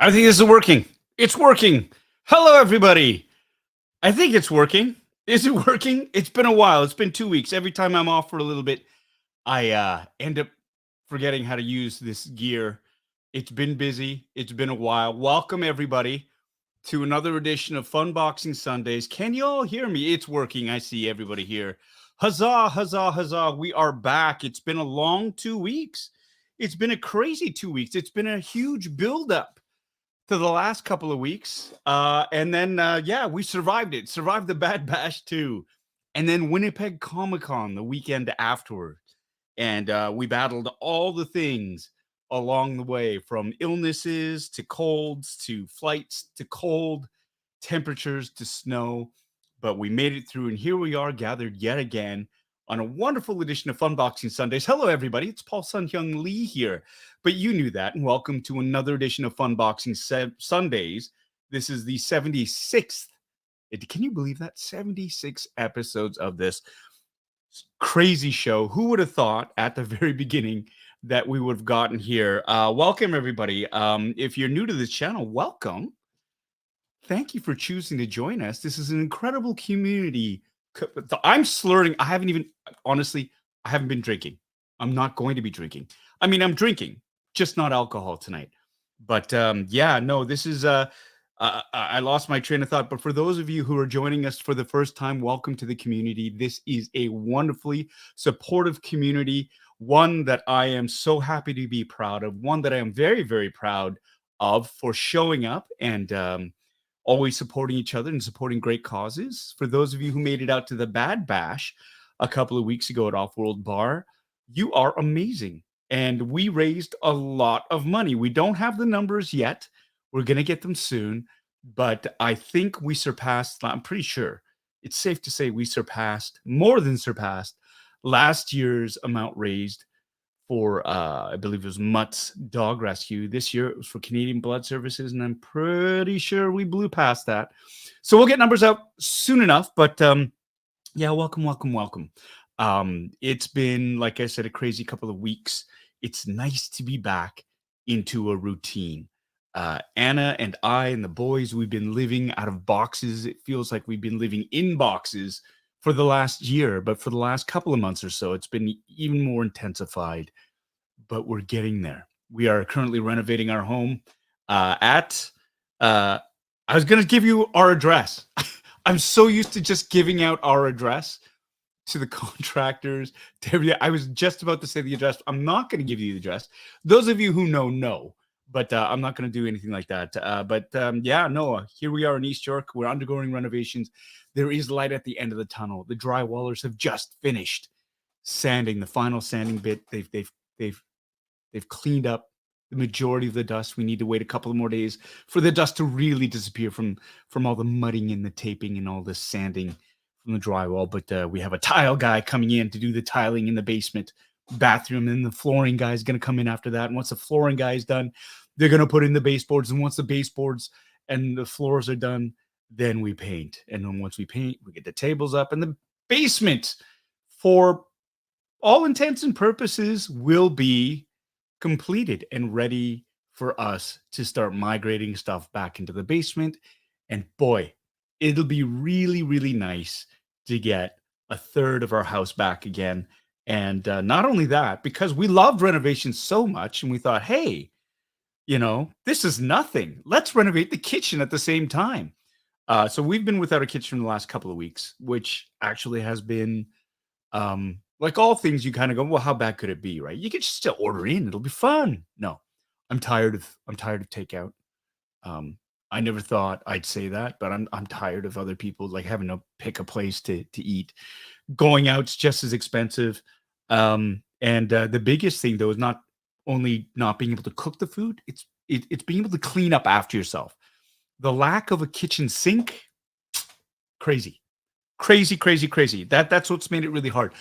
I think this is working. It's working. Hello, everybody. I think it's working. Is it working? It's been a while. It's been 2 weeks. Every time I'm off for a little bit, I end up forgetting how to use this gear. It's been busy. It's been a while. Welcome, everybody, to another edition of Fun Boxing Sundays. Can you all hear me? It's working. I see everybody here. Huzzah, huzzah, huzzah. We are back. It's been a long 2 weeks. It's been a crazy 2 weeks. It's been a huge buildup to the last couple of weeks. And then, we survived it. Survived the Bad Bash too. And then Winnipeg Comiccon the weekend afterward. And we battled all the things along the way, from illnesses to colds to flights to cold temperatures to snow. But we made it through, and here we are gathered yet again on a wonderful edition of Fun Boxing Sundays. Hello, everybody. It's Paul SUN-HYUNG Lee here, but you knew that, and welcome to another edition of Fun Boxing Sundays. This is the 76th. Can you believe that? 76 episodes of this crazy show. Who would have thought at the very beginning that we would have gotten here? Welcome, everybody. If you're new to this channel, welcome. Thank you for choosing to join us. This is an incredible community. I'm slurring. I haven't been drinking. I'm not going to be drinking. I mean, I'm drinking, just not alcohol tonight. But this is, I lost my train of thought. But for those of you who are joining us for the first time, welcome to the community. This is a wonderfully supportive community, one that I am so happy to be proud of, one that I am very, very proud of for showing up and always supporting each other and supporting great causes. For those of you who made it out to the Bad Bash a couple of weeks ago at Off-World Bar, you are amazing. And we raised a lot of money. We don't have the numbers yet. We're going to get them soon. But I think we surpassed, I'm pretty sure, it's safe to say we more than surpassed last year's amount raised for, I believe it was Mutt's dog rescue. This year it was for Canadian Blood Services, and I'm pretty sure we blew past that. So we'll get numbers out soon enough, but welcome. It's been, like I said, a crazy couple of weeks. It's nice to be back into a routine. Anna and I and the boys, we've been living out of boxes. It feels like we've been living in boxes for the last year, but for the last couple of months or so, it's been even more intensified, but we're getting there. We are currently renovating our home I was going to give you our address. I'm so used to just giving out our address to the contractors, to everything. I was just about to say the address. I'm not going to give you the address. Those of you who know, but I'm not going to do anything like that. Here we are in East York. We're undergoing renovations. There is light at the end of the tunnel. The drywallers have just finished sanding, the final sanding bit. They've cleaned up the majority of the dust. We need to wait a couple of more days for the dust to really disappear from all the mudding and the taping and all the sanding from the drywall. But we have a tile guy coming in to do the tiling in the basement bathroom, and the flooring guy is going to come in after that. And once the flooring guy is done, they're going to put in the baseboards. And once the baseboards and the floors are done, then we paint. And then once we paint, we get the tables up, and the basement, for all intents and purposes, will be completed and ready for us to start migrating stuff back into the basement. And boy, it'll be really, really nice to get a third of our house back again. And not only that, because we loved renovations so much, and we thought, hey, this is nothing. Let's renovate the kitchen at the same time. So we've been without a kitchen the last couple of weeks, which actually has been, like all things, you kind of go, well, how bad could it be, right? You could just still order in; it'll be fun. No, I'm tired of takeout. I never thought I'd say that, but I'm tired of other people like having to pick a place to eat. Going out's just as expensive. The biggest thing though is not only not being able to cook the food; it's being able to clean up after yourself. The lack of a kitchen sink, crazy. That's what's made it really hard.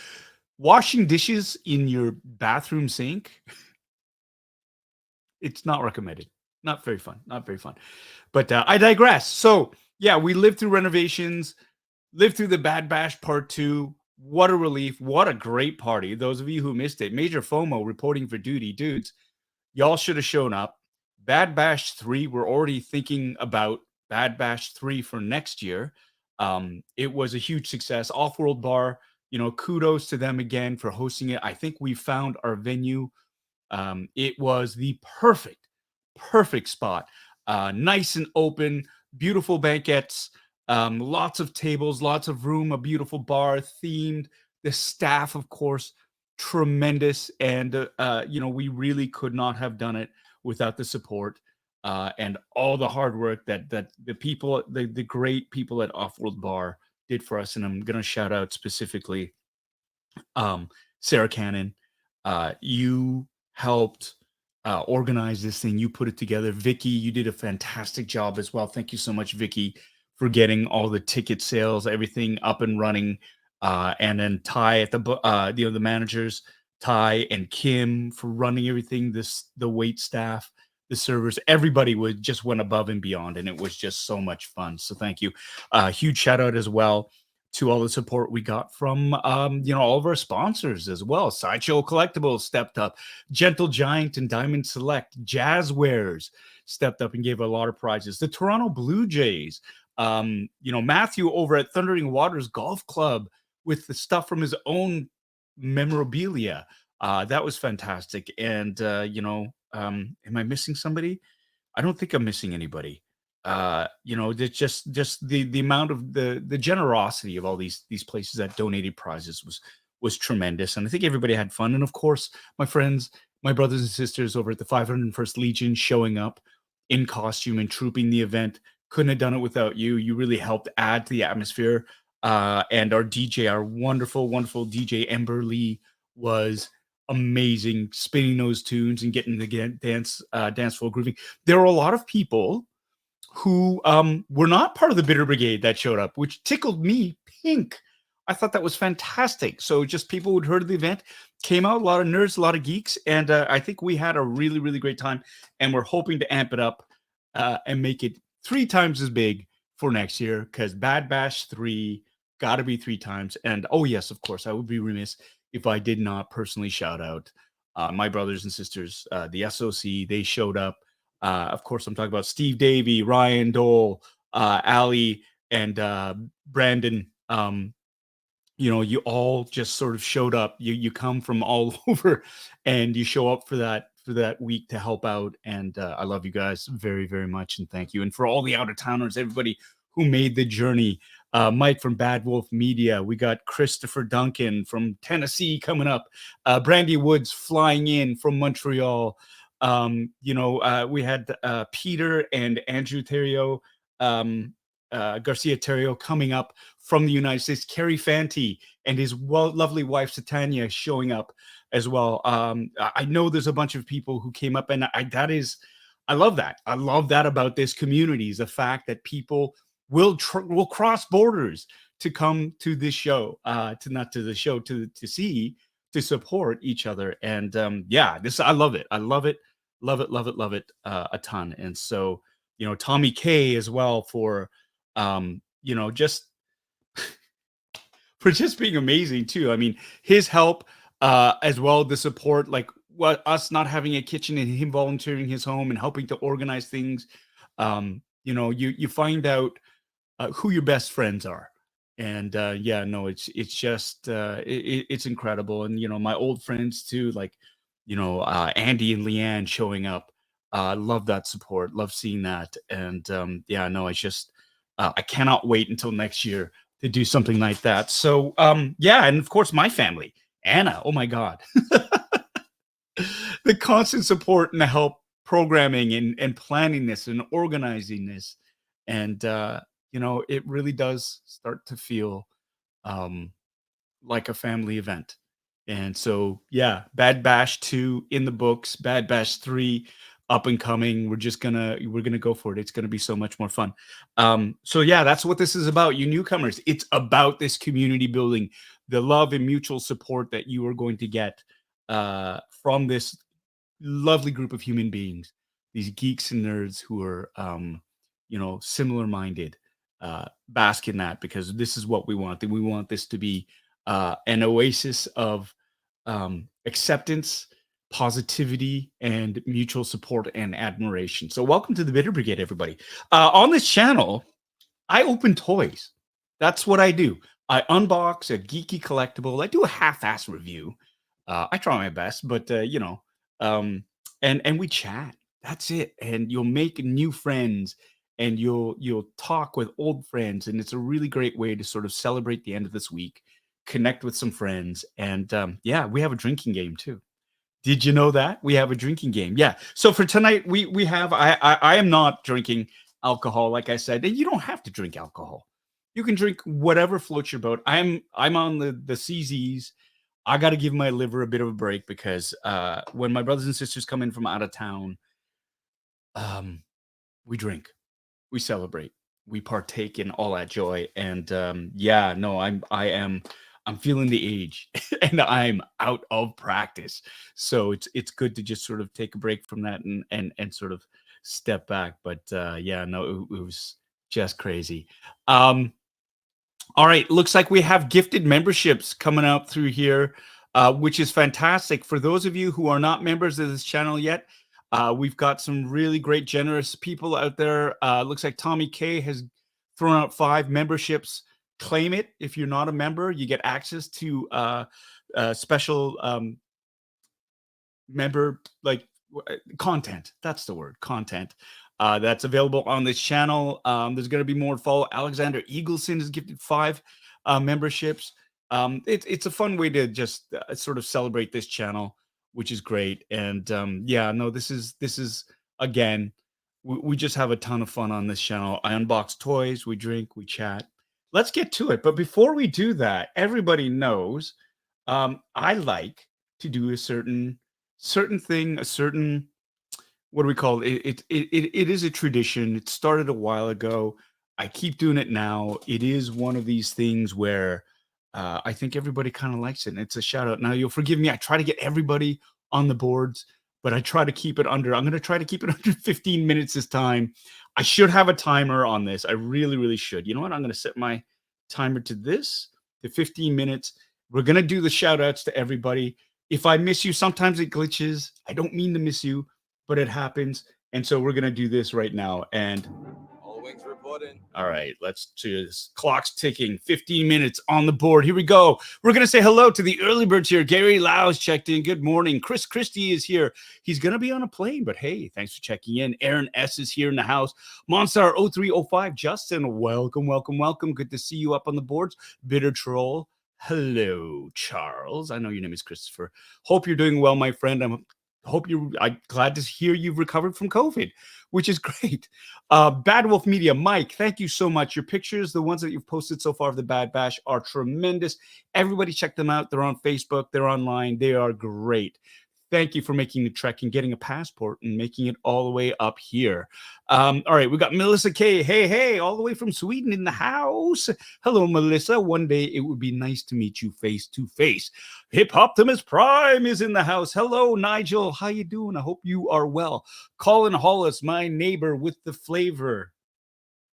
Washing dishes in your bathroom sink, it's not recommended. Not very fun. But I digress. So yeah, we lived through renovations, lived through the Bad Bash Part 2. What a relief. What a great party. Those of you who missed it, Major FOMO reporting for duty. Dudes, y'all should have shown up. Bad Bash 3, we're already thinking about Bad Bash 3 for next year. It was a huge success. Off-World Bar, kudos to them again for hosting it. I think we found our venue. It was the perfect spot. Nice and open, beautiful banquettes, lots of tables, lots of room, a beautiful bar, themed. The staff, of course, tremendous. And, we really could not have done it without the support and all the hard work that the people, the great people at Off-World Bar did for us. And I'm going to shout out specifically Sarah Cannon. You helped organize this thing. You put it together. Vicky, you did a fantastic job as well. Thank you so much, Vicky, for getting all the ticket sales, everything up and running. And then Ty at the managers, Ty and Kim for running everything. The wait staff, the servers, everybody just went above and beyond, and it was just so much fun. So thank you. Huge shout out as well to all the support we got from all of our sponsors as well. Sideshow Collectibles stepped up, Gentle Giant and Diamond Select, Jazzwares stepped up and gave a lot of prizes. The Toronto Blue Jays, Matthew over at Thundering Waters Golf Club with the stuff from his own memorabilia. That was fantastic. And am I missing somebody? I don't think I'm missing anybody. Just the amount of the generosity of all these places that donated prizes was tremendous, and I think everybody had fun. And of course, my friends, my brothers and sisters over at the 501st Legion showing up in costume and trooping the event. Couldn't have done it without you. You really helped add to the atmosphere. And our DJ, our wonderful DJ Ember Lee, was amazing, spinning those tunes and getting the dance floor grooving. There were a lot of people who were not part of the Bitter Brigade that showed up, which tickled me pink. I thought that was fantastic. So just people who'd heard of the event came out, a lot of nerds, a lot of geeks, and I think we had a really, really great time, and we're hoping to amp it up and make it 3 times as big for next year, because Bad Bash 3 got to be 3 times. And oh yes, of course, I would be remiss if I did not personally shout out my brothers and sisters, the SOC. They showed up. Of course, I'm talking about Steve Davey, Ryan Dole, Ali, and Brandon. You all just sort of showed up. You come from all over, and you show up for that week to help out. And I love you guys very, very much, and thank you. And for all the out of towners, everybody who made the journey. Mike from Bad Wolf Media. We got Christopher Duncan from Tennessee coming up. Brandy Woods flying in from Montreal. We had Peter and Andrew Terrio, Garcia Terrio coming up from the United States. Kerry Fanti and his lovely wife Satania showing up as well. I know there's a bunch of people who came up, and I love that. I love that about this community, is the fact that people will cross borders to come to this show, to support each other. And I love it. I love it. Love it a ton. And so, Tommy K as well for, just for just being amazing too. I mean, his help as well, the support, like us not having a kitchen and him volunteering his home and helping to organize things. You find out who your best friends are. And it's just it's incredible. And my old friends too, like Andy and Leanne showing up. Love that support, love seeing that. And I cannot wait until next year to do something like that. So and of course my family, Anna, oh my god. The constant support and the help programming and planning this and organizing this. And it really does start to feel like a family event. And so, Bad Bash 2 in the books, Bad Bash 3 up and coming. We're gonna go for it. It's gonna be so much more fun. That's what this is about. You newcomers, it's about this community building, the love and mutual support that you are going to get from this lovely group of human beings, these geeks and nerds who are similar minded. Bask in that, because this is what we want. And we want this to be an oasis of acceptance, positivity and mutual support and admiration. So welcome to the Bitter Brigade, everybody. On this channel, I open toys. That's what I do. I unbox a geeky collectible. I do a half-ass review. I try my best, but and we chat. That's it. And you'll make new friends, and you'll talk with old friends, and it's a really great way to sort of celebrate the end of this week, connect with some friends, and yeah, we have a drinking game too. Did you know that we have a drinking game? Yeah. So for tonight, we have. I am not drinking alcohol, like I said, and you don't have to drink alcohol. You can drink whatever floats your boat. I'm on the CZs. I got to give my liver a bit of a break because when my brothers and sisters come in from out of town, we drink, we celebrate, we partake in all that joy, and yeah, no, I'm feeling the age, and I'm out of practice, so it's good to just sort of take a break from that and sort of step back. But yeah, no, it was just crazy. All right, looks like we have gifted memberships coming out through here, which is fantastic. For those of you who are not members of this channel yet, we've got some really great, generous people out there. Looks like Tommy K has thrown out 5 memberships. Claim it. If you're not a member, you get access to special member content. That's the word, content. That's available on this channel. There's going to be more to follow. Alexander Eagleson has gifted 5 memberships. It's a fun way to just sort of celebrate this channel, which is great. And yeah, no, this is again, we just have a ton of fun on this channel. I unbox toys, we drink, we chat. Let's get to it. But before we do that, everybody knows I like to do a certain thing, a certain, what do we call it? It is a tradition. It started a while ago. I keep doing it now. It is one of these things where I think everybody kind of likes it. And it's a shout out. Now, you'll forgive me. I try to get everybody on the boards, but I try to keep it under. I'm going to try to keep it under 15 minutes this time. I should have a timer on this. I really, really should. You know what? I'm going to set my timer to this, to 15 minutes. We're going to do the shout outs to everybody. If I miss you, sometimes it glitches. I don't mean to miss you, but it happens. And so we're going to do this right now. And all wings reporting. All right, let's do this. Clock's ticking. 15 minutes on the board. Here we go. We're going to say hello to the early birds here. Gary Lau's checked in. Good morning. Chris Christie is here. He's going to be on a plane, but hey, thanks for checking in. Aaron S. is here in the house. Monstar 0305. Justin, welcome, welcome, welcome. Good to see you up on the boards. Bitter Troll. Hello, Charles. I know your name is Christopher. Hope you're doing well, my friend. I'm glad to hear you've recovered from COVID, which is great. Bad Wolf Media, Mike, thank you so much. Your pictures, the ones that you've posted so far of the Bad Bash, are tremendous. Everybody check them out. They're on Facebook. They're online. They are great. Thank you for making the trek and getting a passport and making it all the way up here. All right, we got Melissa K. Hey, all the way from Sweden in the house. Hello, Melissa. One day it would be nice to meet you face to face. Hip Optimus Prime is in the house. Hello, Nigel. How you doing? I hope you are well. Colin Hollis, my neighbor with the flavor.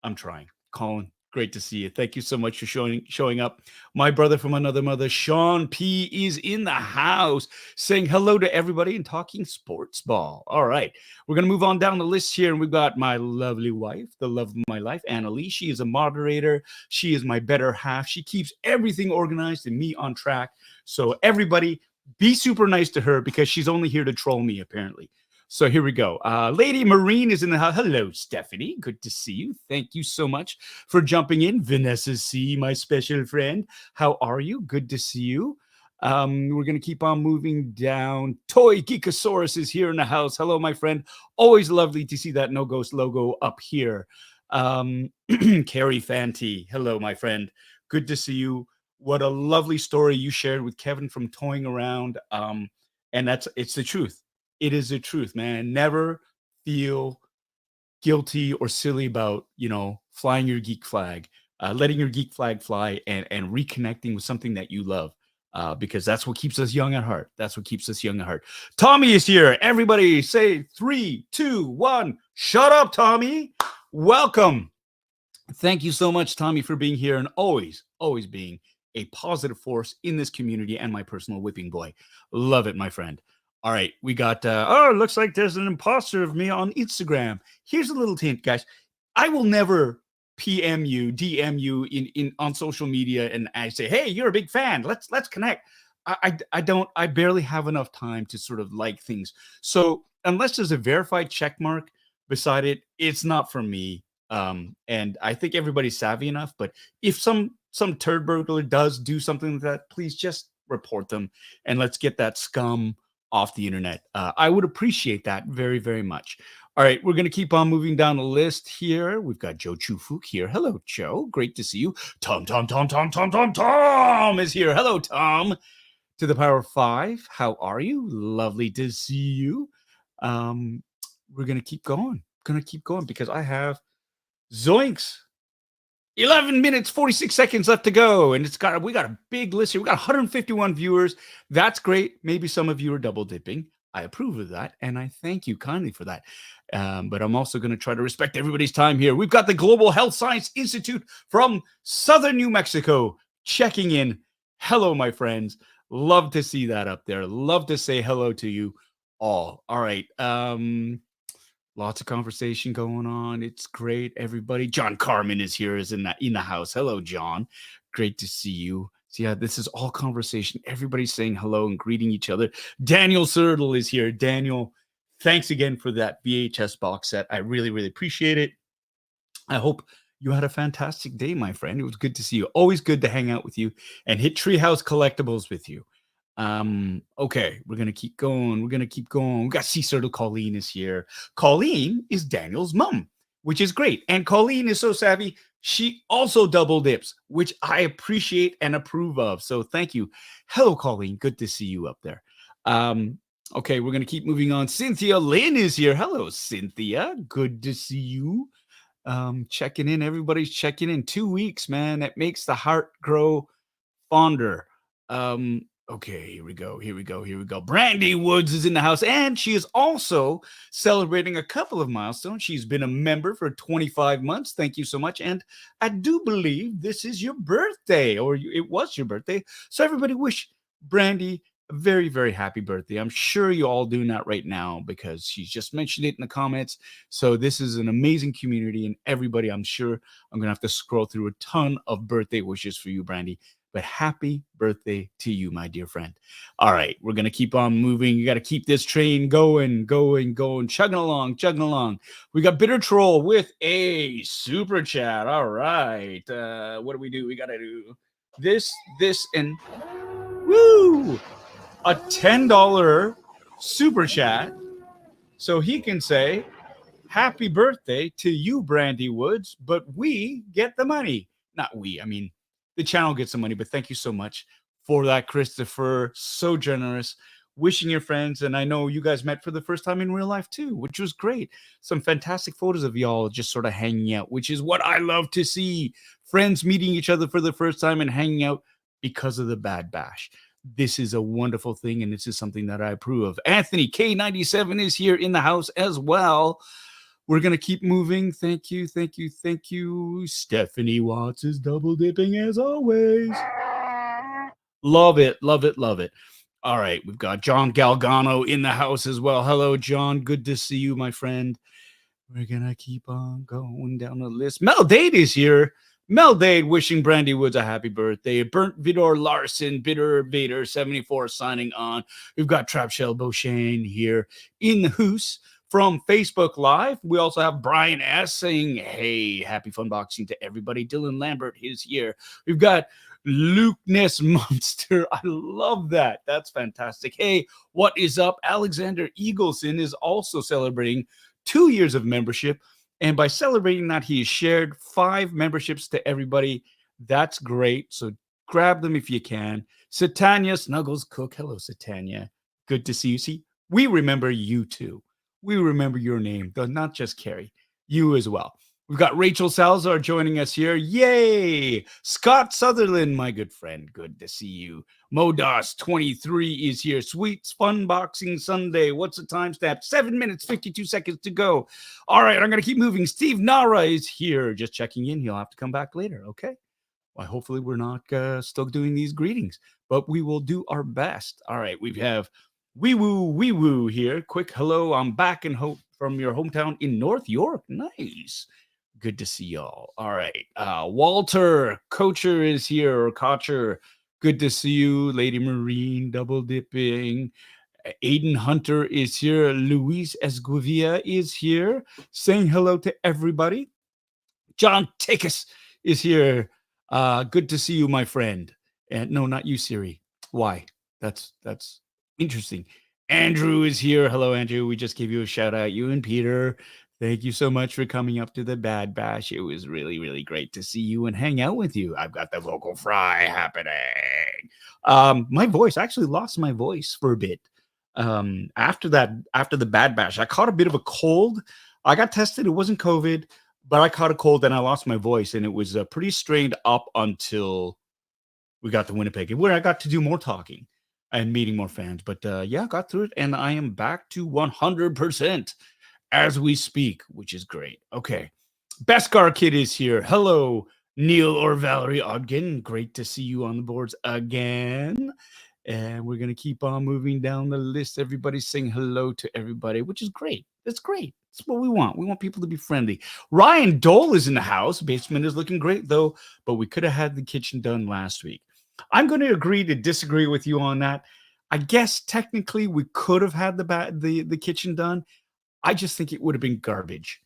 I'm trying. Colin, great to see you. Thank you so much for showing up. My brother from another mother, Sean P, is in the house saying hello to everybody and talking sports ball. All right. We're going to move on down the list here, and we've got my lovely wife, the love of my life, Annalie. She is a moderator. She is my better half. She keeps everything organized and me on track. So everybody be super nice to her because she's only here to troll me, apparently. So here we go. Lady Marine is in the house. Hello, Stephanie. Good to see you. Thank you so much for jumping in. Vanessa C., my special friend. How are you? Good to see you. We're going to keep on moving down. Toy Geekosaurus is here in the house. Hello, my friend. Always lovely to see that No Ghost logo up here. Carrie Fanti. Hello, my friend. Good to see you. What a lovely story you shared with Kevin from Toying Around. And it's the truth. It is the truth, man. Never feel guilty or silly about, flying your geek flag, letting your geek flag fly and reconnecting with something that you love, because that's what keeps us young at heart. That's what keeps us young at heart. Tommy is here. Everybody say 3, 2, 1. Shut up, Tommy. Welcome. Thank you so much, Tommy, for being here and always being a positive force in this community and my personal whipping boy. Love it, my friend. All right, we got, it looks like there's an imposter of me on Instagram. Here's a little hint, guys. I will never PM you, DM you in on social media, and I say, hey, you're a big fan. Let's connect. I barely have enough time to sort of like things. So unless there's a verified check mark beside it, it's not for me. And I think everybody's savvy enough. But if some turd burglar does do something like that, please just report them and let's get that scum off the internet. I would appreciate that very, very much. All right, we're going to keep on moving down the list here. We've got Joe Chufuk here. Hello, Joe. Great to see you. Tom is here. Hello, Tom. To the power of 5. How are you? Lovely to see you. We're going to keep going. Because I have zoinks. 11 minutes, 46 seconds left to go. And we got a big list here. We got 151 viewers. That's great. Maybe some of you are double dipping. I approve of that. And I thank you kindly for that. But I'm also going to try to respect everybody's time here. We've got the Global Health Science Institute from Southern New Mexico checking in. Hello, my friends. Love to see that up there. Love to say hello to you all. All right. Lots of conversation going on. It's great, everybody. John Carmen is here, is in the house. Hello, John. Great to see you. So yeah, this is all conversation. Everybody's saying hello and greeting each other. Daniel Sertle is here. Daniel, thanks again for that VHS box set. I really, really appreciate it. I hope you had a fantastic day, my friend. It was good to see you. Always good to hang out with you and hit Treehouse Collectibles with you. Okay, we're gonna keep going. We got Sea Turtle Colleen is here. Colleen is Daniel's mom, which is great. And Colleen is so savvy, she also double dips, which I appreciate and approve of. So thank you. Hello, Colleen. Good to see you up there. Okay, we're gonna keep moving on. Cynthia Lynn is here. Hello, Cynthia. Good to see you. Checking in. Everybody's checking in. 2 weeks, man. It makes the heart grow fonder. Okay, here we go. Brandy Woods is in the house, and she is also celebrating a couple of milestones. She's been a member for 25 months. Thank you so much. And I do believe this is your birthday, or it was your birthday. So everybody wish Brandy a very, very happy birthday. I'm sure you're all doing that right now because she's just mentioned it in the comments. So this is an amazing community, and everybody, I'm sure I'm going to have to scroll through a ton of birthday wishes for you, Brandy. But happy birthday to you, my dear friend. All right, we're going to keep on moving. You got to keep this train going, chugging along. We got Bitter Troll with a super chat. All right. What do? We got to do this, and woo! A $10 super chat. So he can say, happy birthday to you, Brandy Woods, but we get the money. Not we, I mean, the channel gets some money, but thank you so much for that, Christopher. So generous. Wishing your friends, and I know you guys met for the first time in real life too, which was great. Some fantastic photos of y'all just sort of hanging out, which is what I love to see. Friends meeting each other for the first time and hanging out because of the Bad Bash. This is a wonderful thing, and this is something that I approve of. Anthony K97 is here in the house as well. We're going to keep moving. Thank you. Stephanie Watts is double dipping as always. Love it. All right. We've got John Galgano in the house as well. Hello, John. Good to see you, my friend. We're going to keep on going down the list. Mel Dade is here. Mel Dade wishing Brandy Woods a happy birthday. Burnt Vidor Larson, Bitter Vader 74 signing on. We've got Trapshell Beauchesne here in the house. From Facebook Live, we also have Brian S. saying, hey, happy fun boxing to everybody. Dylan Lambert is here. We've got Luke Ness Monster. I love that. That's fantastic. Hey, what is up? Alexander Eagleson is also celebrating 2 years of membership. And by celebrating that, he has shared 5 memberships to everybody. That's great. So grab them if you can. Satania Snuggles Cook. Hello, Satania. Good to see you. See, we remember you too. We remember your name, though not just Carrie, you as well. We've got Rachel Salazar joining us here. Yay! Scott Sutherland, my good friend. Good to see you. Modas23 is here. Sweet Fun Boxing Sunday. What's the timestamp? 7 minutes, 52 seconds to go. All right, I'm going to keep moving. Steve Nara is here. Just checking in. He'll have to come back later, okay? Well, hopefully we're not still doing these greetings, but we will do our best. All right, we have Wee woo here. Quick hello. I'm back from your hometown in North York. Nice. Good to see y'all. All right. Walter Kocher is here, or Kocher. Good to see you. Lady Marine double dipping. Aiden Hunter is here. Luis Esguvia is here. Saying hello to everybody. John Takis is here. Good to see you, my friend. And no, not you, Siri. Why? That's interesting. Andrew is here. Hello, Andrew. We just gave you a shout out. You and Peter. Thank you so much for coming up to the Bad Bash. It was really, really great to see you and hang out with you. I've got the vocal fry happening. My voice, I actually lost my voice for a bit. After the Bad Bash, I caught a bit of a cold. I got tested. It wasn't COVID, but I caught a cold and I lost my voice, and it was pretty strained up until we got to Winnipeg, where I got to do more talking and meeting more fans. But yeah, got through it, and I am back to 100% as we speak, which is great. Okay, Beskar Kid is here. Hello, Neil or Valerie Ogden. Great to see you on the boards again. And we're going to keep on moving down the list. Everybody's saying hello to everybody, which is great. That's great. That's what we want. We want people to be friendly. Ryan Dole is in the house. Basement is looking great, though, but we could have had the kitchen done last week. I'm going to agree to disagree with you on that. I guess technically we could have had the kitchen done. I just think it would have been garbage.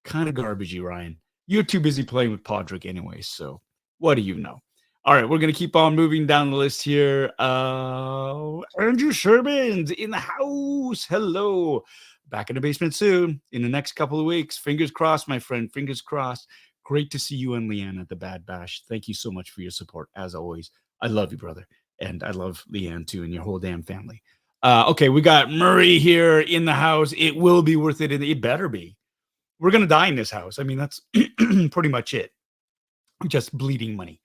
Kind of garbagey, Ryan. You're too busy playing with Podrick anyway, so what do you know? All right, we're going to keep on moving down the list here. Andrew Sherman's in the house. Hello. Back in the basement soon, in the next couple of weeks. Fingers crossed, my friend. Fingers crossed. Great to see you and Leanne at the Bad Bash. Thank you so much for your support, as always. I love you, brother. And I love Leanne, too, and your whole damn family. Okay, we got Murray here in the house. It will be worth it, and it better be. We're going to die in this house. I mean, that's pretty much it. Just bleeding money.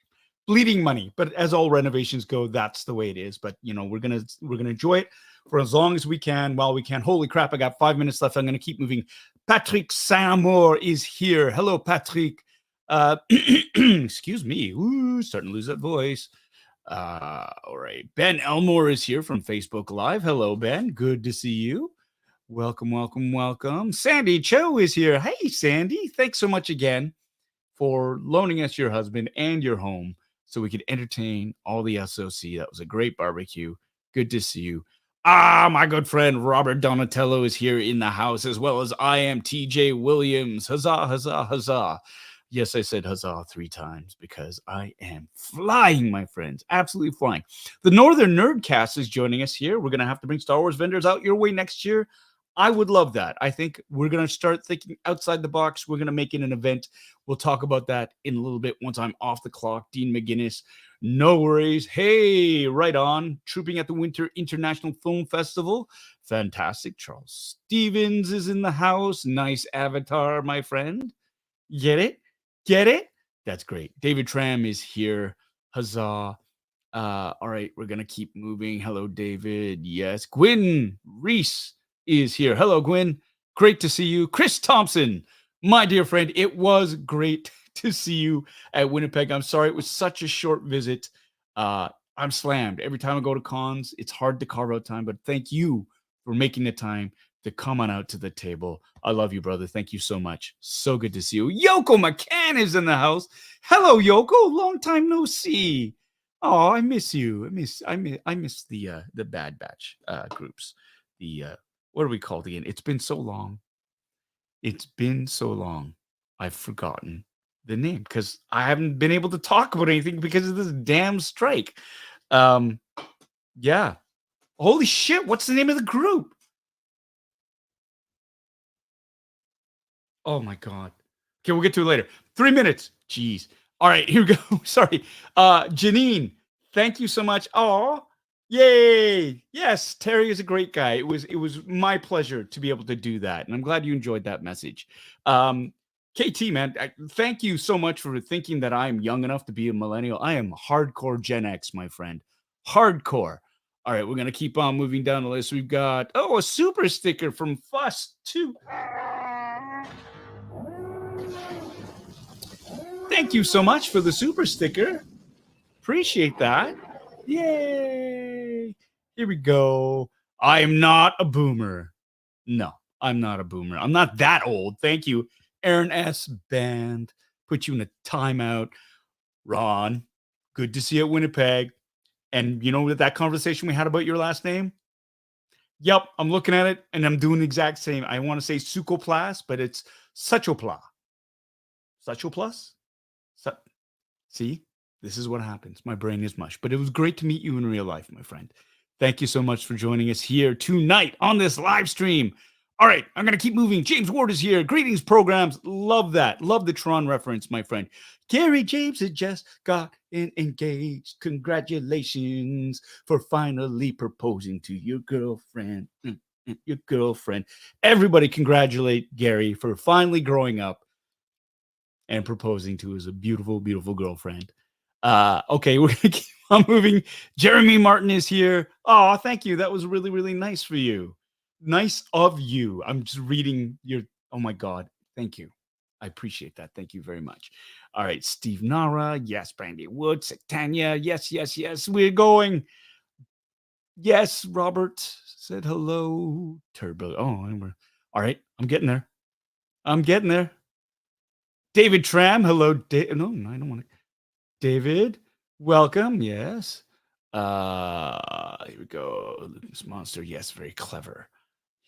But as all renovations go, that's the way it is. But you know, we're gonna enjoy it for as long as we can, while we can. Holy crap, I got 5 minutes left. I'm gonna keep moving. Patrick Saint-Amour is here. Hello, Patrick. Excuse me. Ooh, starting to lose that voice. All right. Ben Elmore is here from Facebook Live. Hello, Ben. Good to see you. Welcome. Sandy Cho is here. Hey, Sandy. Thanks so much again for loaning us your husband and your home so we could entertain all the SOC. That was a great barbecue. Good to see you. My good friend Robert Donatello is here in the house, as well as I am TJ Williams. Huzzah, huzzah, huzzah. Yes, I said huzzah 3 times because I am flying, my friends. Absolutely flying. The Northern Nerdcast is joining us here. We're going to have to bring Star Wars vendors out your way next year. I would love that. I think we're going to start thinking outside the box. We're going to make it an event. We'll talk about that in a little bit once I'm off the clock. Dean McGinnis, no worries. Hey, right on. Trooping at the Winter International Film Festival. Fantastic. Charles Stevens is in the house. Nice avatar, my friend. Get it? That's great. David Tram is here. Huzzah. All right, we're going to keep moving. Hello, David. Yes. Gwyn Reese is here. Hello, Gwyn. Great to see you. Chris Thompson, my dear friend, it was great to see you at Winnipeg. I'm sorry it was such a short visit. I'm slammed. Every time I go to cons, it's hard to carve out time, but thank you for making the time to come on out to the table. I love you, brother. Thank you so much. So good to see you. Yoko McCann is in the house. Hello, Yoko. Long time no see. Oh, I miss you. I miss the Bad Batch groups. What are we called again? It's been so long. I've forgotten the name because I haven't been able to talk about anything because of this damn strike. Yeah. Holy shit. What's the name of the group? Oh my God. Okay, we'll get to it later. 3 minutes. Jeez. All right, here we go. Sorry. Janine, thank you so much. Oh, yay. Yes, Terry is a great guy. It was my pleasure to be able to do that. And I'm glad you enjoyed that message. KT, man, thank you so much for thinking that I am young enough to be a millennial. I am hardcore Gen X, my friend. Hardcore. All right, we're going to keep on moving down the list. We've got, a super sticker from Fuss 2. Thank you so much for the super sticker. Appreciate that. Yay. Here we go. I am not a boomer. No, I'm not a boomer. I'm not that old. Thank you. Aaron S. Band. Put you in a timeout. Ron, good to see you at Winnipeg. And you know that conversation we had about your last name? Yep, I'm looking at it and I'm doing the exact same. I want to say Sucoplas, but it's Suchopla. Suchoplus? See, this is what happens. My brain is mush. But it was great to meet you in real life, my friend. Thank you so much for joining us here tonight on this live stream. All right, I'm going to keep moving. James Ward is here. Greetings, programs. Love that. Love the Tron reference, my friend. Gary James had just got engaged. Congratulations for finally proposing to your girlfriend. Your girlfriend. Everybody congratulate Gary for finally growing up and proposing to his beautiful, beautiful girlfriend. Okay, we're going to keep on moving. Jeremy Martin is here. Oh, thank you. That was really, really nice for you. Nice of you. I'm just reading your, oh my God. Thank you. I appreciate that. Thank you very much. All right, Steve Nara. Yes, Brandy Woods. Tanya. Yes, yes, yes. We're going. Yes, Robert said hello. Turbo. Oh, all right. I'm getting there. I'm getting there. David Tram. Hello. No, I don't want to. David, welcome. Yes. Here we go. This monster. Yes, very clever.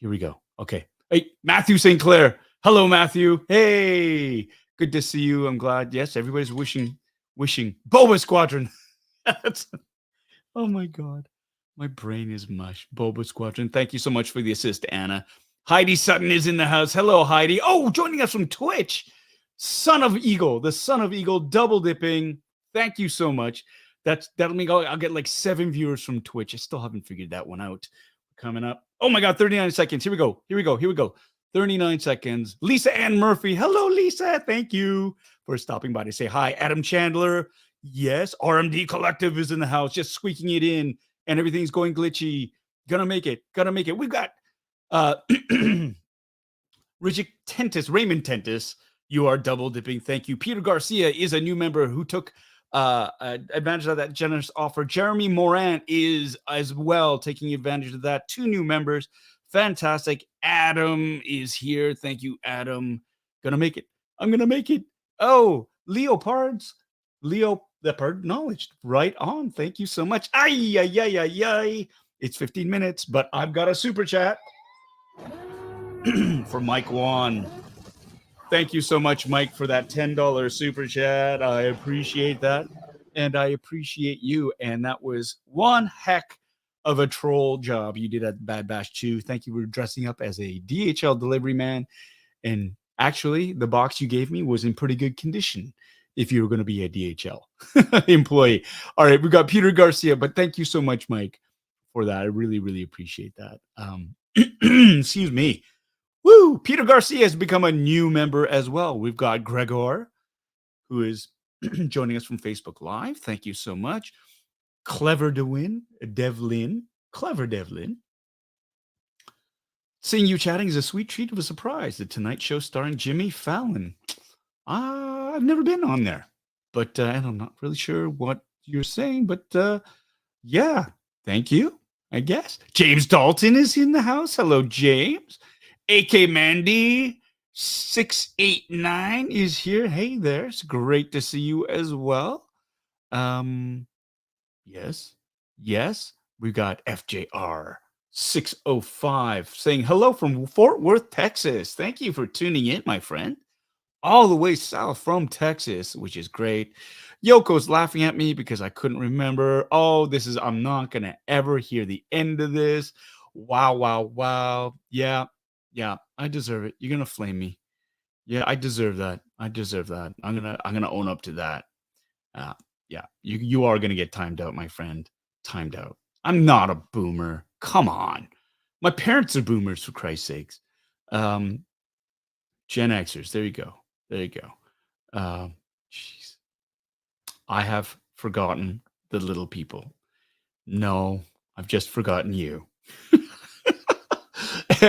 Here we go. Okay. Hey, Matthew St. Clair. Hello, Matthew. Hey, good to see you. I'm glad. Yes, everybody's wishing. Boba Squadron. Oh my God. My brain is mush. Boba Squadron. Thank you so much for the assist, Anna. Heidi Sutton is in the house. Hello, Heidi. Oh, joining us from Twitch. Son of Eagle, the Son of Eagle, double dipping. Thank you so much. That'll mean I'll get like 7 viewers from Twitch. I still haven't figured that one out. Coming up. Oh my God, 39 seconds. Here we go. 39 seconds. Lisa Ann Murphy. Hello, Lisa. Thank you for stopping by to say hi. Adam Chandler. Yes. RMD Collective is in the house, just squeaking it in, and everything's going glitchy. Gonna make it. We've got Raymond Tentis. You are double dipping. Thank you. Peter Garcia is a new member who took advantage of that generous offer. Jeremy Moran is as well taking advantage of that. 2 new members. Fantastic. Adam is here. Thank you, Adam. Gonna make it. I'm gonna make it. Oh, Leopards. Leopard knowledge. Right on. Thank you so much. Ay. It's 15 minutes, but I've got a super chat for Mike Wan. Thank you so much, Mike, for that $10 super chat. I appreciate that. And I appreciate you. And that was one heck of a troll job you did at Bad Bash 2. Thank you for dressing up as a DHL delivery man. And actually, the box you gave me was in pretty good condition if you were going to be a DHL employee. All right, we got Peter Garcia. But thank you so much, Mike, for that. I really, really appreciate that. Excuse me. Woo! Peter Garcia has become a new member as well. We've got Gregor, who is joining us from Facebook Live. Thank you so much. Clever Devlin. Seeing you chatting is a sweet treat of a surprise. The Tonight Show starring Jimmy Fallon. I've never been on there, but and I'm not really sure what you're saying, but yeah, thank you, I guess. James Dalton is in the house. Hello, James. AK Mandy 689 is here. Hey there. It's great to see you as well. Yes. We got FJR 605 saying hello from Fort Worth, Texas. Thank you for tuning in, my friend. All the way south from Texas, which is great. Yoko's laughing at me because I couldn't remember. Oh, I'm not going to ever hear the end of this. Wow. Yeah, I deserve it. You're gonna flame me. Yeah, I deserve that. I'm gonna own up to that. Yeah, you are gonna get timed out, my friend. Timed out. I'm not a boomer. Come on, my parents are boomers, for Christ's sakes. Gen Xers. There you go. Jeez, I have forgotten the little people. No, I've just forgotten you.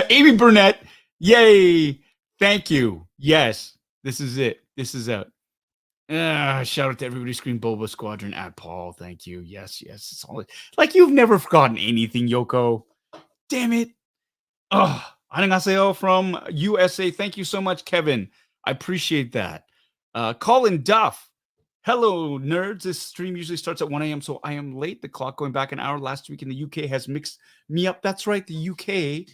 Amy Burnett, yay! Thank you. Yes, this is it. This is out. Shout out to everybody scream Boba Squadron at Paul. Thank you. Yes. It's all like you've never forgotten anything, Yoko. damn it. Oh, annyeonghaseyo from USA. Thank you so much, Kevin. I appreciate that. Colin Duff. Hello, nerds. This stream usually starts at 1 a.m., so I am late. The clock going back an hour last week in the UK has mixed me up. That's right, the UK.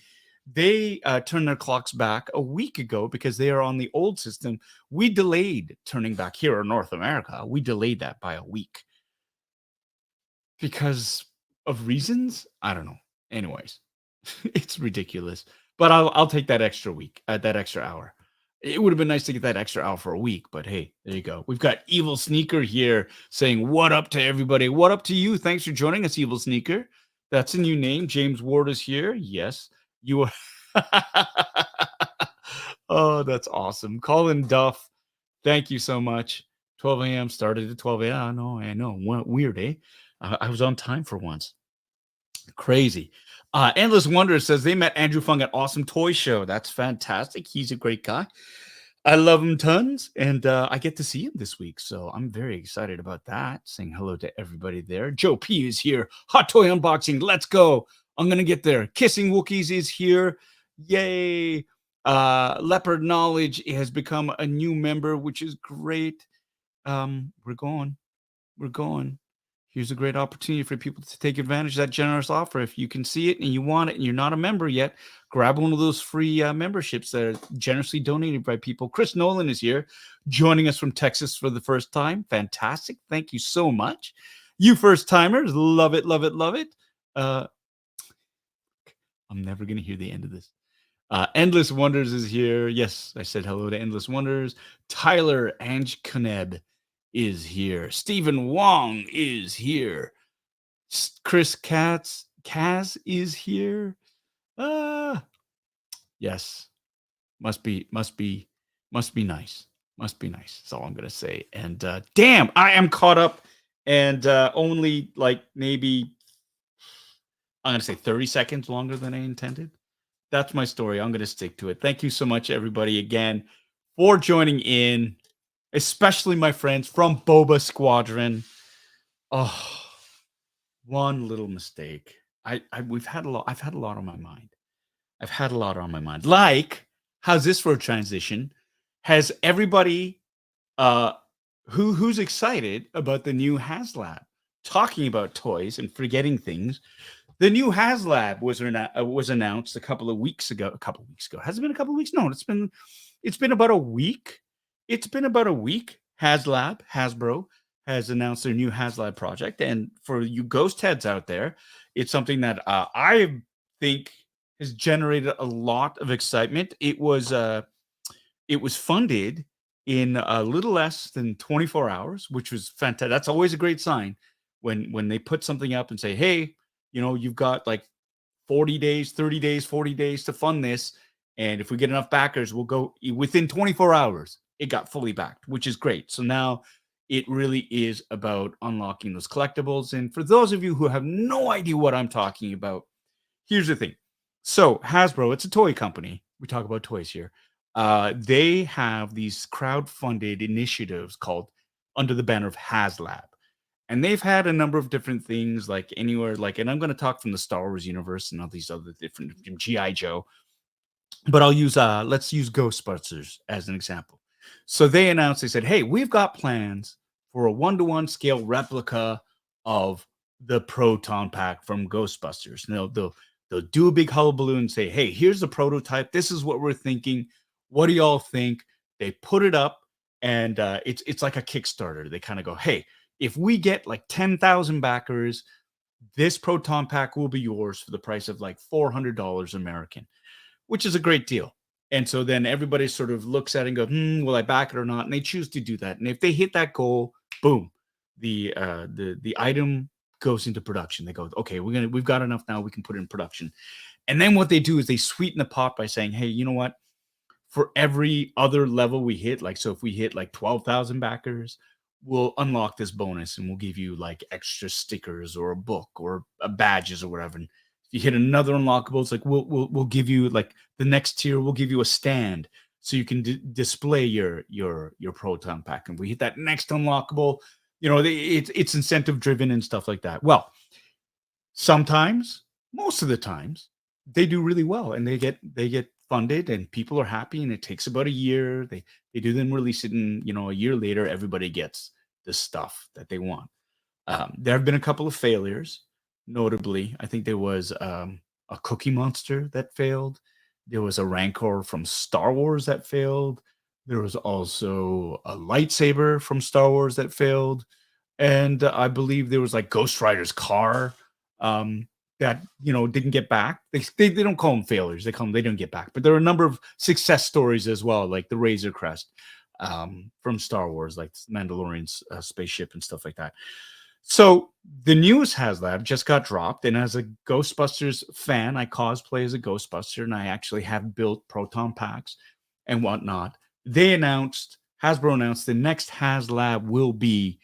They turned their clocks back a week ago because they are on the old system. We delayed turning back here in North America. We delayed that by a week because of reasons. I don't know. Anyways, it's ridiculous. But I'll take that extra week, that extra hour. It would have been nice to get that extra hour for a week, but hey, there you go. We've got Evil Sneaker here saying, what up to everybody? What up to you? Thanks for joining us, Evil Sneaker. That's a new name. James Ward is here. Yes, you are. Oh, that's awesome. Colin Duff, thank you so much. 12 a.m. started at 12 a.m. I know. Weird, eh? I was on time for once. Crazy. Endless Wonder says they met Andrew Fung at Awesome Toy Show. That's fantastic. He's a great guy. I love him tons, and I get to see him this week, so I'm very excited about that. Saying hello to everybody there. Joe P is here. Hot Toy Unboxing. Let's go. I'm going to get there. Kissing Wookiees is here. Yay. Leopard Knowledge has become a new member, which is great. We're going. Here's a great opportunity for people to take advantage of that generous offer. If you can see it and you want it and you're not a member yet, grab one of those free memberships that are generously donated by people. Chris Nolan is here, joining us from Texas for the first time. Fantastic. Thank you so much. You first timers, love it, love it, love it. I'm never going to hear the end of this. Endless Wonders is here. Yes, I said hello to Endless Wonders. Tyler Anjkaneb is here. Stephen Wong is here. Chris Kaz is here. Yes. Must be nice. Must be nice. That's all I'm gonna say. And damn, I am caught up and only like maybe I'm gonna say 30 seconds longer than I intended. That's my story. I'm gonna stick to it. Thank you so much, everybody, again, for joining in. Especially my friends from Boba Squadron. Oh, one little mistake. I've had a lot on my mind. Like, how's this for a transition? Has everybody who's excited about the new HasLab? Talking about toys and forgetting things. The new HasLab was announced a couple of weeks ago. Has it been a couple of weeks? No, it's been about a week. Hasbro has announced their new HasLab project. And for you ghost heads out there, it's something that I think has generated a lot of excitement. It was funded in a little less than 24 hours, which was fantastic. That's always a great sign when they put something up and say, hey, you've got like 40 days, 30 days, 40 days to fund this. And if we get enough backers, we'll go within 24 hours. It got fully backed, which is great. So now it really is about unlocking those collectibles. And for those of you who have no idea what I'm talking about, here's the thing. So Hasbro, it's a toy company. We talk about toys here. They have these crowd-funded initiatives called under the banner of HasLab. And they've had a number of different things and I'm going to talk from the Star Wars universe and all these other different G.I. Joe. But let's use Ghostbusters as an example. So they said, hey, we've got plans for a 1-to-1 scale replica of the Proton Pack from Ghostbusters. They'll do a big hullabaloo and say, hey, here's the prototype. This is what we're thinking. What do y'all think? They put it up, and it's like a Kickstarter. They kind of go, hey, if we get like 10,000 backers, this Proton Pack will be yours for the price of like $400 American, which is a great deal. And so then everybody sort of looks at it and goes, will I back it or not? And they choose to do that. And if they hit that goal, boom, the item goes into production. They go, okay, we've got enough now. We can put it in production. And then what they do is they sweeten the pot by saying, hey, you know what? For every other level we hit, so if we hit like 12,000 backers, we'll unlock this bonus and we'll give you like extra stickers or a book or badges or whatever. And if you hit another unlockable, it's like we'll give you like the next tier. We'll give you a stand so you can display your Proton Pack. And we hit that next unlockable. It's incentive driven and stuff like that. Well, sometimes, most of the times, they do really well, and they get funded, and people are happy, and it takes about a year. They do then release it, and a year later, everybody gets the stuff that they want. There have been a couple of failures, notably. I think there was a Cookie Monster that failed. There was a Rancor from Star Wars that failed. There was also a lightsaber from Star Wars that failed, and I believe there was like Ghost Rider's car um, that didn't get back. They don't call them failures; they don't get back. But there are a number of success stories as well, like the Razor Crest from Star Wars, like Mandalorian's spaceship and stuff like that. So the newest HasLab just got dropped, and as a Ghostbusters fan, I cosplay as a Ghostbuster, and I actually have built proton packs and whatnot. Hasbro announced the next HasLab will be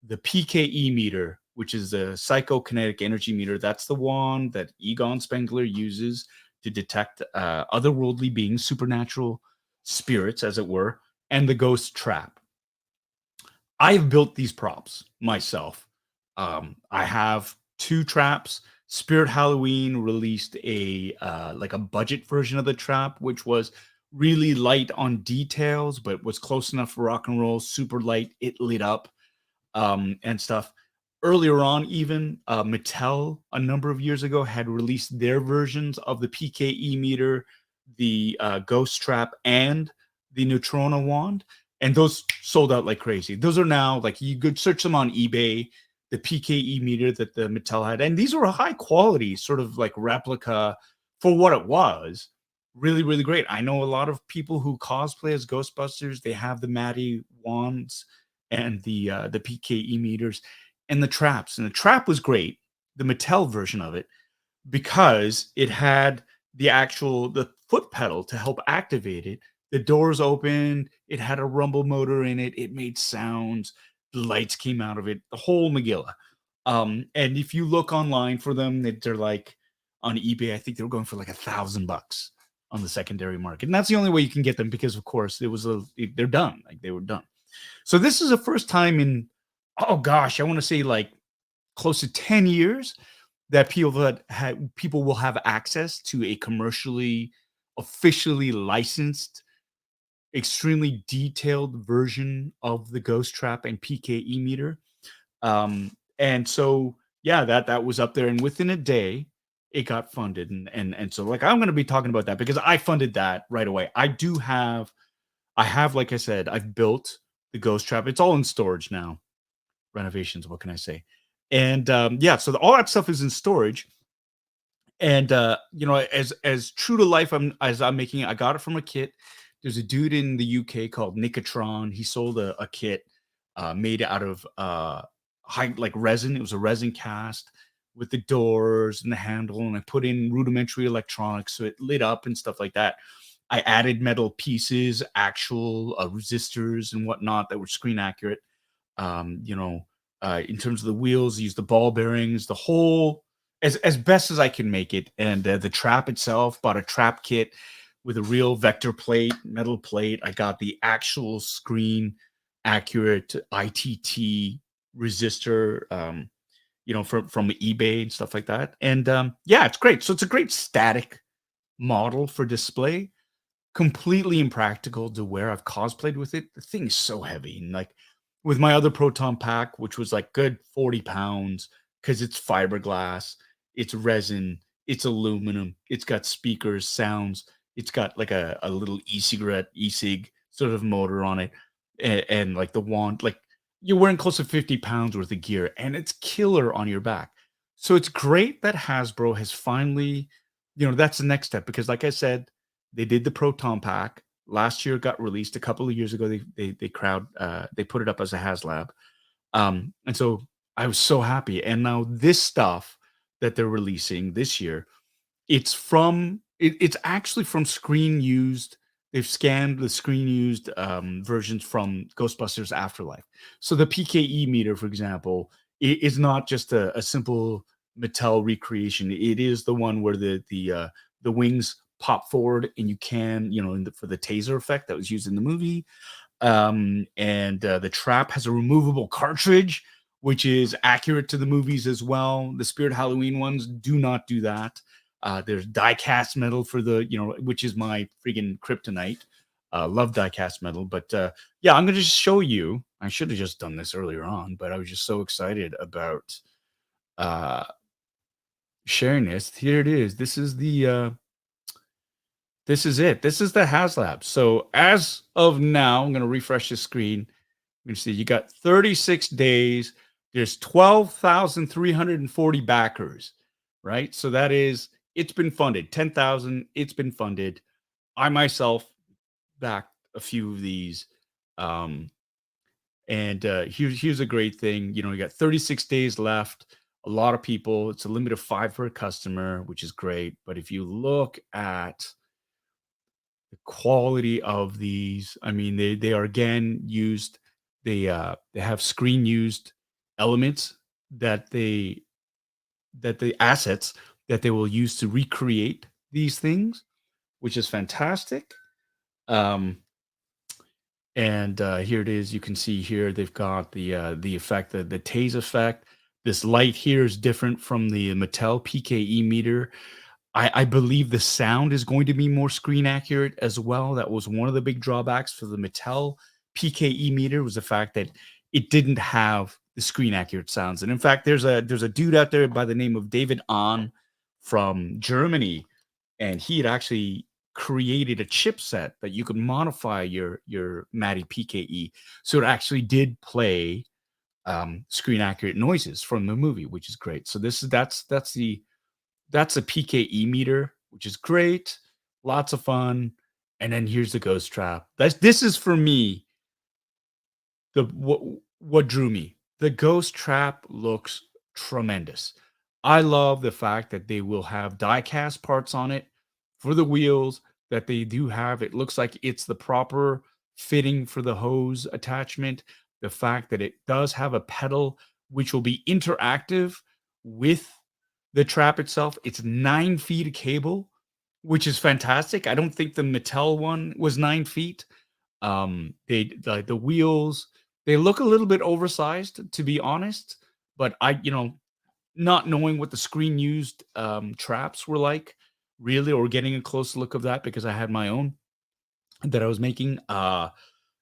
the P.K.E meter, which is the psychokinetic energy meter. That's the one that Egon Spengler uses to detect otherworldly beings, supernatural spirits, as it were, and the ghost trap. I've built these props myself. I have 2 traps. Spirit Halloween released a like a budget version of the trap, which was really light on details, but was close enough for rock and roll. Super light, it lit up and stuff. Earlier on, even Mattel a number of years ago had released their versions of the P.K.E meter, the ghost trap, and the Neutrona wand, and those sold out like crazy. Those are now like you could search them on eBay. The P.K.E meter that the Mattel had, and these were a high quality sort of like replica for what it was. Really, really great. I know a lot of people who cosplay as Ghostbusters. They have the Matty wands and the P.K.E meters and the traps. And the trap was great, the Mattel version of it, because it had the foot pedal to help activate it. The doors opened, it had a rumble motor in it, it made sounds, the lights came out of it, the whole Megillah. And if you look online for them, they're like on eBay, I think they were going for like $1,000 on the secondary market. And that's the only way you can get them because, of course, they're done. Like they were done. So this is the first time in, oh gosh, I want to say like close to 10 years that people will have access to a commercially, officially licensed, extremely detailed version of the Ghost Trap and P.K.E meter. And so yeah, that was up there, and within a day, it got funded, and so like I'm going to be talking about that because I funded that right away. I have, like I said, I've built the Ghost Trap. It's all in storage now. Renovations, what can I say? And yeah, so all that stuff is in storage. And as true to life as I'm making it, I got it from a kit. There's a dude in the UK called Nicotron. He sold a kit made out of high like resin. It was a resin cast with the doors and the handle, and I put in rudimentary electronics so it lit up and stuff like that. I added metal pieces, actual resistors and whatnot that were screen accurate. In terms of the wheels, use the ball bearings, the whole as best as I can make it. And the trap itself, bought a trap kit with a real vector plate, metal plate. I got the actual screen accurate ITT resistor, from eBay and stuff like that. And yeah, it's great. So it's a great static model for display. Completely impractical to wear. I've cosplayed with it. The thing is so heavy. And like with my other proton pack, which was like good 40 pounds, because it's fiberglass, it's resin, it's aluminum, it's got speakers, sounds, it's got like a little e-cig sort of motor on it, and like the wand, like you're wearing close to 50 pounds worth of gear, and it's killer on your back. So it's great that Hasbro has finally, that's the next step, because like I said, they did the proton pack last year. It got released a couple of years ago. They put it up as a HasLab, and so I was so happy. And now this stuff that they're releasing this year, it's actually from screen used. They've scanned the screen used versions from Ghostbusters Afterlife. So the P.K.E meter, for example, is not just a simple Mattel recreation. It is the one where the wings pop forward, and you can, for the taser effect that was used in the movie. And the trap has a removable cartridge, which is accurate to the movies as well. The Spirit Halloween ones do not do that. There's die-cast metal for the, which is my freaking kryptonite. Love die-cast metal. But yeah, I'm going to just show you. I should have just done this earlier on, but I was just so excited about sharing this. Here it is. This is the this is it. This is the HasLab. So as of now, I'm going to refresh the screen. You can see you got 36 days. There's 12,340 backers, right? So that is, it's been funded. 10,000, it's been funded. I myself backed a few of these. And here's a great thing. You got 36 days left. A lot of people, it's a limit of 5 per customer, which is great. But if you look at the quality of these, I mean, they are again used. They have screen used elements that the assets that they will use to recreate these things, which is fantastic. And here it is. You can see here they've got the effect, the tase effect. This light here is different from the Mattel P.K.E meter. I believe the sound is going to be more screen accurate as well. That was one of the big drawbacks for the Mattel P.K.E meter, was the fact that it didn't have the screen accurate sounds. And in fact, there's a dude out there by the name of David Ahn from Germany, and he had actually created a chipset that you could modify your Matty P.K.E, so it actually did play screen accurate noises from the movie, which is great. So that's a P.K.E meter, which is great, lots of fun. And then here's the ghost trap. This is for me what drew me. The ghost trap looks tremendous. I love the fact that they will have die-cast parts on it for the wheels, that they do have. It looks like it's the proper fitting for the hose attachment. The fact that it does have a pedal, which will be interactive with the trap itself. It's 9 feet of cable, which is fantastic. I don't think the Mattel one was 9 feet. The wheels, they look a little bit oversized, to be honest, but not knowing what the screen used traps were like, really, or getting a close look of that, because I had my own that I was making.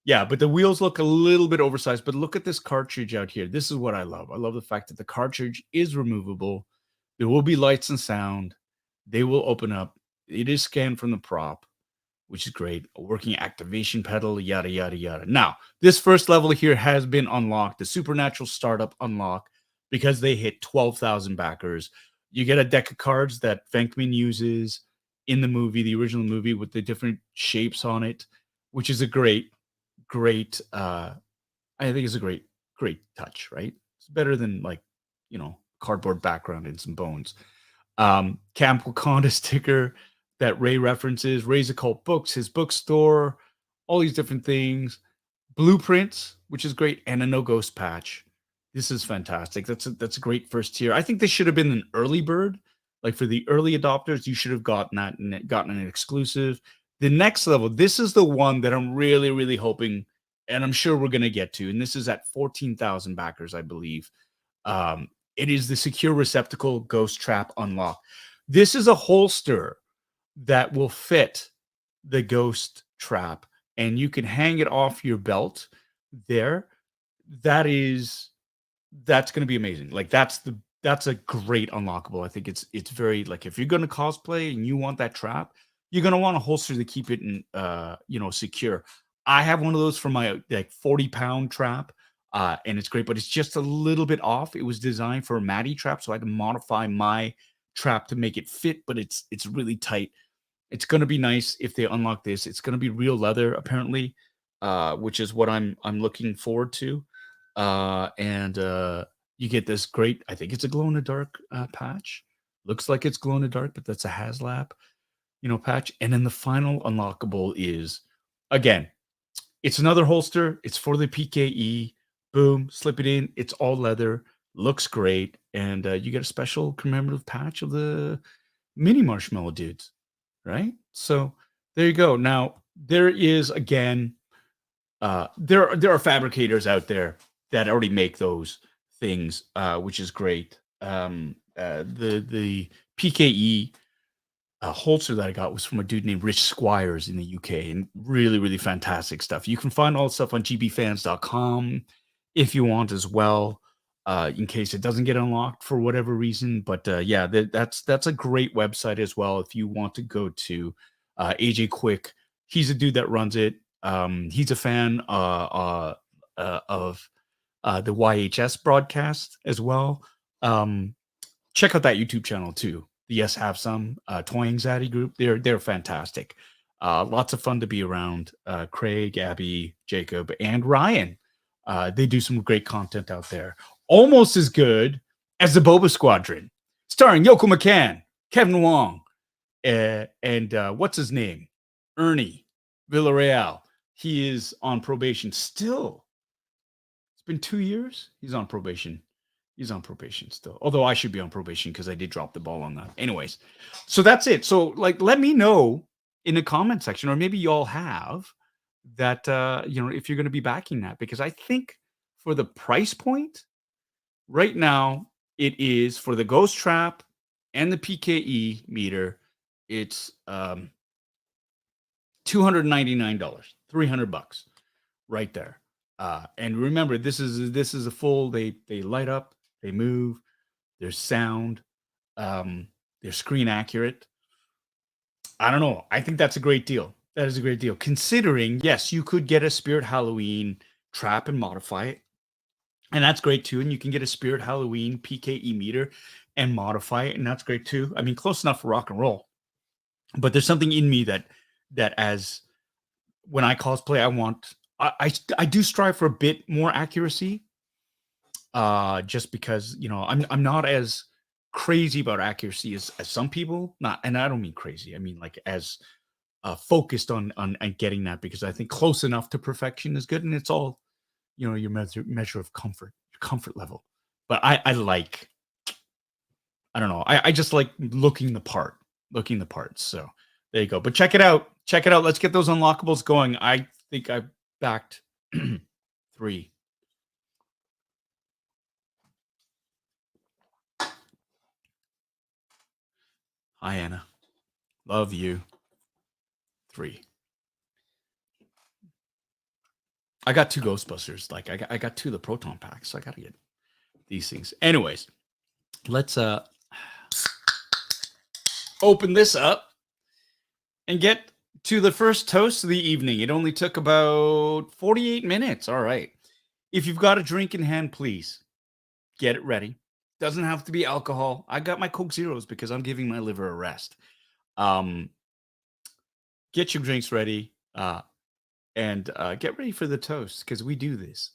Yeah, but the wheels look a little bit oversized. But look at this cartridge out here. This is what I love. I love the fact that the cartridge is removable. There will be lights and sound. They will open up. It is scanned from the prop, which is great. A working activation pedal, yada, yada, yada. Now, this first level here has been unlocked, the Supernatural Startup unlock, because they hit 12,000 backers. You get a deck of cards that Venkman uses in the movie, the original movie, with the different shapes on it, which is a great, I think it's a great touch, right? It's better than cardboard background and some bones. Camp Wakanda sticker that Ray references, Ray's Occult Books, his bookstore, all these different things, blueprints, which is great, and a no ghost patch. This is fantastic. That's a great first tier. I think this should have been an early bird. Like, for the early adopters, you should have gotten an exclusive. The next level, this is the one that I'm really, really hoping, and I'm sure we're going to get to. And this is at 14,000 backers, I believe. It is the Secure Receptacle Ghost Trap Unlock. This is a holster that will fit the ghost trap, and you can hang it off your belt there. That's going to be amazing. Like, that's a great unlockable. I think it's very, like, if you're going to cosplay and you want that trap, you're going to want a holster to keep it in, secure. I have one of those for my 40-pound trap. And it's great, but it's just a little bit off. It was designed for a Matty trap, so I had to modify my trap to make it fit, but it's really tight. It's going to be nice if they unlock this. It's going to be real leather, apparently, which is what I'm looking forward to. And you get this great, I think it's a glow-in-the-dark patch. Looks like it's glow-in-the-dark, but that's a HasLab, patch. And then the final unlockable is, again, it's another holster. It's for the P.K.E. Boom, slip it in. It's all leather. Looks great. And you get a special commemorative patch of the mini marshmallow dudes, right? So there you go. Now, there is, again, there are fabricators out there that already make those things, which is great. The P.K.E. holster that I got was from a dude named Rich Squires in the UK, and really, really fantastic stuff. You can find all the stuff on gbfans.com if you want as well, in case it doesn't get unlocked for whatever reason. But yeah, that's a great website as well if you want to go to AJ Quick. He's a dude that runs it. He's a fan of the YHS broadcast as well. Check out that YouTube channel too. The Yes Have Some Toy Anxiety group. They're fantastic. Lots of fun to be around. Craig, Abby, Jacob, and Ryan. They do some great content out there. Almost as good as the Boba Squadron, starring Yoko McCann, Kevin Wong, and what's his name? Ernie Villarreal. He is on probation still. It's been 2 years. He's on probation. He's on probation still. Although I should be on probation because I did drop the ball on that. Anyways, so that's it. So like, let me know in the comment section, or maybe y'all have that, if you're going to be backing that, because I think for the price point right now, it is for the Ghost Trap and the P.K.E. meter. It's $299, $300 right there. And remember, this is a full. They light up, they move, there's sound, they're screen accurate. I don't know. I think that's a great deal. That is a great deal, considering yes, you could get a Spirit Halloween trap and modify it, and that's great too. And you can get a Spirit Halloween P.K.E. meter and modify it, and that's great too. I mean, close enough for rock and roll. But there's something in me that as when I cosplay, I do strive for a bit more accuracy, just because I'm not as crazy about accuracy as some people. Not, and I don't mean crazy. I mean like as focused on getting that, because I think close enough to perfection is good, and it's all your measure of comfort, your comfort level. But I don't know. I just like looking the part. So there you go. But check it out. Let's get those unlockables going. I think I backed 3. Hi, Anna. Love you. 3. I got 2 Ghostbusters. Like I got 2 of the proton packs, so I got to get these things. Anyways, let's open this up and get to the first toast of the evening. It only took about 48 minutes. All right. If you've got a drink in hand, please get it ready. Doesn't have to be alcohol. I got my Coke Zeros because I'm giving my liver a rest. Get your drinks ready and get ready for the toast, because we do this.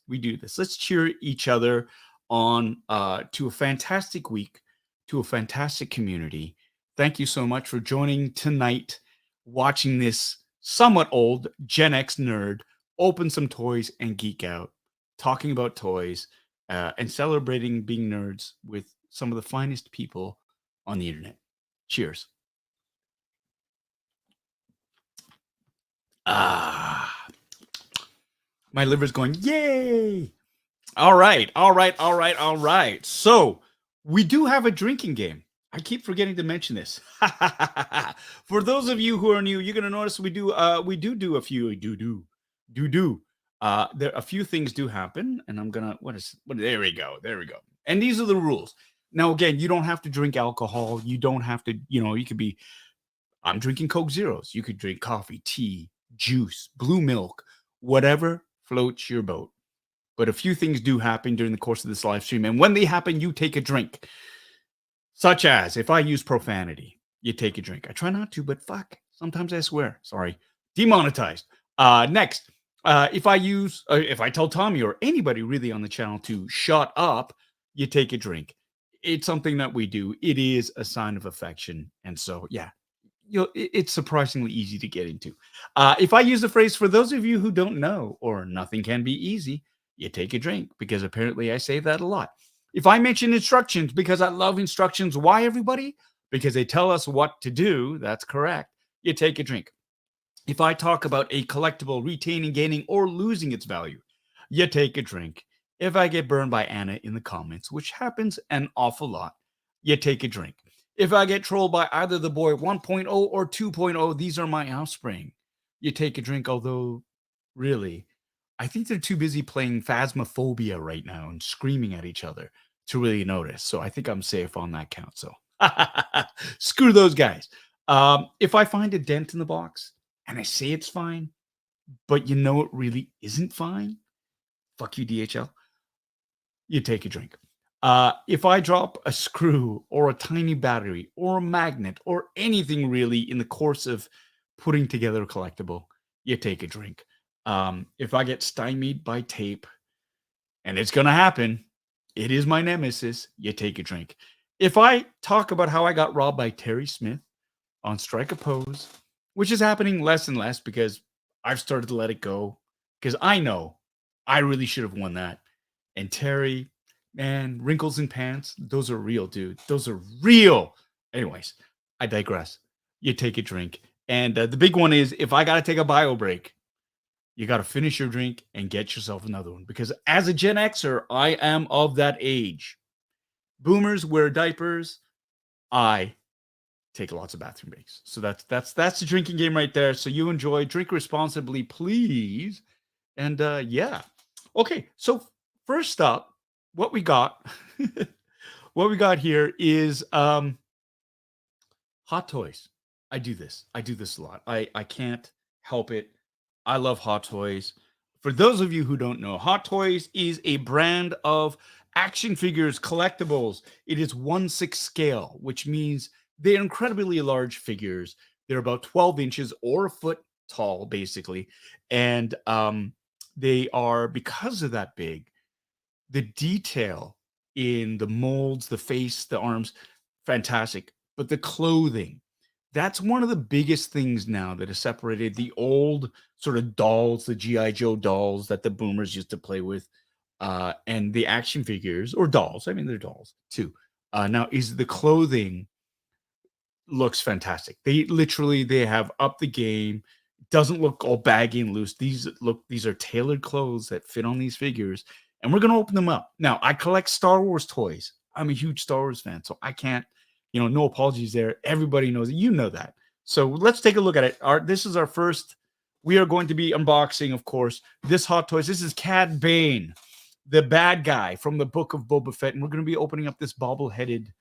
Let's cheer each other on to a fantastic week, to a fantastic community. Thank you so much for joining tonight, watching this somewhat old Gen X nerd open some toys and geek out, talking about toys, and celebrating being nerds with some of the finest people on the internet. Cheers. My liver's going, yay! All right. So we do have a drinking game. I keep forgetting to mention this. For those of you who are new, you're gonna notice we do a few there a few things do happen, and I'm gonna there we go. And these are the rules. Now again, you don't have to drink alcohol. You don't have to, you could be, I'm drinking Coke Zeros. You could drink coffee, tea, juice, blue milk, whatever floats your boat. But a few things do happen during the course of this live stream, and when they happen, you take a drink. Such as, if I use profanity, you take a drink. I try not to, but fuck, sometimes I swear. Sorry. Demonetized. Next, if I tell Tommy or anybody really on the channel to shut up, you take a drink. It's something that we do. It is a sign of affection. And so, yeah, it's surprisingly easy to get into. If I use the phrase, for those of you who don't know, or nothing can be easy, you take a drink, because apparently I say that a lot. If I mention instructions, because I love instructions, why, everybody? Because they tell us what to do. That's correct. You take a drink. If I talk about a collectible retaining, gaining, or losing its value, you take a drink. If I get burned by Anna in the comments, which happens an awful lot, you take a drink. If I get trolled by either the boy 1.0 or 2.0, these are my offspring. You take a drink, although really, I think they're too busy playing Phasmophobia right now and screaming at each other to really notice. So I think I'm safe on that count. So screw those guys. If I find a dent in the box and I say it's fine, but you know it really isn't fine, fuck you, DHL. You take a drink. If I drop a screw or a tiny battery or a magnet or anything really in the course of putting together a collectible, you take a drink. If I get stymied by tape, and it's going to happen, it is my nemesis, you take a drink. If I talk about how I got robbed by Terry Smith on Strike a Pose, which is happening less and less because I've started to let it go, because I know I really should have won that. And Terry, man, wrinkles in pants, those are real, dude. Those are real. Anyways, I digress. You take a drink. And the big one is if I got to take a bio break, you got to finish your drink and get yourself another one. Because as a Gen Xer, I am of that age. Boomers wear diapers. I take lots of bathroom breaks. So that's the drinking game right there. So you enjoy, drink responsibly, please. And yeah. Okay, so first up, what we got here is hot toys. I do this a lot. I can't help it. I love Hot Toys. For those of you who don't know, Hot Toys is a brand of action figures, collectibles. It is 1/6 scale, which means they're incredibly large figures. They're about 12 inches or a foot tall, basically. And they are, because of that big, the detail in the molds, the face, the arms, fantastic. But the clothing, that's one of the biggest things now that has separated the old sort of dolls, the G.I. Joe dolls that the boomers used to play with, and the action figures or dolls. I mean, they're dolls too. Now, is the clothing looks fantastic. They have upped the game. Doesn't look all baggy and loose. These are tailored clothes that fit on these figures, and we're gonna open them up. Now, I collect Star Wars toys. I'm a huge Star Wars fan, so I can't, no apologies there. Everybody knows it. You know that. So let's take a look at it. This is our first. We are going to be unboxing, of course, this Hot Toys. This is Cad Bane, the bad guy from the Book of Boba Fett, and we're going to be opening up this bobble-headed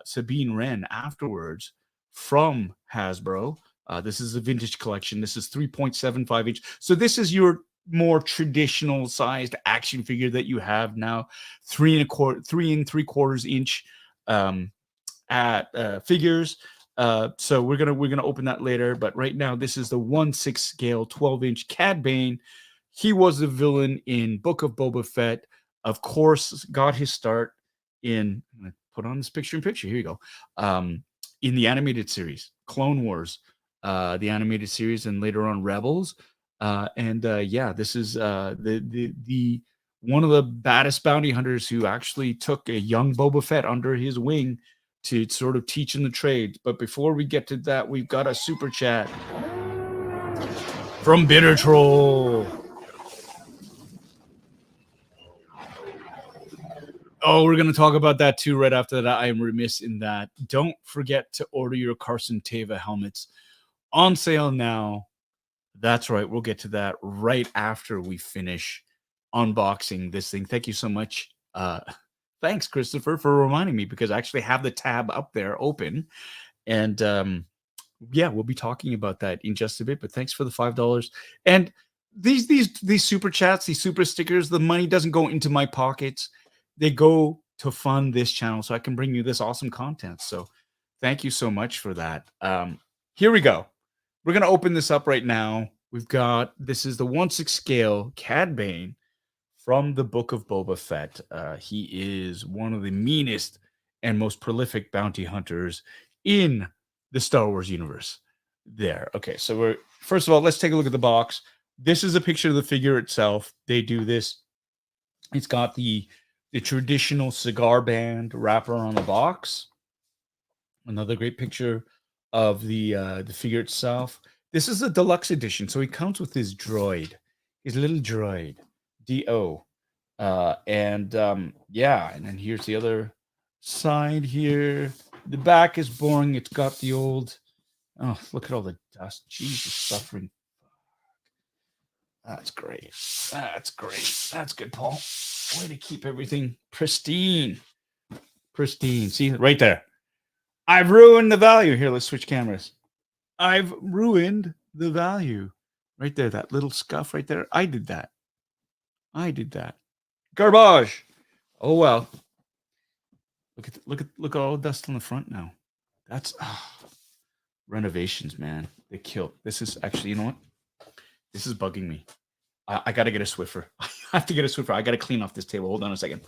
Sabine Ren afterwards from Hasbro. This is a vintage collection. This is 3.75 inch. So this is your more traditional sized action figure that you have now, 3 3/3 inch figures. So we're gonna open that later. But right now, this is the 1/6 scale 12-inch Cad Bane. He was the villain in Book of Boba Fett. Of course, got his start in. I'm gonna put on this picture-in-picture. Here you go. In the animated series, Clone Wars, the animated series, and later on Rebels. Yeah, this is the one of the baddest bounty hunters who actually took a young Boba Fett under his wing to sort of teach in the trade. But before we get to that, we've got a super chat from Bitter Troll. Oh, we're going to talk about that too right after that. I am remiss in that. Don't forget to order your Carson Teva helmets on sale now. That's right. We'll get to that right after we finish unboxing this thing. Thank you so much. Thanks, Christopher, for reminding me, because I actually have the tab up there open. And yeah, we'll be talking about that in just a bit. But thanks for the $5. And these super chats, these super stickers, the money doesn't go into my pockets. They go to fund this channel so I can bring you this awesome content. So thank you so much for that. Here we go. We're going to open this up right now. This is the 1/6 scale Cad Bane from the Book of Boba Fett. He is one of the meanest and most prolific bounty hunters in the Star Wars universe. There. Okay, so first of all, let's take a look at the box. This is a picture of the figure itself. They do this. It's got the traditional cigar band wrapper on the box. Another great picture of the figure itself. This is a deluxe edition, so he comes with his droid, his little droid, D-O. Yeah, and then here's the other side here. The back is boring. It's got the old. Oh, look at all the dust. Jesus, suffering. That's great. That's great. That's good, Paul. Way to keep everything pristine. Pristine. See, right there. I've ruined the value. Here, let's switch cameras. I've ruined the value. Right there, that little scuff right there. I did that. Garbage. Oh well. Look at all the dust on the front now. That's Renovations, man. They killed. This is actually, you know what? This is bugging me. I gotta get a Swiffer. I have to get a Swiffer. I gotta clean off this table. Hold on a second.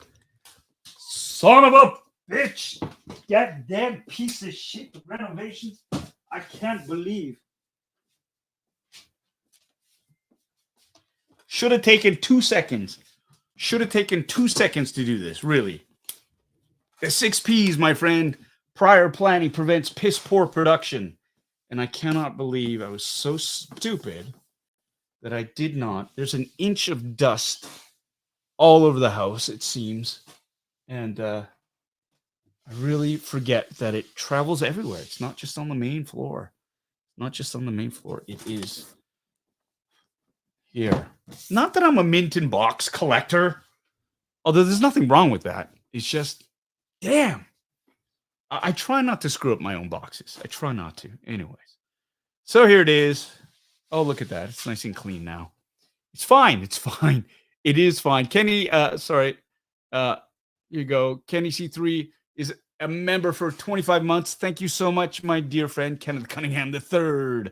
Son of a bitch! That damn piece of shit. Renovations. I can't believe. Should have taken 2 seconds. Should have taken 2 seconds to do this, really. The 6 P's, my friend. Prior planning prevents piss poor production. And I cannot believe I was so stupid that I did not. There's an inch of dust all over the house, it seems. And I really forget that it travels everywhere. It's not just on the main floor. Not just on the main floor. It is here. Not that I'm a mint in box collector, although there's nothing wrong with that. It's just, damn. I try not to screw up my own boxes. I try not to. Anyways. So here it is. Oh, look at that. It's nice and clean now. It's fine. It's fine. It is fine. Kenny, sorry. Here you go. Kenny C3 is a member for 25 months. Thank you so much, my dear friend, Kenneth Cunningham III.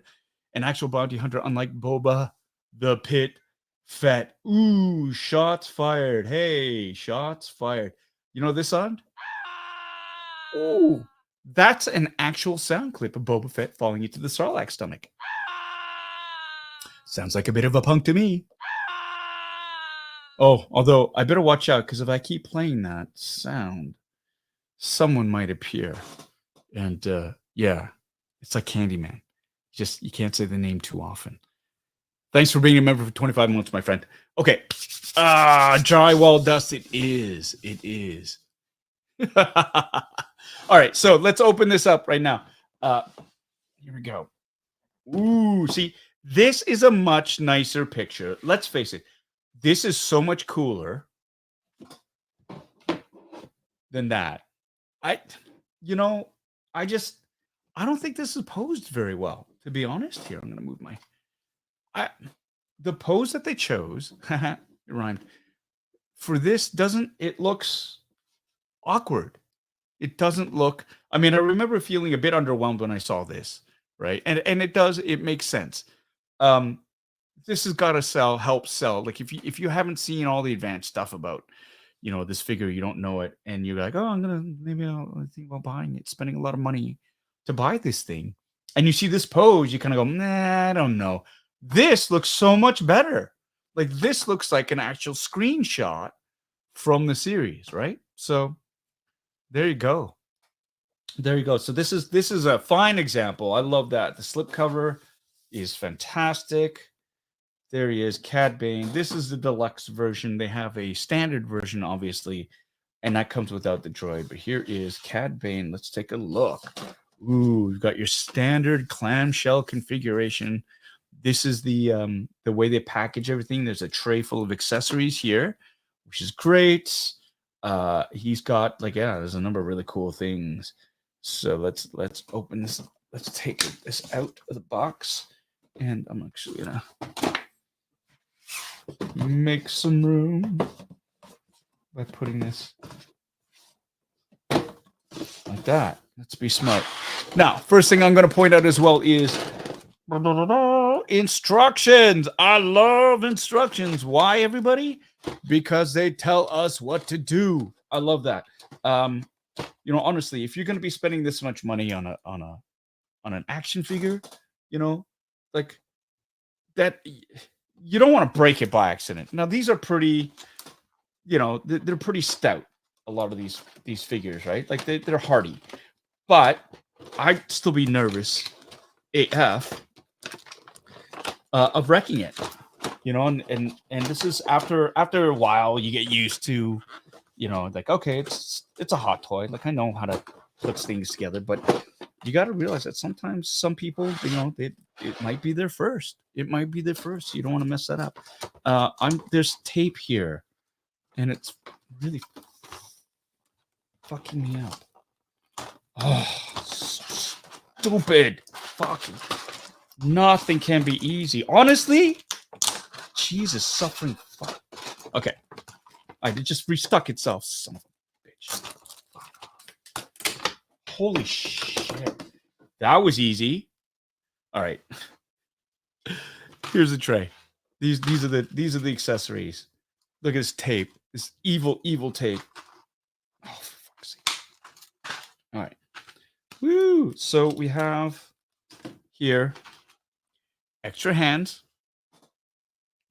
An actual bounty hunter, unlike Boba the Pit Fett. Ooh, shots fired. Hey, shots fired. You know this sound? Ooh, that's an actual sound clip of Boba Fett falling into the Sarlacc stomach. Sounds like a bit of a punk to me. Oh, although I better watch out, because if I keep playing that sound, someone might appear. And yeah, it's like Candyman. Just, you can't say the name too often. Thanks for being a member for 25 months, my friend. Okay. Drywall dust. It is. It is. All right, so let's open this up right now. Here we go. Ooh, see, this is a much nicer picture. Let's face it. This is so much cooler than that. I don't think this is posed very well, to be honest. Here, I'm going to move the pose that they chose, it rhymed, for this it looks awkward. It doesn't look, I mean, I remember feeling a bit underwhelmed when I saw this, right? And it makes sense. This has got to help sell. Like if you haven't seen all the advanced stuff about, this figure, you don't know it, and you're like, oh, maybe I'll think about buying it, spending a lot of money to buy this thing. And you see this pose, you kind of go, nah, I don't know. This looks so much better. Like this looks like an actual screenshot from the series, right? So there you go. There you go. So this is a fine example. I love that. The slipcover is fantastic. There he is, Cad Bane. This is the deluxe version. They have a standard version, obviously, and that comes without the droid. But here is Cad Bane. Let's take a look. Ooh, you've got your standard clamshell configuration. This is the way they package everything. There's a tray full of accessories here, which is great. He's got there's a number of really cool things. So let's open this. Let's take this out of the box, and I'm actually gonna make some room by putting this like that. Let's be smart. Now, first thing I'm going to point out as well is instructions. I love instructions. Why, everybody? Because they tell us what to do. I love that. Honestly, if you're going to be spending this much money on an action figure, like that, you don't want to break it by accident. Now, these are pretty, they're pretty stout. A lot of these figures, right? Like they're hardy, but I'd still be nervous AF of wrecking it, and this is after a while you get used to, like, okay, it's a hot toy. Like I know how to puts things together. But you got to realize that sometimes some people, it might be their first. It might be their first. You don't want to mess that up. There's tape here, and it's really fucking me up. Oh, so stupid. Fucking nothing can be easy. Honestly, Jesus, suffering. Fuck. Okay. It just restuck itself, son of a bitch. Holy shit. That was easy. All right. Here's the tray. These are the accessories. Look at this tape. This evil tape. Oh, for fuck's sake. All right. Woo! So we have here extra hands,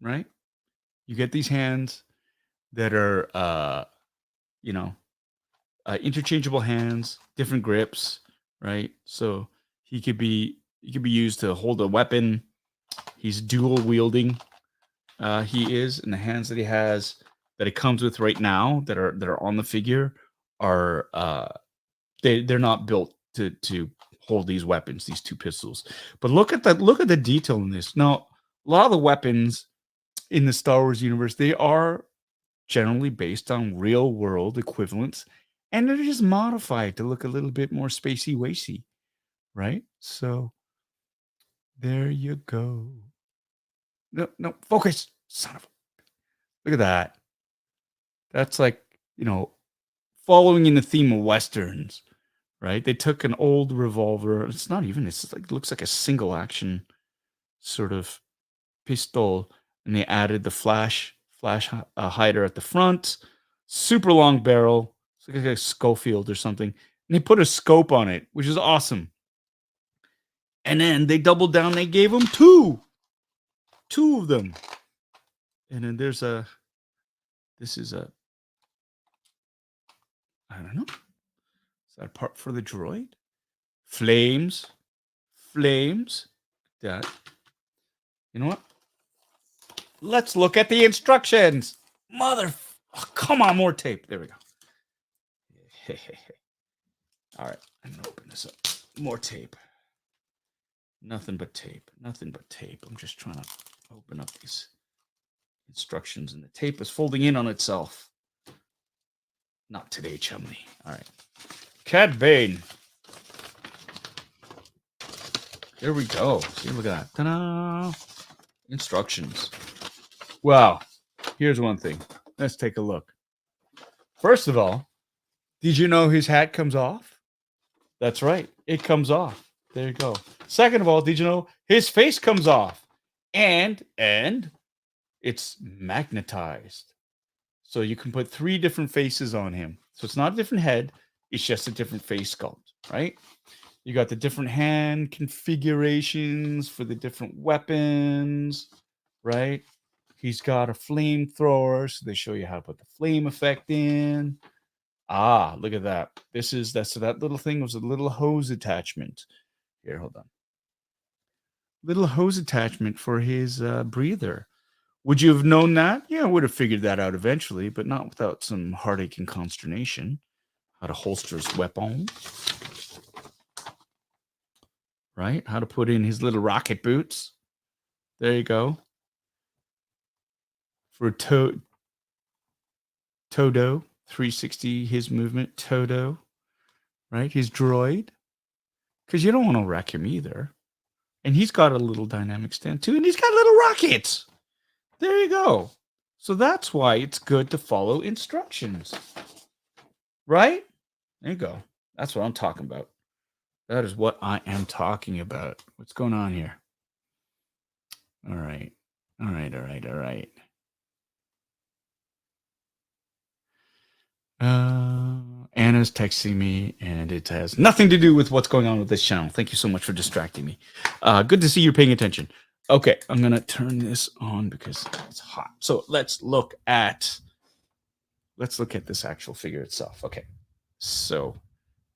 right? You get these hands that are interchangeable hands, different grips, right? So he could be used to hold a weapon. He's dual wielding. He is, and the hands that he has that it comes with right now that are on the figure are they're not built to hold these weapons, these two pistols. But look at the detail in this. Now, a lot of the weapons in the Star Wars universe, they are generally based on real world equivalents, and they're just modified to look a little bit more spacey wacy, right? So there you go. No, focus, son of a. Look at that. That's like, following in the theme of Westerns, right? They took an old revolver. It's like, it looks like a single action sort of pistol, and they added the flash hider at the front, super long barrel. It's like a Schofield or something. And they put a scope on it, which is awesome. And then they doubled down. They gave them two of them. And then this is a, I don't know. Is that a part for the droid? Flames. That. You know what? Let's look at the instructions. Come on, more tape. There we go. All right, I'm gonna open this up. More tape. Nothing but tape. I'm just trying to open up these instructions, and the tape is folding in on itself. Not today, Chumley. All right. Cad Bane. Here we go. See, look at that. Ta-da! Instructions. Wow. Here's one thing. Let's take a look. First of all, did you know his hat comes off? That's right. It comes off. There you go. Second of all, did you know his face comes off? And it's magnetized. So you can put 3 different faces on him. So it's not a different head. It's just a different face sculpt, right? You got the different hand configurations for the different weapons, right? He's got a flamethrower, so they show you how to put the flame effect in. Ah, look at that. That little thing was a little hose attachment. Here, hold on. Little hose attachment for his breather. Would you have known that? Yeah, I would have figured that out eventually, but not without some heartache and consternation. How to holster his weapon. Right? How to put in his little rocket boots. There you go. For Todo 360, his movement, Todo. Right? His droid. Because you don't want to wreck him either. And he's got a little dynamic stand too. And he's got little rockets. There you go. So that's why it's good to follow instructions. Right? There you go. That's what I'm talking about. That is what I am talking about. What's going on here? All right. Anna's texting me, and it has nothing to do with what's going on with this channel. Thank you so much for distracting me. Good to see you're paying attention. Okay, I'm going to turn this on because it's hot. So let's look at this actual figure itself. Okay, so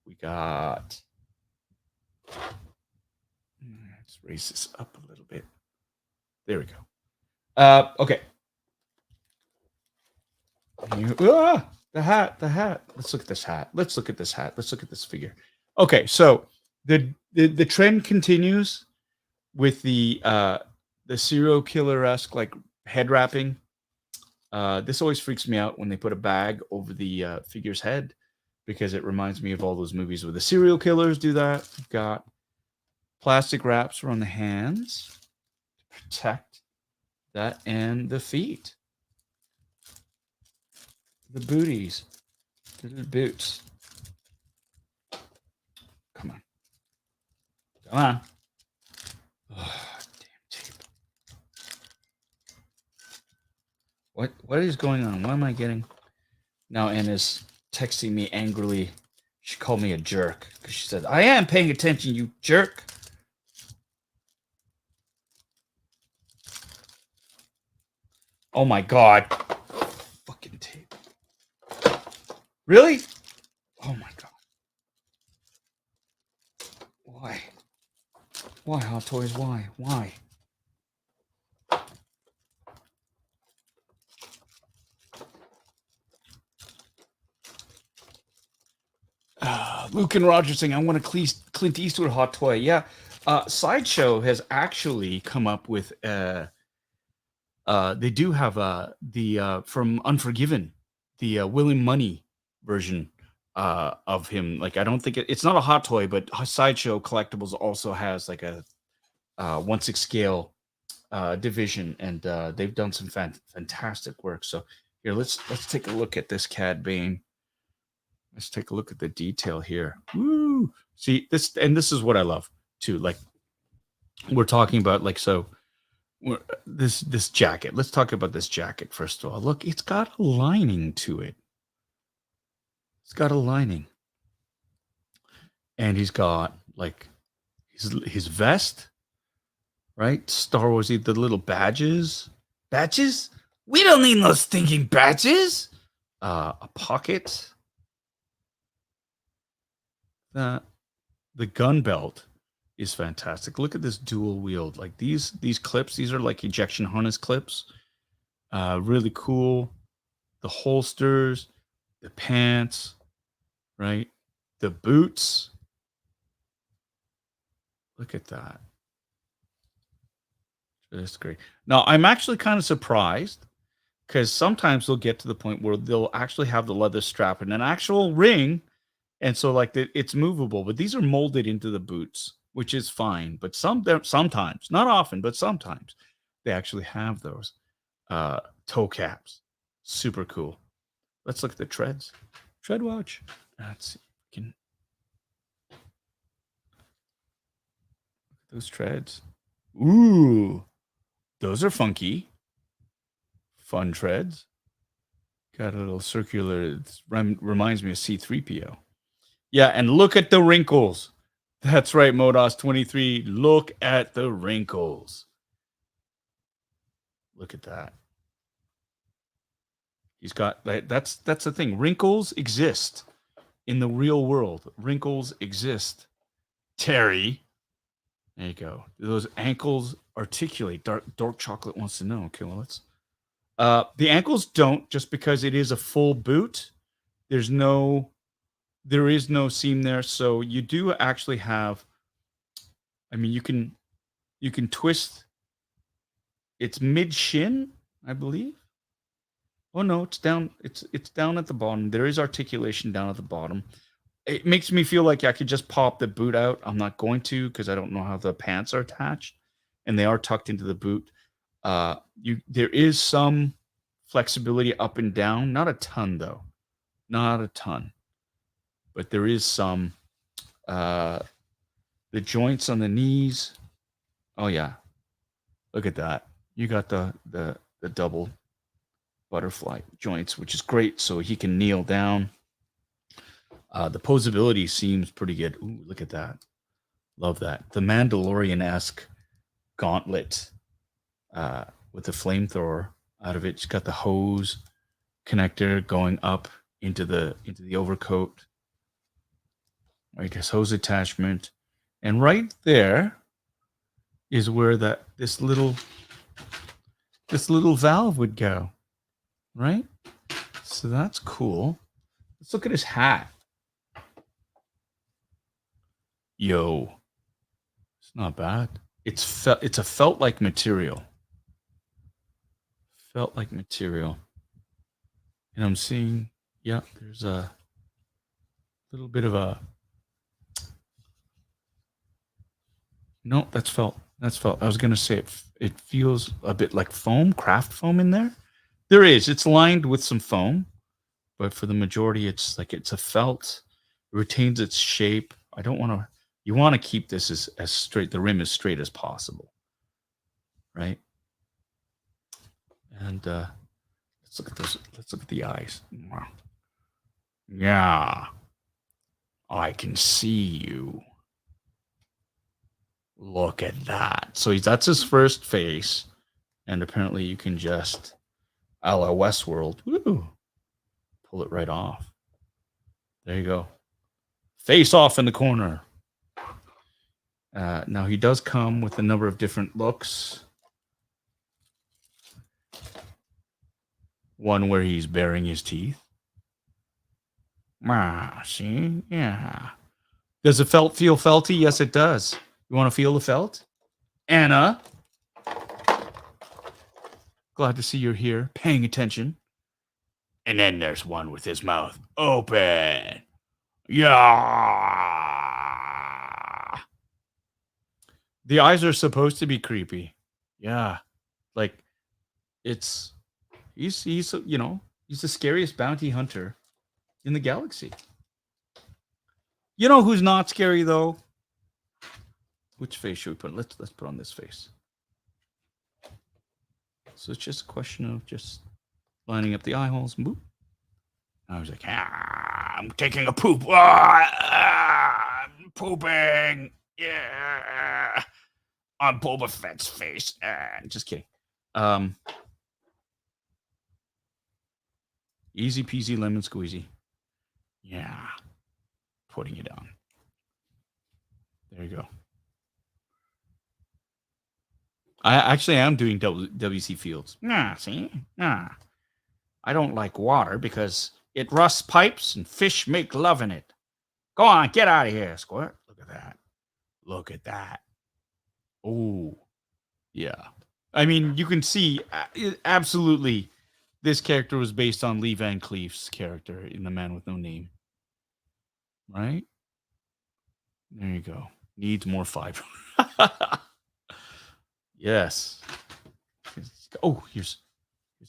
we got... Let's raise this up a little bit. There we go. Okay. The hat. Let's look at this hat. Let's look at this figure. Okay, so the trend continues with the serial killer-esque like head wrapping. This always freaks me out when they put a bag over the figure's head because it reminds me of all those movies where the serial killers do that. We've got plastic wraps around the hands to protect that and the feet. The booties. The boots. Come on. Come on. Oh, damn tape. What is going on? What am I getting? Now Anna's texting me angrily. She called me a jerk because she said, I am paying attention, you jerk. Oh my God. Fucking tape. Really? Oh my God. Why? Why, Hot Toys? Why? Why? Luke and Roger saying, I want a Clint Eastwood hot toy. Yeah. Sideshow has actually come up with they do have the from Unforgiven, the William Money version of him. Like, I don't think it's not a hot toy, but Sideshow Collectibles also has like a 1/6 scale division, and they've done some fantastic work. So here, let's take a look at this Cad Bane. Let's take a look at the detail here. Woo! See this, and this is what I love too. Like, we're talking about, like, so this jacket. Let's talk about this jacket first of all. Look, it's got a lining to it. It's got a lining, and he's got like his vest, right? Star Wars, the little badges. Badges? We don't need no stinking badges. A pocket. The gun belt is fantastic. Look at this dual wield. Like these clips, these are like ejection harness clips. Really cool. The holsters, the pants, right? The boots. Look at that. That's great. Now, I'm actually kind of surprised because sometimes they'll get to the point where they'll actually have the leather strap and an actual ring. And so, like, it's movable, but these are molded into the boots, which is fine. But sometimes, not often, but sometimes, they actually have those toe caps. Super cool. Let's look at the treads. Tread watch. Let's see. Look at those treads. Ooh, those are funky. Fun treads. Got a little circular. It reminds me of C-3PO. Yeah, and look at the wrinkles. That's right, Modos23. Look at the wrinkles. Look at that. He's got that's the thing. Wrinkles exist in the real world. Wrinkles exist. Terry. There you go. Do those ankles articulate? Dark Chocolate wants to know. Okay, well, let's. The ankles don't, just because it is a full boot. There is no seam there, so you do actually have. I mean, you can twist. It's mid shin, I believe. Oh no, it's down. It's down at the bottom. There is articulation down at the bottom. It makes me feel like I could just pop the boot out. I'm not going to, because I don't know how the pants are attached, and they are tucked into the boot. There is some flexibility up and down, not a ton though, not a ton, but there is some. The joints on the knees. Oh yeah, look at that. You got the double butterfly joints, which is great, so he can kneel down. The posability seems pretty good. Ooh, look at that. Love that. The Mandalorian-esque gauntlet with the flamethrower out of it. It's got the hose connector going up into the overcoat. Right, his hose attachment. And right there is where this little valve would go. Right? So that's cool. Let's look at his hat. Yo, it's not bad. It's a felt-like material. Felt-like material. And I'm seeing, yeah, there's a little bit of a. No, that's felt. That's felt. I was gonna say it feels a bit like foam, craft foam in there. There is. It's lined with some foam, but for the majority, it's a felt. It retains its shape. I don't want to. You want to keep this as straight. The rim as straight as possible, right? And let's look at this. Let's look at the eyes. Yeah, I can see you. Look at that. So that's his first face, and apparently you can just, a la Westworld, pull it right off. There you go. Face off in the corner. Now he does come with a number of different looks. One where he's baring his teeth. See? Yeah. Does it feel felty? Yes, it does. You want to feel the felt? Anna. Glad to see you're here, paying attention. And then there's one with his mouth open. Yeah. The eyes are supposed to be creepy. Yeah. Like, he's the scariest bounty hunter in the galaxy. You know who's not scary though? Which face should we put? Let's put on this face. So it's just a question of just lining up the eye holes. Boop. I was like, I'm taking a poop. I'm pooping. Yeah. On Boba Fett's face. Just kidding. Easy peasy lemon squeezy. Yeah. Putting it on. There you go. I am doing WC Fields. See? I don't like water because it rusts pipes and fish make love in it. Go on, get out of here, Squirt. Look at that. Look at that. Oh, yeah. I mean, you can see absolutely this character was based on Lee Van Cleef's character in The Man with No Name. Right? There you go. Needs more fiber. Yes. Oh, here's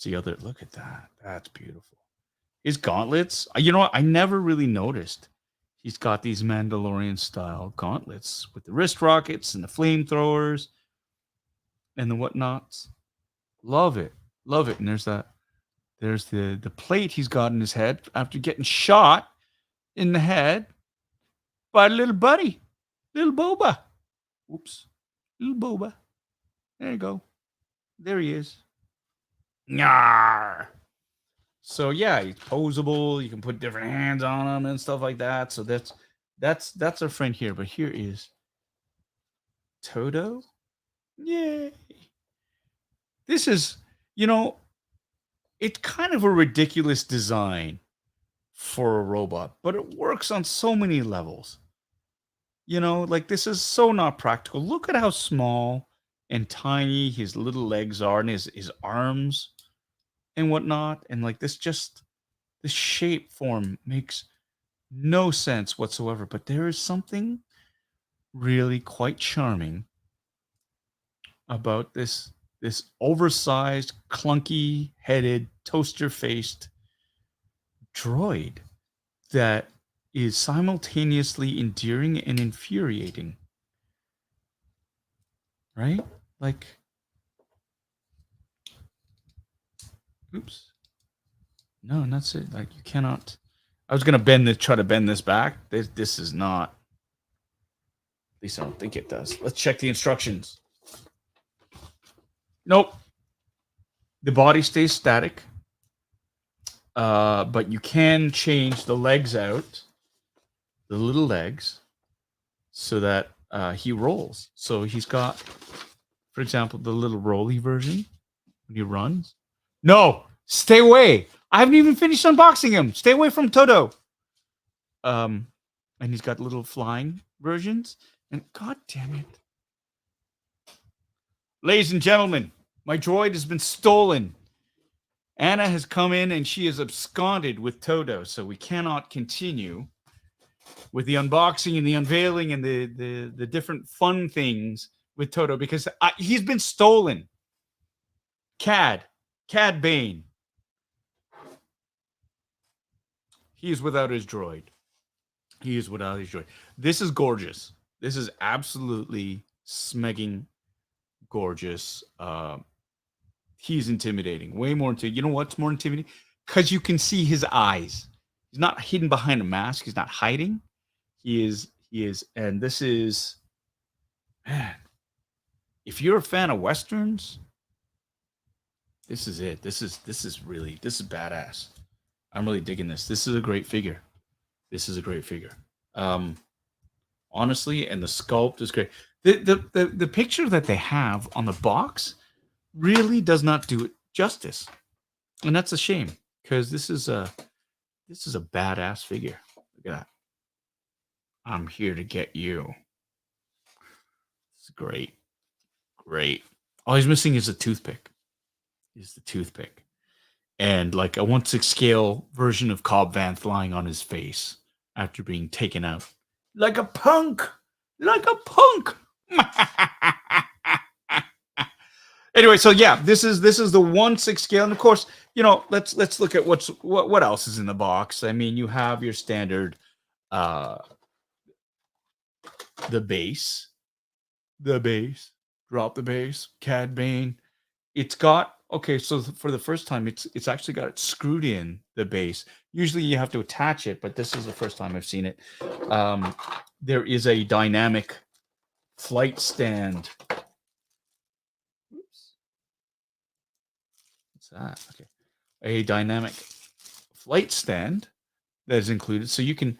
the other. Look at that. That's beautiful. His gauntlets. You know what? I never really noticed. He's got these Mandalorian style gauntlets with the wrist rockets and the flamethrowers and the whatnots. Love it. Love it. And there's the plate he's got in his head after getting shot in the head by a little buddy. Little Boba. Oops. Little Boba. There you go. There he is. Nyar. So yeah, he's posable. You can put different hands on him and stuff like that. So that's our friend here. But here is Todo. Yay. This is, it's kind of a ridiculous design for a robot, but it works on so many levels. This is so not practical. Look at how small and tiny his little legs are and his arms and whatnot. And this shape form makes no sense whatsoever. But there is something really quite charming about this oversized, clunky-headed, toaster-faced droid that is simultaneously endearing and infuriating. Right? Oops. No, that's it. You cannot. I was gonna try to bend this back. This is not. At least I don't think it does. Let's check the instructions. Nope. The body stays static. But you can change the legs out, the little legs, so that he rolls. So he's got, for example, the little rolly version when he runs. No, stay away. I haven't even finished unboxing him. Stay away from Todo. And he's got little flying versions. And god damn it. Ladies and gentlemen, my droid has been stolen. Anna has come in and she is absconded with Toto, so we cannot continue with the unboxing and the unveiling and the different fun things with Toto because he's been stolen. Cad Bane. He is without his droid. This is gorgeous. This is absolutely smegging gorgeous. He's intimidating. Way more intimidating. You know what's more intimidating? Because you can see his eyes. He's not hidden behind a mask. He's not hiding. He is. And this is, man, if you're a fan of Westerns, this is it. This is badass. I'm really digging this. This is a great figure. Honestly, and the sculpt is great. The picture that they have on the box really does not do it justice, and that's a shame because this is a badass figure. Look at that. I'm here to get you. It's great. All he's missing is a toothpick. And like a 1/6 scale version of Cobb Vanth lying on his face after being taken out. Like a punk. Anyway, so yeah, this is the 1/6 scale. And of course, you know, let's look at what else is in the box. I mean, you have your standard the base. Drop the base. Cad Bane. It's got, okay, so for the first time, it's actually got it screwed in, the base. Usually you have to attach it, but this is the first time I've seen it. There is a dynamic flight stand. Oops. What's that? Okay. A dynamic flight stand that is included. So you can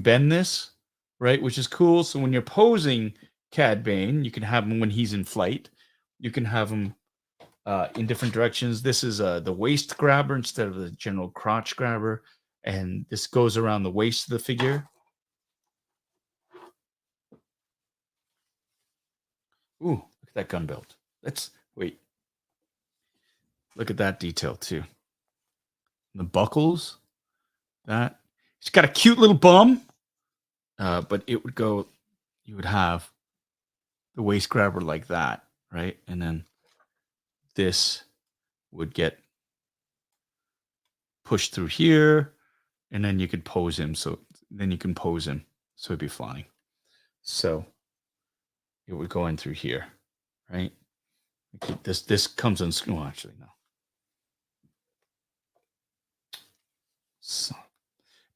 bend this, right? Which is cool. So when you're posing Cad Bane, you can have him when he's in flight. You can have him in different directions. This is the waist grabber instead of the general crotch grabber, and this goes around the waist of the figure. Ooh, look at that gun belt. Wait. Look at that detail too. The buckles. That it's got a cute little bum, but it would go. You would have the waist grabber like that, right? And then this would get pushed through here, and then you could pose him. So it'd be flying. So it would go in through here, right? This comes on. Oh, actually, no. So,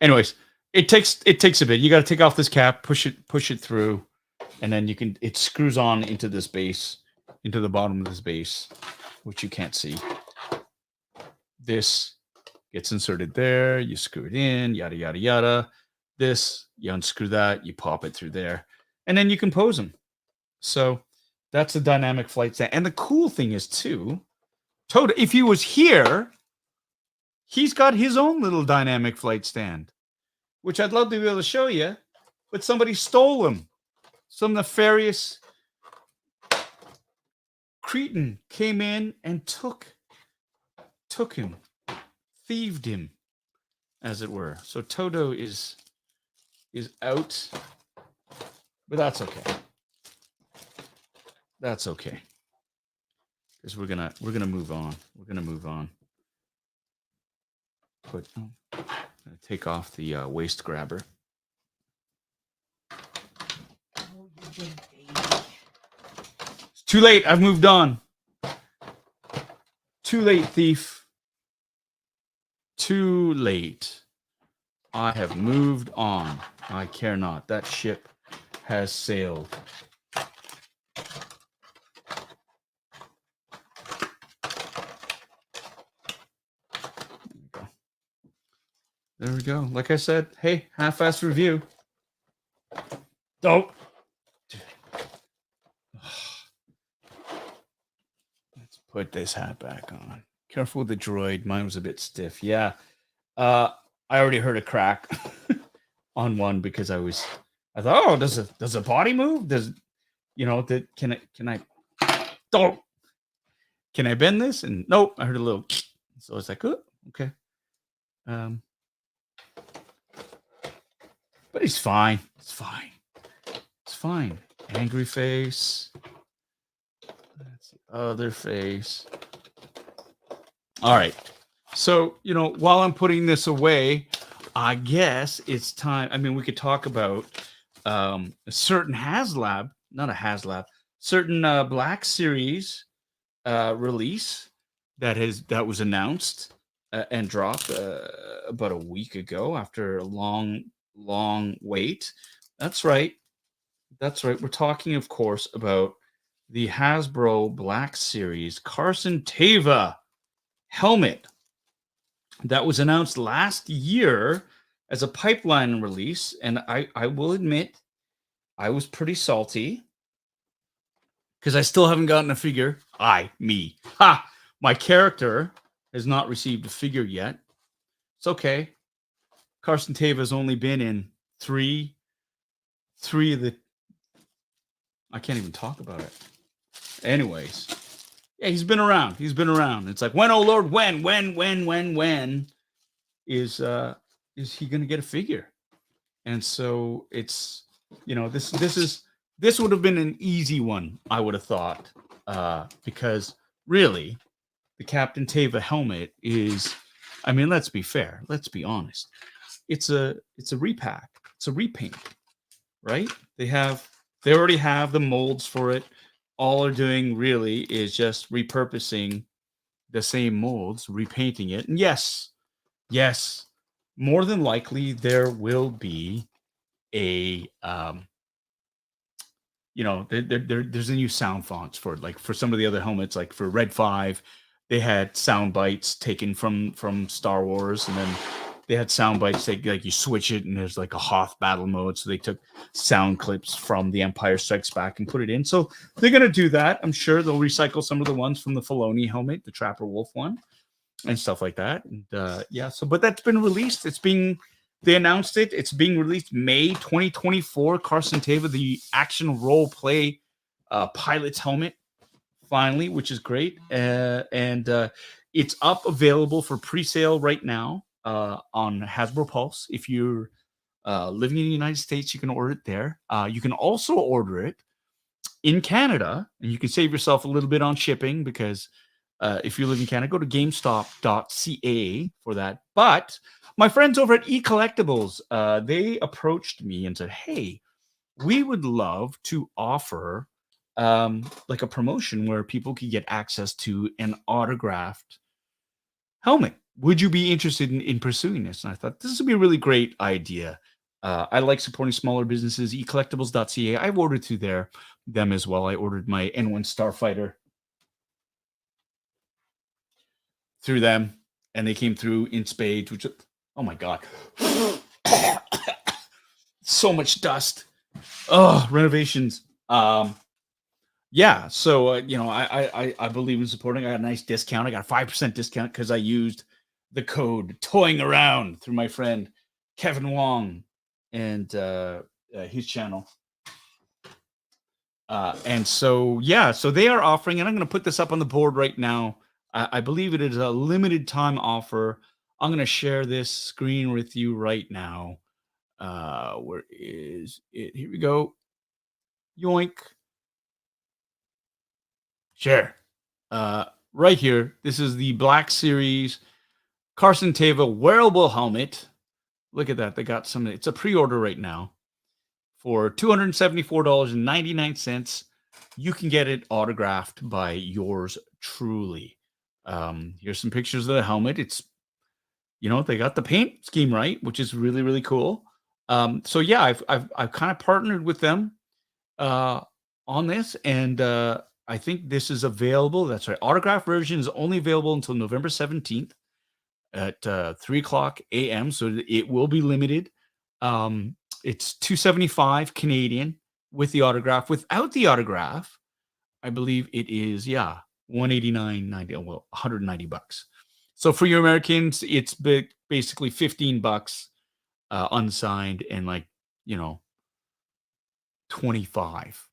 anyways, it takes a bit. You got to take off this cap, push it through, and then it screws on into this base, into the bottom of this base, which you can't see. This gets inserted there. You screw it in, yada yada yada. This, you unscrew that, you pop it through there, and then you can pose them. So that's a dynamic flight stand. And the cool thing is too, Toto, if he was here, he's got his own little dynamic flight stand, which I'd love to be able to show you, but somebody stole him. Some nefarious cretin came in and took him, thieved him, as it were. So Toto is out, but that's okay. That's okay, because we're gonna move on. I'm gonna take off the waist grabber. It's too late. I've moved on. Too late, thief. Too late. I have moved on. I care not. That ship has sailed. There we go. Like I said, hey, half-ass review. Oh. Let's put this hat back on. Careful with the droid. Mine was a bit stiff. Yeah. I already heard a crack. on one because I thought, oh, does a body move? Does can I don't can I bend this? And nope, I heard a little. So it's like, oh, okay. But he's fine. It's fine. It's fine. Angry face. That's the other face. All right. So, while I'm putting this away, I guess it's time. I mean, we could talk about a certain HasLab, not a HasLab, certain Black Series release that was announced and dropped about a week ago after a long wait. That's right. We're talking, of course, about the Hasbro Black Series Carson Teva helmet that was announced last year as a pipeline release. And I will admit, I was pretty salty because I still haven't gotten a figure. My character has not received a figure yet. It's okay. Carson Teva has only been in three of the. I can't even talk about it. Anyways, yeah, he's been around. It's like, when, oh Lord, when is he going to get a figure? And so it's, this would have been an easy one, I would have thought, because really, the Captain Teva helmet is, I mean, let's be fair, let's be honest, it's a repack, it's a repaint, right? They already have the molds for it. All they're doing really is just repurposing the same molds, repainting it. And yes, more than likely there will be a there's a new sound fonts for it. Like for some of the other helmets, like for Red 5, they had sound bites taken from Star Wars, and then they had sound bites that, like, you switch it and there's like a Hoth battle mode. So they took sound clips from The Empire Strikes Back and put it in. So they're going to do that. I'm sure they'll recycle some of the ones from the Filoni helmet, the Trapper Wolf one, and stuff like that. And but that's been released. They announced it. It's being released May 2024. Carson Teva, the action role play pilot's helmet, finally, which is great. And it's up, available for pre-sale right now on Hasbro Pulse. If you're living in the United States, you can order it there. You can also order it in Canada, and you can save yourself a little bit on shipping, because if you live in Canada, go to GameStop.ca for that. But my friends over at eCollectibles, they approached me and said, hey, we would love to offer like a promotion where people could get access to an autographed helmet. Would you be interested in pursuing this? And I thought this would be a really great idea. I like supporting smaller businesses. ecollectibles.ca. I've ordered through them as well. I ordered my N1 Starfighter through them, and they came through in spades, which, oh my God, so much dust. Oh, Renovations. Yeah. So, I believe in supporting. I got a nice discount. I got a 5% discount because I used the code Toying Around through my friend Kevin Wong and his channel. And so, so they are offering, and I'm going to put this up on the board right now. I believe it is a limited time offer. I'm going to share this screen with you right now. Where is it? Here we go. Yoink. Share. Right here. This is the Black Series Carson Teva wearable helmet. Look at that. They got some. It's a pre-order right now for $274.99. You can get it autographed by yours truly. Here's some pictures of the helmet. It's, they got the paint scheme right, which is really, really cool. So yeah, I've kind of partnered with them on this, and I think this is available. That's right. Autograph version is only available until November 17th at 3:00 a.m. So it will be limited. It's $275 Canadian with the autograph. Without the autograph, I believe it is $189.90. Well, $190. So for you Americans, it's basically $15 unsigned, and like, 25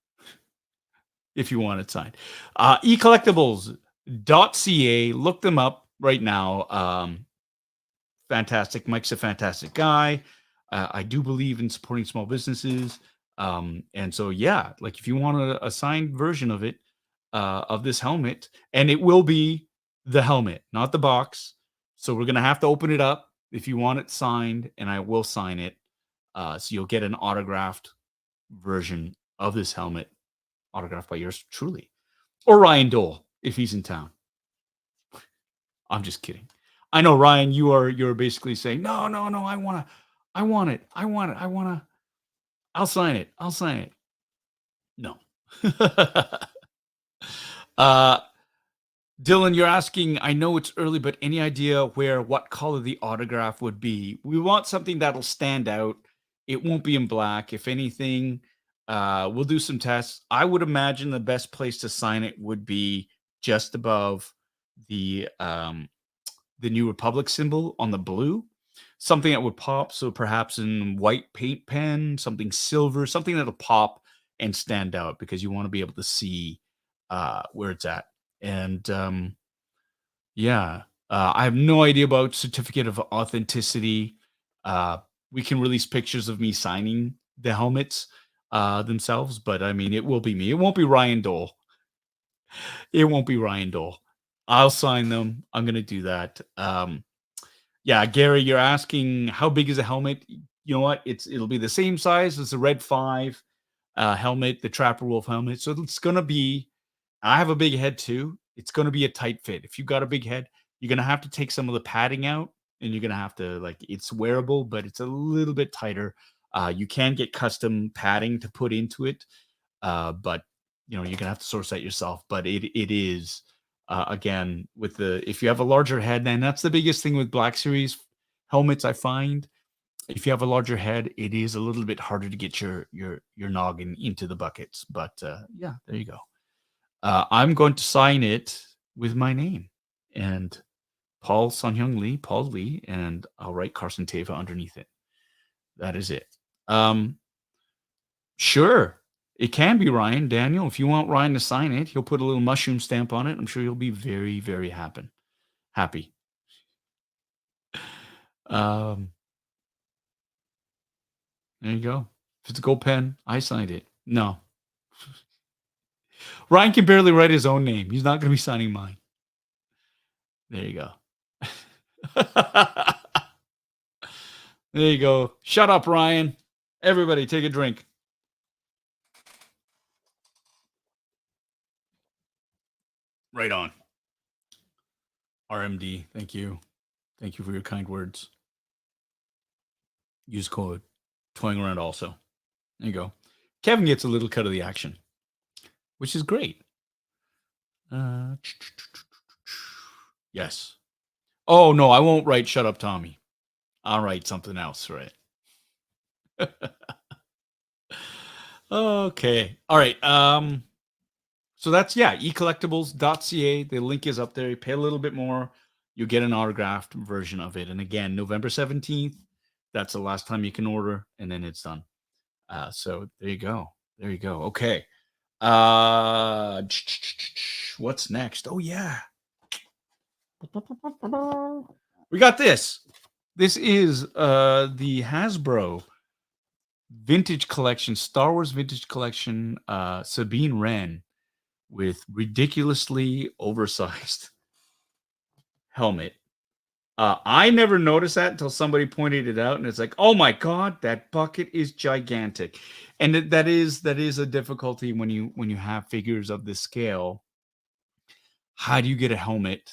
if you want it signed. ecollectibles.ca, look them up right now. Fantastic. Mike's a fantastic guy. I do believe in supporting small businesses. And so, yeah, like if you want a signed version of it, of this helmet, and it will be the helmet, not the box. So we're going to have to open it up if you want it signed, and I will sign it. So you'll get an autographed version of this helmet, autographed by yours truly, or Ryan Dole if he's in town. I'm just kidding. I know, Ryan, you're basically saying, no, I want it. I'll sign it. No. Dylan, you're asking, I know it's early, but any idea what color the autograph would be? We want something that'll stand out. It won't be in black. If anything, we'll do some tests. I would imagine the best place to sign it would be just above the New Republic symbol on the blue, something that would pop. So perhaps in white paint pen, something silver, something that'll pop and stand out, because you want to be able to see where it's at. And I have no idea about certificate of authenticity. We can release pictures of me signing the helmets themselves, but I mean, it will be me. It won't be Ryan Dole. I'll sign them. I'm going to do that. Gary, you're asking how big is a helmet? You know what? It'll be the same size as the Red 5 helmet, the Trapper Wolf helmet. So it's going to be, I have a big head too. It's going to be a tight fit. If you've got a big head, you're going to have to take some of the padding out, and you're going to have to, like, it's wearable, but it's a little bit tighter. You can get custom padding to put into it. But you're going to have to source that yourself. But it is, again, if you have a larger head, and that's the biggest thing with Black Series helmets, I find. If you have a larger head, it is a little bit harder to get your noggin into the buckets. But there you go. I'm going to sign it with my name and Paul SUN-HYUNG Lee, Paul Lee, and I'll write Carson Teva underneath it. That is it. Sure. It can be Ryan. Daniel, if you want Ryan to sign it, he'll put a little mushroom stamp on it. I'm sure he'll be very, very happy. There you go. If it's a gold pen, I signed it. No. Ryan can barely write his own name. He's not going to be signing mine. There you go. There you go. Shut up, Ryan. Everybody, take a drink. Right on. RMD, thank you. Thank you for your kind words. Use code Toying Around also. There you go. Kevin gets a little cut of the action, which is great. Yes. Oh, no, I won't write Shut Up, Tommy. I'll write something else, right? Okay. All right. So that's, ecollectibles.ca. The link is up there. You pay a little bit more, you get an autographed version of it. And again, November 17th, that's the last time you can order, and then it's done. So there you go. Okay. What's next? Oh, yeah. We got this. This is the Hasbro Vintage Collection, Star Wars Vintage Collection, Sabine Ren with ridiculously oversized helmet. I never noticed that until somebody pointed it out, and it's like, oh my God, that bucket is gigantic. And that is a difficulty when you have figures of this scale. How do you get a helmet,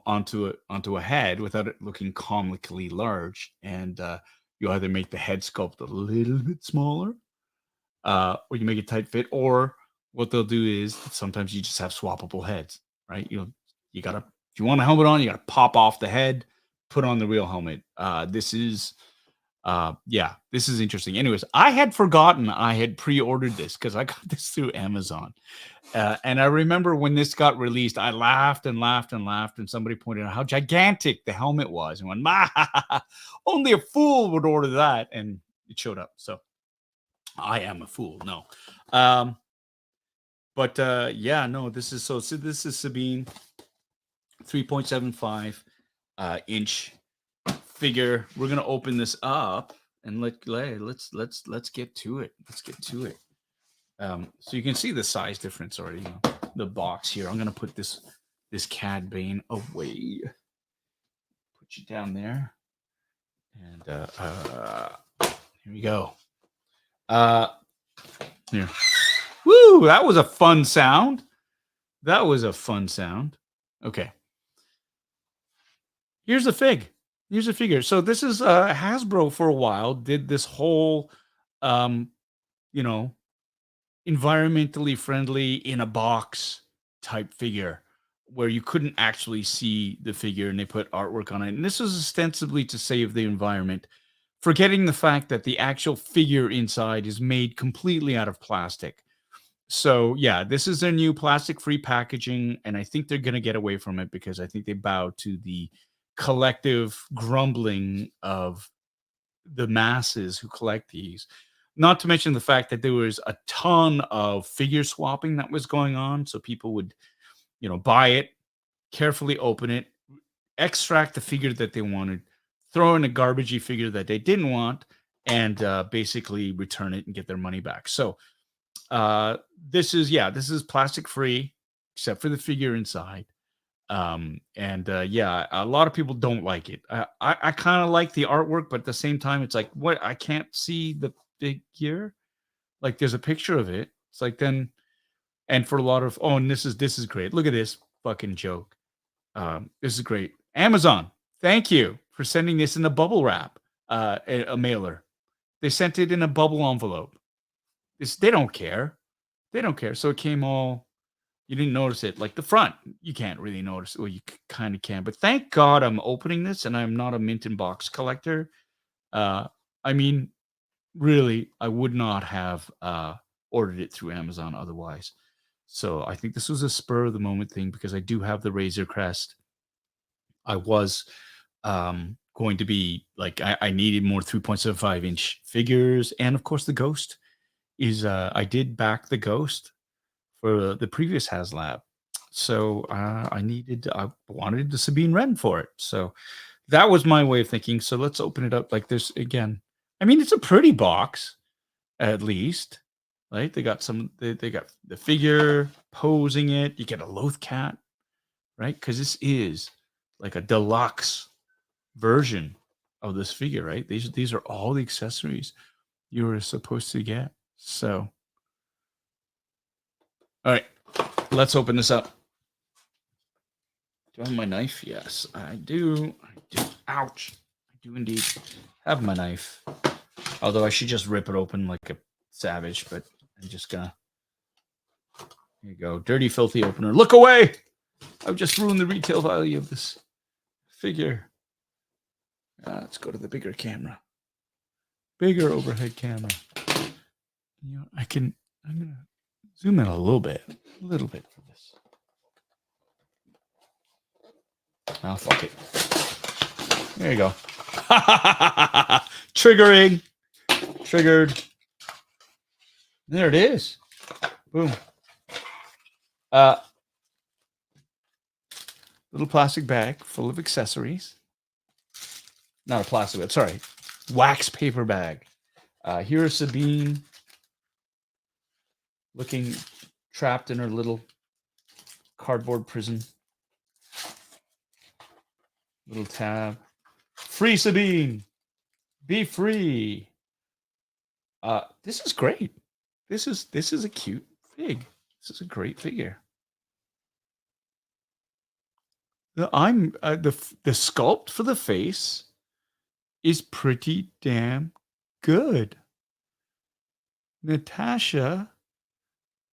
onto a head without it looking comically large? And you either make the head sculpt a little bit smaller, or you make it tight fit, or what they'll do is sometimes you just have swappable heads, right? You gotta, if you want a helmet on, you gotta pop off the head, put on the real helmet. This is Yeah, this is interesting. Anyways, I had forgotten I had pre-ordered this because I got this through Amazon. And I remember when this got released, I laughed and laughed and laughed, and somebody pointed out how gigantic the helmet was, and went, only a fool would order that, and it showed up. So I am a fool. No. But yeah, no, this is this is Sabine 3.75 inch figure. We're gonna open this up and let's get to it. Let's get to it. So you can see the size difference already. You know, the box here. I'm gonna put this Cad Bane away. Put you down there, and here we go. Here. Woo! That was a fun sound. That was a fun sound. Okay. Here's a fig. Here's a figure. So this is Hasbro for a while did this whole, you know, environmentally friendly in a box type figure where you couldn't actually see the figure, and they put artwork on it. And this was ostensibly to save the environment, forgetting the fact that the actual figure inside is made completely out of plastic. So yeah, this is their new plastic-free packaging, and I think they're going to get away from it because I think they bow to the collective grumbling of the masses who collect these. Not to mention the fact that there was a ton of figure swapping that was going on. So people would, you know, buy it, carefully open it, extract the figure that they wanted, throw in a garbagey figure that they didn't want, and basically return it and get their money back. So this is plastic free, except for the figure inside. Yeah, a lot of people don't like it. I kind of like the artwork, but at the same time, it's like, what? I can't see the figure. Like, there's a picture of it. It's like, then, and for a lot of, and this is great. Look at this fucking joke. This is great. Amazon, thank you for sending this in a bubble wrap, a mailer. They sent it in a bubble envelope. They don't care. They don't care. So it came all. You didn't notice it. Like the front, you can't really notice. Well, you kind of can, but thank God I'm opening this and I'm not a mint in box collector. I mean, really, I would not have ordered it through Amazon otherwise. So I think this was a spur of the moment thing because I do have the Razor Crest. I was going to be like, I needed more 3.75 inch figures. And of course, the Ghost is, I did back the Ghost for the previous HasLab. So I wanted the Sabine Ren for it. So that was my way of thinking. So let's open it up like this again. I mean, it's a pretty box, at least, right? They got they got the figure posing it. You get a Loth cat, right? Because this is like a deluxe version of this figure, right? These are all the accessories you were supposed to get. So, all right, let's open this up. Do I have my knife? Yes, I do. I do. Ouch. I do indeed have my knife. Although I should just rip it open like a savage, but I'm just gonna. Here you go. Dirty, filthy opener. Look away! I've just ruined the retail value of this figure. Let's go to the bigger camera. Bigger overhead camera. You know, I'm gonna zoom in a little bit for this. Oh, fuck it. There you go. Triggering. Triggered. There it is. Boom. Little plastic bag full of accessories. Not a plastic bag, sorry. Wax paper bag. Here is Sabine looking trapped in her little cardboard prison. Little tab. Free Sabine. Be free. This is great. This is a cute fig. This is a great figure. The sculpt for the face is pretty damn good. Natasha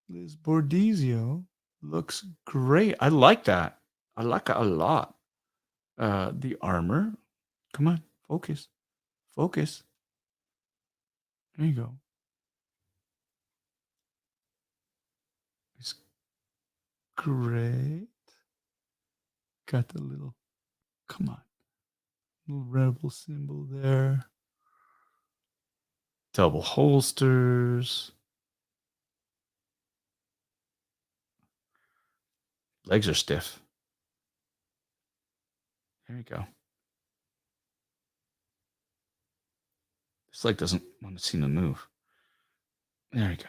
Liz Bordizio looks great. I like that. I like it a lot. The armor. Come on, focus. Focus. There you go. It's great. Got the little, come on, little rebel symbol there. Double holsters. Legs are stiff. There you go. This leg doesn't want to seem to move. There you go.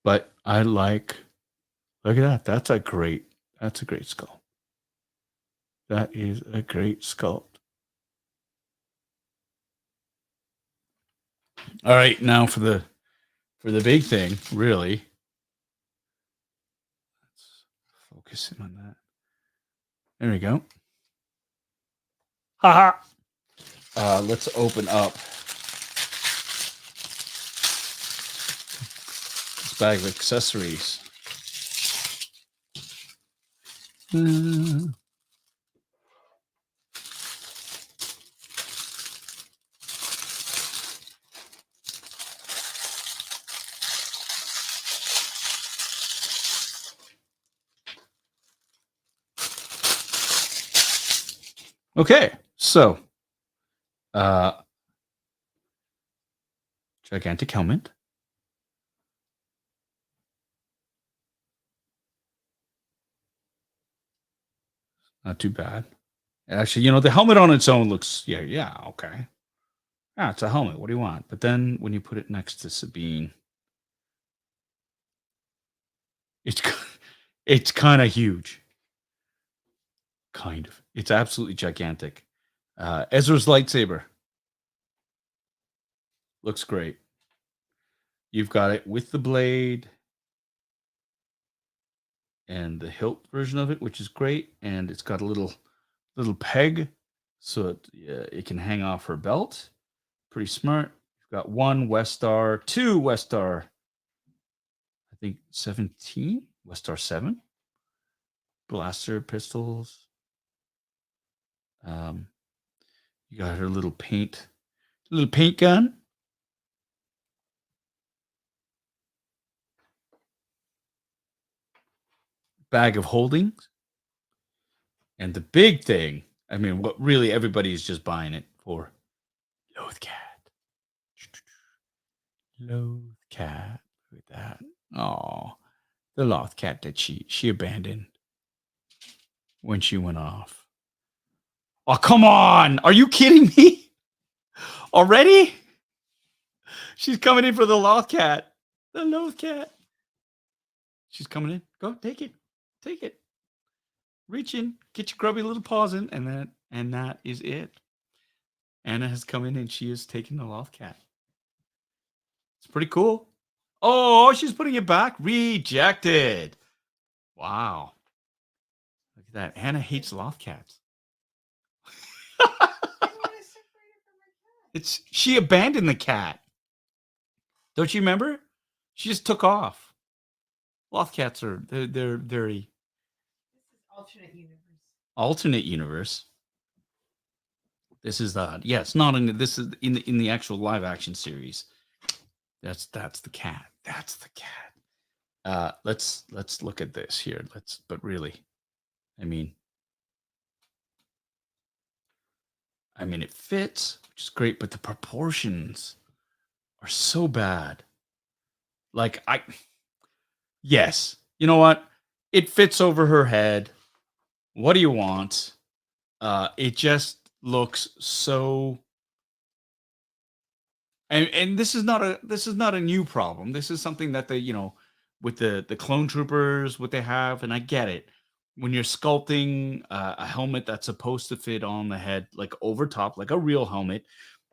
But I like, look at that. That's a great sculpt. That is a great sculpt. All right, now for the big thing, really. Let's focus in on that. There we go. Haha. Let's open up this bag of accessories. Okay, so gigantic helmet. Not too bad. Actually, the helmet on its own looks, yeah, okay. Yeah, it's a helmet. What do you want? But then when you put it next to Sabine, it's kind of huge. Kind of. It's absolutely gigantic. Ezra's lightsaber. Looks great. You've got it with the blade and the hilt version of it, which is great. And it's got a little peg so it can hang off her belt. Pretty smart. You've got 1 Westar, 2 Westar, I think 17, Westar 7. Blaster pistols. You got her little paint gun. Bag of holdings. And the big thing, I mean, what really everybody is just buying it for, Loath Cat. Loath Cat. Look at that. Oh, the Loath Cat that she abandoned when she went off. Oh, come on. Are you kidding me? Already? She's coming in for the Loath Cat. The Loath Cat. She's coming in. Go, take it. Take it. Reach in. Get your grubby little paws in. And that is it. Anna has come in and she is taking the Loath Cat. It's pretty cool. Oh, she's putting it back. Rejected. Wow. Look at that. Anna hates Loath Cats. She abandoned the cat. Don't you remember? She just took off. Loath Cats they're very alternate universe. This is this is in the actual live action series. That's the cat. That's the cat. Let's look at this here. But really, I mean it fits, which is great, but the proportions are so bad. Like yes, you know what? It fits over her head. What do you want? It just looks so. And this is not a new problem. This is something that they, with the clone troopers, what they have, and I get it. When you're sculpting a helmet that's supposed to fit on the head, like over top, like a real helmet,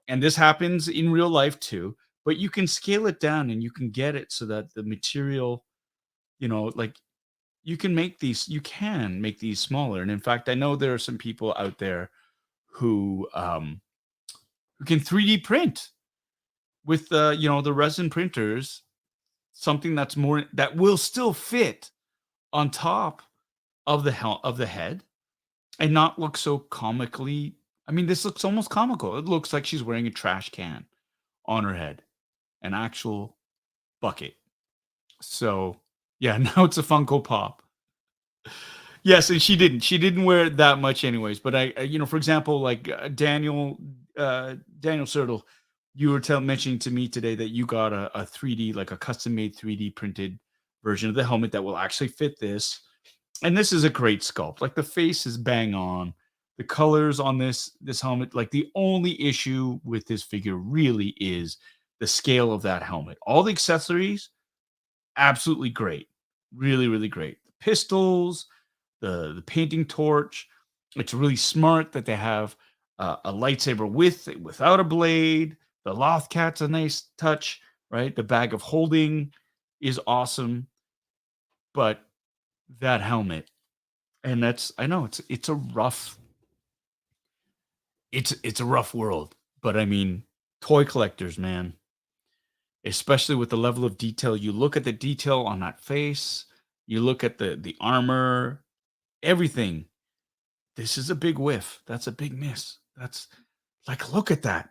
and this happens in real life too, but you can scale it down and you can get it so that the material, like you can make these smaller. And in fact, I know there are some people out there who can 3D print with the resin printers, something that will still fit on top of the head and not look so comically. I mean, this looks almost comical. It looks like she's wearing a trash can on her head, an actual bucket. So yeah, now it's a Funko Pop. Yes, and she didn't. She didn't wear it that much, anyways. But for example, like Daniel Sertle, you were mentioning to me today that you got a 3D, like a custom made 3D printed version of the helmet that will actually fit this. And this is a great sculpt. Like the face is bang on. The colors on this helmet, like the only issue with this figure really is the scale of that helmet. All the accessories, absolutely great. Really, really great. The pistols, the painting torch. It's really smart that they have a lightsaber without a blade. The Lothcat's a nice touch, right? The bag of holding is awesome, but that helmet, and I know it's a rough world, but I mean, toy collectors, man, especially with the level of detail. You look at the detail on that face, you look at the armor, everything. This is a big whiff. That's a big miss. That's like, look at that.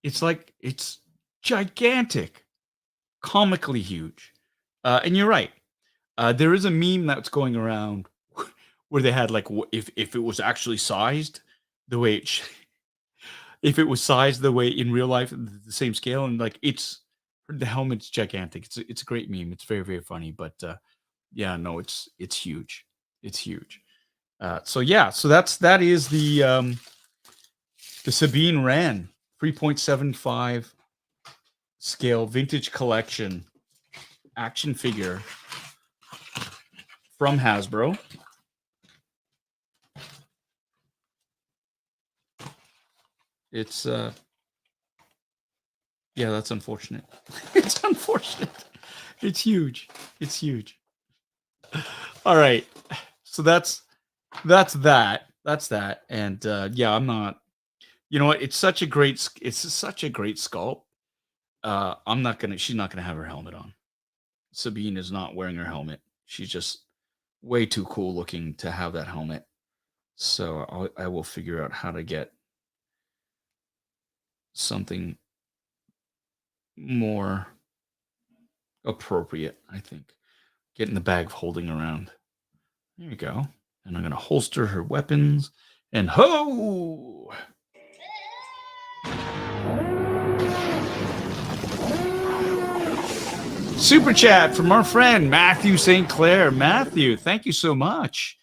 It's gigantic, comically huge. And you're right. There is a meme that's going around where they had like, if it was actually sized the way if it was sized the way in real life, the same scale, and like the helmet's gigantic. It's a great meme. It's very, very funny. But yeah, no, it's huge. It's huge. So that is the Sabine Ren 3.75 scale vintage collection action figure from Hasbro. It's yeah, that's unfortunate. It's unfortunate. It's huge. It's huge. All right. So that's that. And yeah, I'm not, you know what? It's such a great sculpt. She's not gonna have her helmet on. Sabine is not wearing her helmet. She's just way too cool looking to have that helmet. So I will figure out how to get something more appropriate, I think. Get in the bag of holding around. There you go. And I'm going to holster her weapons. And ho! Super chat from our friend Matthew St. Clair. Matthew, thank you so much.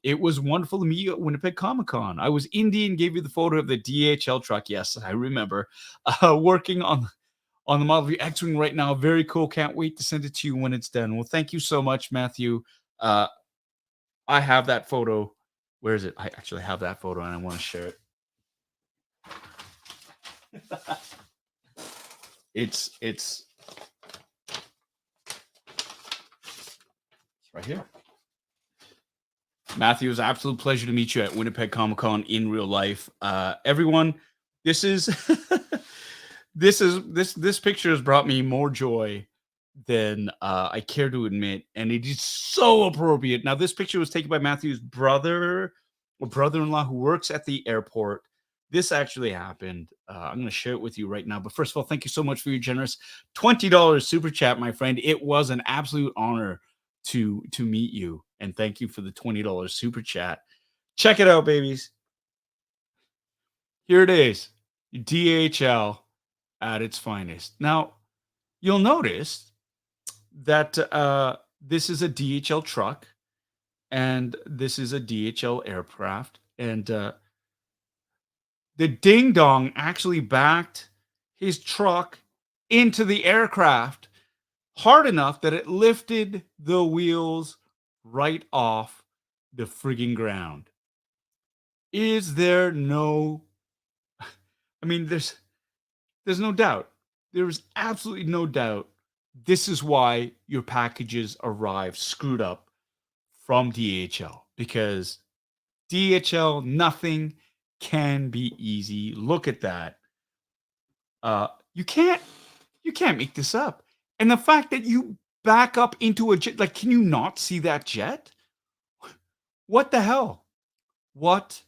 It was wonderful to meet you at Winnipeg Comiccon. I was Indian, gave you the photo of the DHL truck. Yes, I remember. Working on the model of your X-Wing right now. Very cool. Can't wait to send it to you when it's done. Well, thank you so much, Matthew. I have that photo. Where is it? I actually have that photo and I want to share it. It's right here. Matthew, it was an absolute pleasure to meet you at Winnipeg Comiccon in real life. Everyone, this picture has brought me more joy than I care to admit, and it is so appropriate. Now, this picture was taken by Matthew's brother or brother-in-law who works at the airport. This actually happened. I'm going to share it with you right now. But first of all, thank you so much for your generous $20 super chat, my friend. It was an absolute honor to meet you, and thank you for the $20 super chat. Check it out, babies. Here it is, DHL at its finest. Now, you'll notice that this is a DHL truck, and this is a DHL aircraft, and the ding dong actually backed his truck into the aircraft hard enough that it lifted the wheels right off the frigging ground. Is there no, I mean, there's no doubt. There is absolutely no doubt. This is why your packages arrive screwed up from DHL, because DHL, nothing can be easy. Look at that. You can't make this up. And the fact that you back up into a jet. Like, can you not see that jet? What the hell? What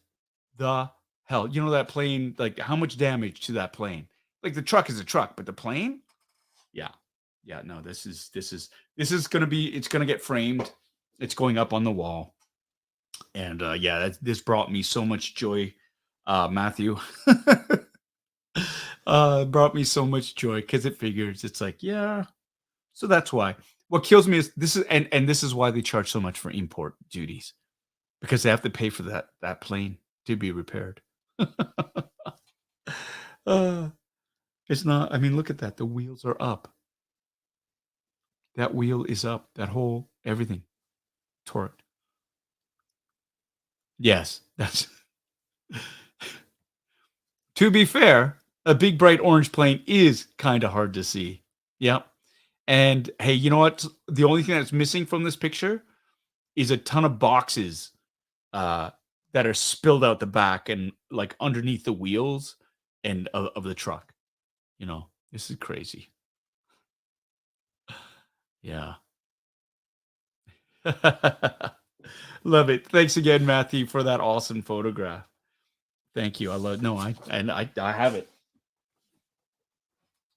the hell? You know that plane, like how much damage to that plane? Like the truck is a truck, but the plane? Yeah. Yeah, no, this is gonna be, it's gonna get framed. It's going up on the wall. And yeah, this brought me so much joy, Matthew. Brought me so much joy because it figures it's like, yeah. So that's why. What kills me is this is and this is why they charge so much for import duties, because they have to pay for that plane to be repaired. It's not. I mean, look at that. The wheels are up. That wheel is up. That whole everything torqued. Yes, that's. To be fair, a big bright orange plane is kind of hard to see. Yep. And hey, you know what? The only thing that's missing from this picture is a ton of boxes that are spilled out the back and like underneath the wheels and of the truck. You know, this is crazy. Yeah. Love it. Thanks again, Matthew, for that awesome photograph. Thank you. I love. No, I have it.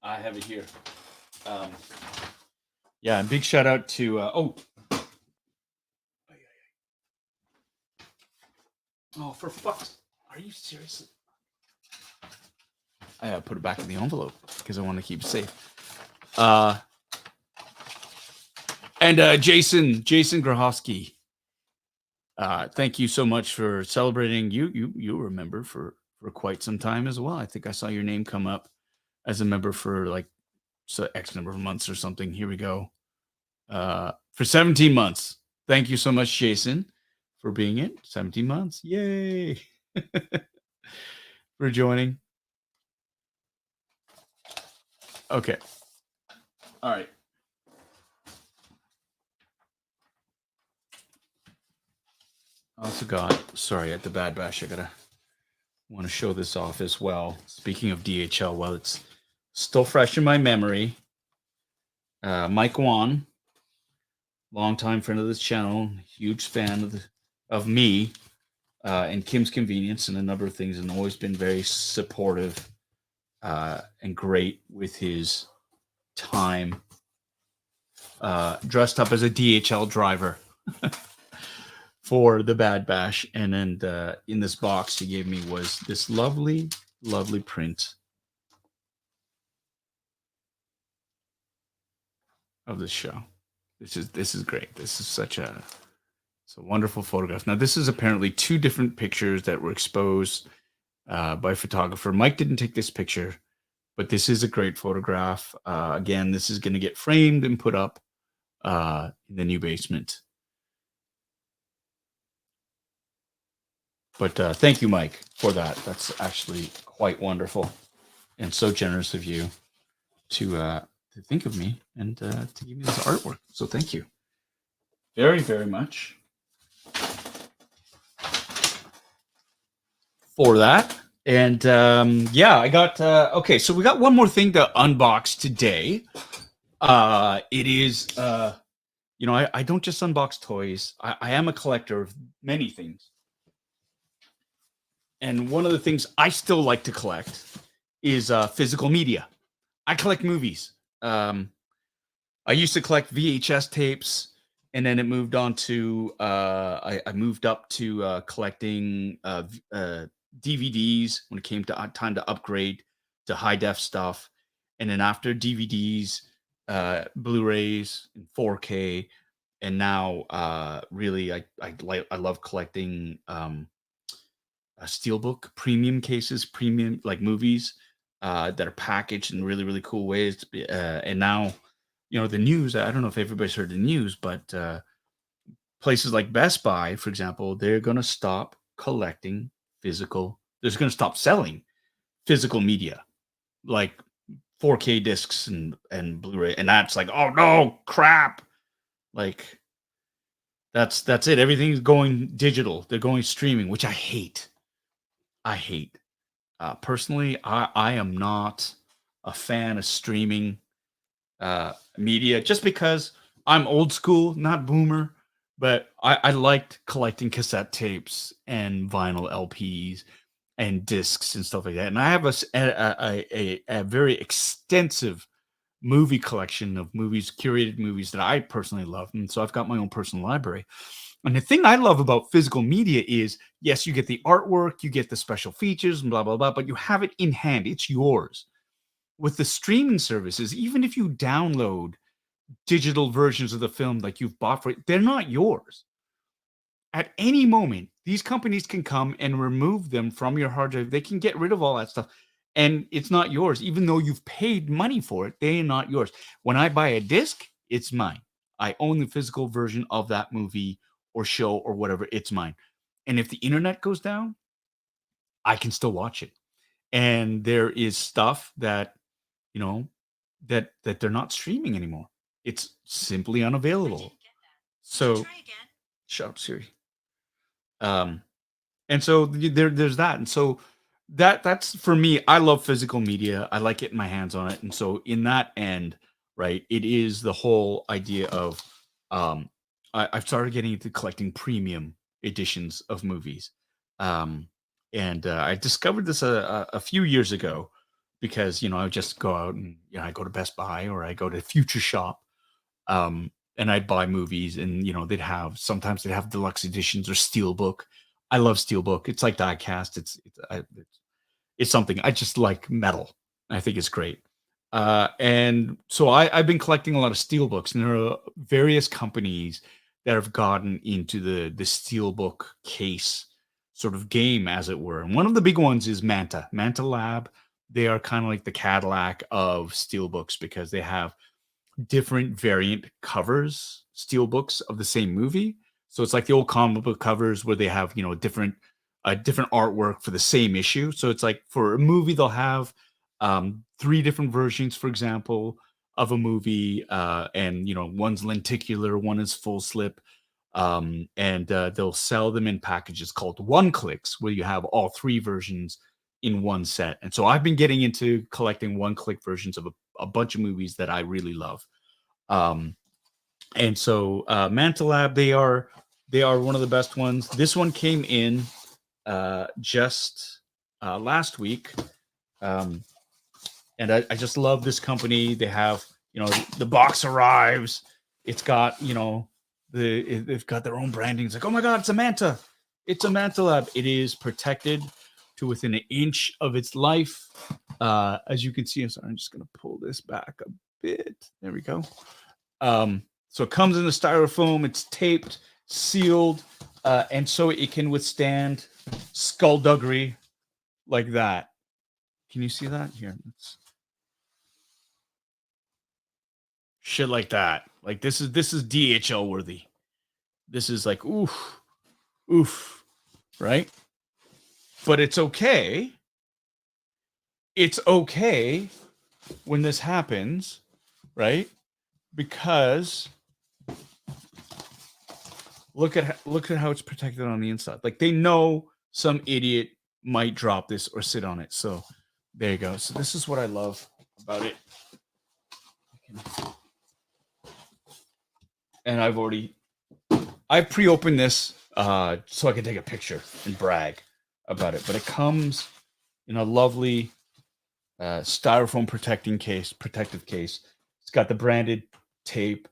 I have it here. Yeah, and big shout out to for fuck's, are you serious? I gotta put it back in the envelope because I want to keep it safe. And Jason Grahowski, thank you so much for celebrating. You were a member for quite some time as well. I think I saw your name come up as a member for like X number of months or something. Here we go. For 17 months. Thank you so much, Jason, for being it. 17 months. Yay. For joining. Okay. All right. Also got, sorry, at the Bad Bash, I want to show this off as well. Speaking of DHL, well, it's still fresh in my memory. Mike Wan, longtime friend of this channel, huge fan of me and Kim's Convenience and a number of things, and always been very supportive and great with his time. Dressed up as a DHL driver for the Bad Bash, and then in this box he gave me was this lovely print of this show. This is great. This is it's a wonderful photograph. Now this is apparently two different pictures that were exposed by a photographer. Mike didn't take this picture, but this is a great photograph. Again, this is going to get framed and put up in the new basement. But thank you, Mike, for that. That's actually quite wonderful and so generous of you to think of me and to give me this artwork. So thank you very, very much for that. And yeah, I got okay. So we got one more thing to unbox today. It is you know, I don't just unbox toys. I am a collector of many things. And one of the things I still like to collect is physical media. I collect movies. I used to collect VHS tapes, and then it moved on to I moved up to collecting DVDs when it came to time to upgrade to high def stuff, and then after DVDs, Blu-rays, and 4K, and now really I love collecting steelbook premium cases, premium like movies that are packaged in really, really cool ways. And now, you know, the news, I don't know if everybody's heard the news, but places like Best Buy, for example, they're going to stop collecting physical, they're going to stop selling physical media like 4K discs and Blu-ray. And that's like, oh no, crap. Like that's it. Everything's going digital. They're going streaming, which I hate. Personally, I am not a fan of streaming media just because I'm old school, not boomer, but I liked collecting cassette tapes and vinyl LPs and discs and stuff like that. And I have a very extensive movie collection of movies, curated movies that I personally love. And so I've got my own personal library. And the thing I love about physical media is, yes, you get the artwork, you get the special features, and blah, blah, blah, but you have it in hand. It's yours. With the streaming services, even if you download digital versions of the film like you've bought for it, they're not yours. At any moment, these companies can come and remove them from your hard drive. They can get rid of all that stuff, and it's not yours. Even though you've paid money for it, they're not yours. When I buy a disc, it's mine. I own the physical version of that movie or show or whatever. It's mine. And if the internet goes down, I can still watch it. And there is stuff that, you know, that they're not streaming anymore. It's simply unavailable. So shut up, Siri. And so there's that. And so that's for me. I love physical media. I like getting my hands on it. And so in that end, right, it is the whole idea of I've started getting into collecting premium editions of movies. And I discovered this a few years ago because I would just go out and I go to Best Buy or I go to Future Shop, and I'd buy movies, and sometimes they'd have deluxe editions or steelbook. I love steelbook. It's like diecast. It's something I just like metal. I think it's great. And so I've been collecting a lot of steelbooks, and there are various companies that have gotten into the steelbook case sort of game, as it were. And one of the big ones is Manta Lab. They are kind of like the Cadillac of steelbooks because they have different variant covers, steel books of the same movie. So it's like the old comic book covers where they have, different artwork for the same issue. So it's like for a movie, they'll have three different versions, for example, of a movie. And, one's lenticular, one is full slip. And they'll sell them in packages called one clicks, where you have all three versions in one set. And so I've been getting into collecting one click versions of a bunch of movies that I really love. And so Manta Lab, they are one of the best ones. This one came in just last week. And I just love this company. They have, the box arrives. It's got, they've got their own branding. It's like, oh my God, it's a Manta. It's a Manta Lab. It is protected to within an inch of its life. As you can see, I'm just going to pull this back a bit. There we go. So it comes in the styrofoam. It's taped, sealed, and so it can withstand skullduggery like that. Can you see that? Here. Shit like that. Like this is DHL worthy. This is like oof, right? But it's okay. It's okay when this happens, right? Because look at how it's protected on the inside. Like they know some idiot might drop this or sit on it. So there you go. So this is what I love about it. And I've pre-opened this so I can take a picture and brag about it. But it comes in a lovely styrofoam protective case. It's got the branded tape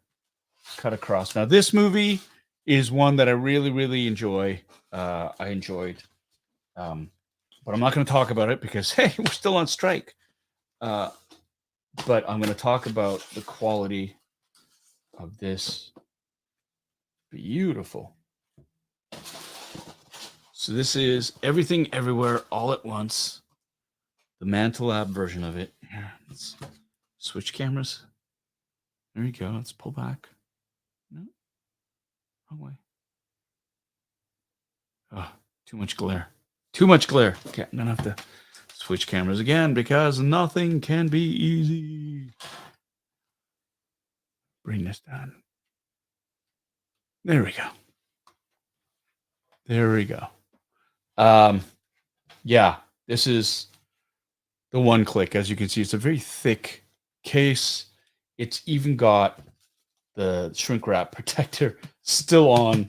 cut across. Now this movie is one that I really, really enjoy. I enjoyed, but I'm not going to talk about it because hey, we're still on strike. But I'm going to talk about the quality of this. Beautiful. So this is Everything Everywhere All at Once, the Manta Lab version of it. Here, let's switch cameras. There you go. Let's pull back. No, wrong way. Oh, too much glare. Too much glare. Okay, I'm gonna have to switch cameras again because nothing can be easy. Bring this down. There we go. There we go. Yeah, this is the one click. As you can see, it's a very thick case. It's even got shrink wrap protector still on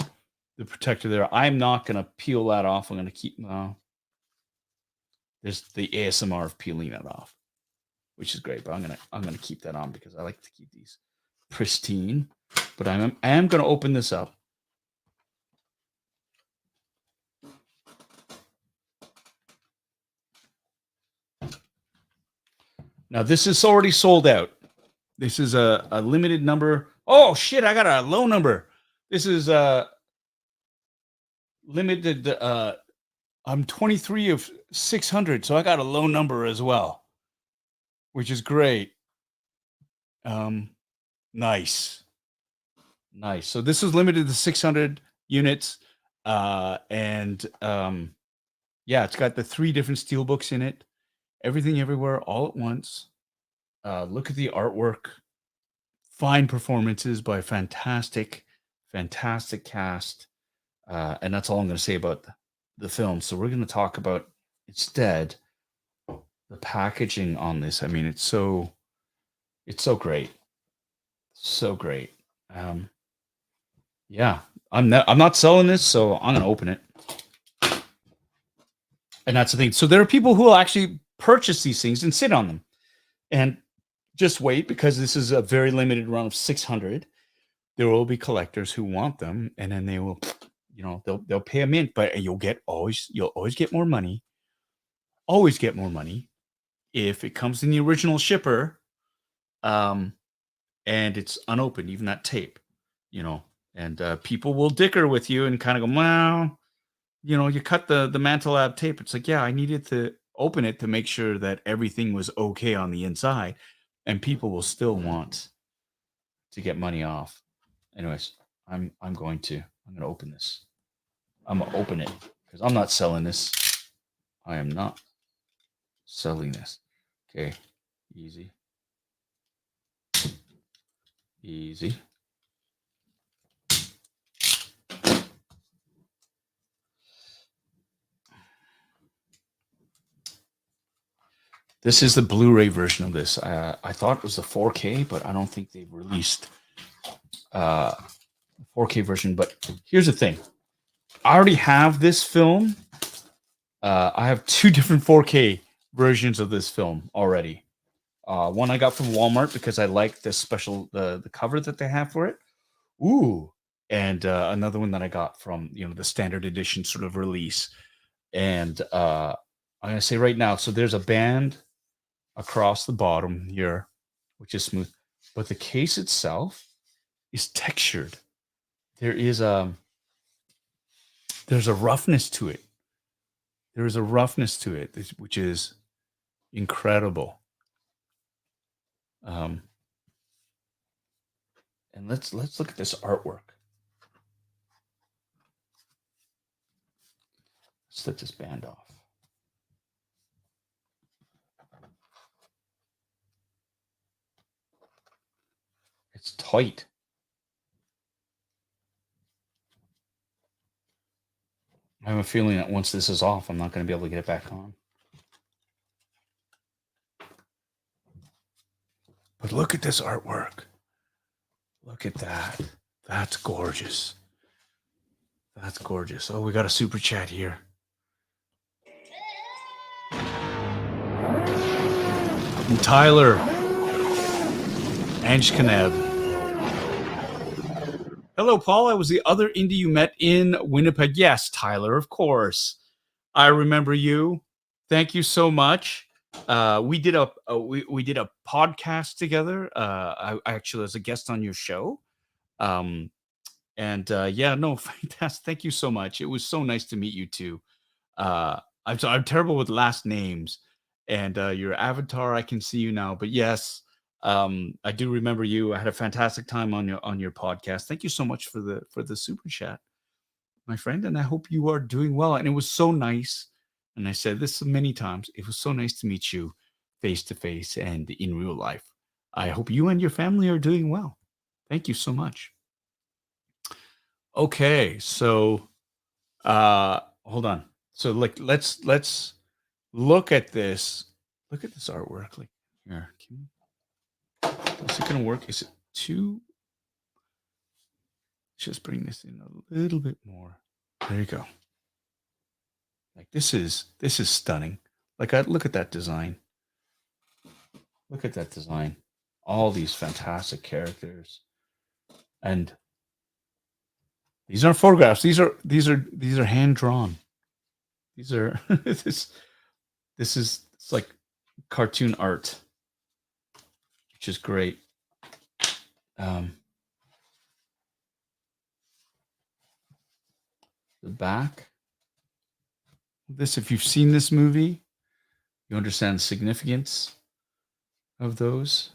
the protector there. I'm not going to peel that off. I'm going to keep there's the ASMR of peeling that off, which is great, but I'm going to keep that on because I like to keep these pristine. But I am going to open this up. Now this is already sold out. This is a limited number. Oh shit, I got a low number. This is limited. I'm 23 of 600, so I got a low number as well, which is great. Nice. So this is limited to 600 units, and yeah, it's got the 3 different steel books in it. Everything, everywhere, all at once. Look at the artwork. Fine performances by fantastic cast. And that's all I'm going to say about the film. So we're going to talk about instead the packaging on this. I mean, it's so great. So great. Yeah, I'm not selling this, so I'm going to open it. And that's the thing. So there are people who will actually purchase these things and sit on them. And just wait, because this is a very limited run of 600. There will be collectors who want them, and then they will, they'll pay a mint, but you'll always get more money. Always get more money if it comes in the original shipper, and it's unopened, even that tape, and people will dicker with you and kind of go, well, you cut the Manta Lab tape. It's like, yeah, I needed to open it to make sure that everything was okay on the inside, and people will still want to get money off. Anyways, I'm going to open this. I'm gonna open it because I'm not selling this. I am not selling this. Okay, easy. This is the Blu-ray version of this. I thought it was the 4K, but I don't think they've released the 4K version. But here's the thing. I already have this film. I have 2 different 4K versions of this film already. One I got from Walmart because I like the special the cover that they have for it. Ooh. And another one that I got from the standard edition sort of release. And I'm gonna say right now, so there's a band across the bottom here, which is smooth, but the case itself is textured. There's a roughness to it. There is a roughness to it, which is incredible. And let's look at this artwork. Let's let this band off. It's tight. I have a feeling that once this is off, I'm not going to be able to get it back on. But look at this artwork. Look at that. That's gorgeous. That's gorgeous. Oh, we got a super chat here. From Tyler Anshkaneb. Hello, Paul. I was the other indie you met in Winnipeg. Yes, Tyler, of course. I remember you. Thank you so much. We did a podcast together. I actually was a guest on your show. Yeah, no, fantastic. Thank you so much. It was so nice to meet you too. I'm terrible with last names, and your avatar, I can see you now. But yes, I do remember you. I had a fantastic time on your podcast. Thank you so much for the super chat, my friend, and I hope you are doing well. And it was so nice. And I said this many times. It was so nice to meet you face to face and in real life. I hope you and your family are doing well. Thank you so much. Okay, so hold on. So let's look at this. Look at this artwork. Like here, is it gonna work? Is it too? just bring this in a little bit more. There you go. Like this is stunning. Like look at that design. Look at that design. All these fantastic characters. And these aren't photographs. These are hand drawn. These are this is it's like cartoon art, which is great. The back. This, if you've seen this movie, you understand the significance of those.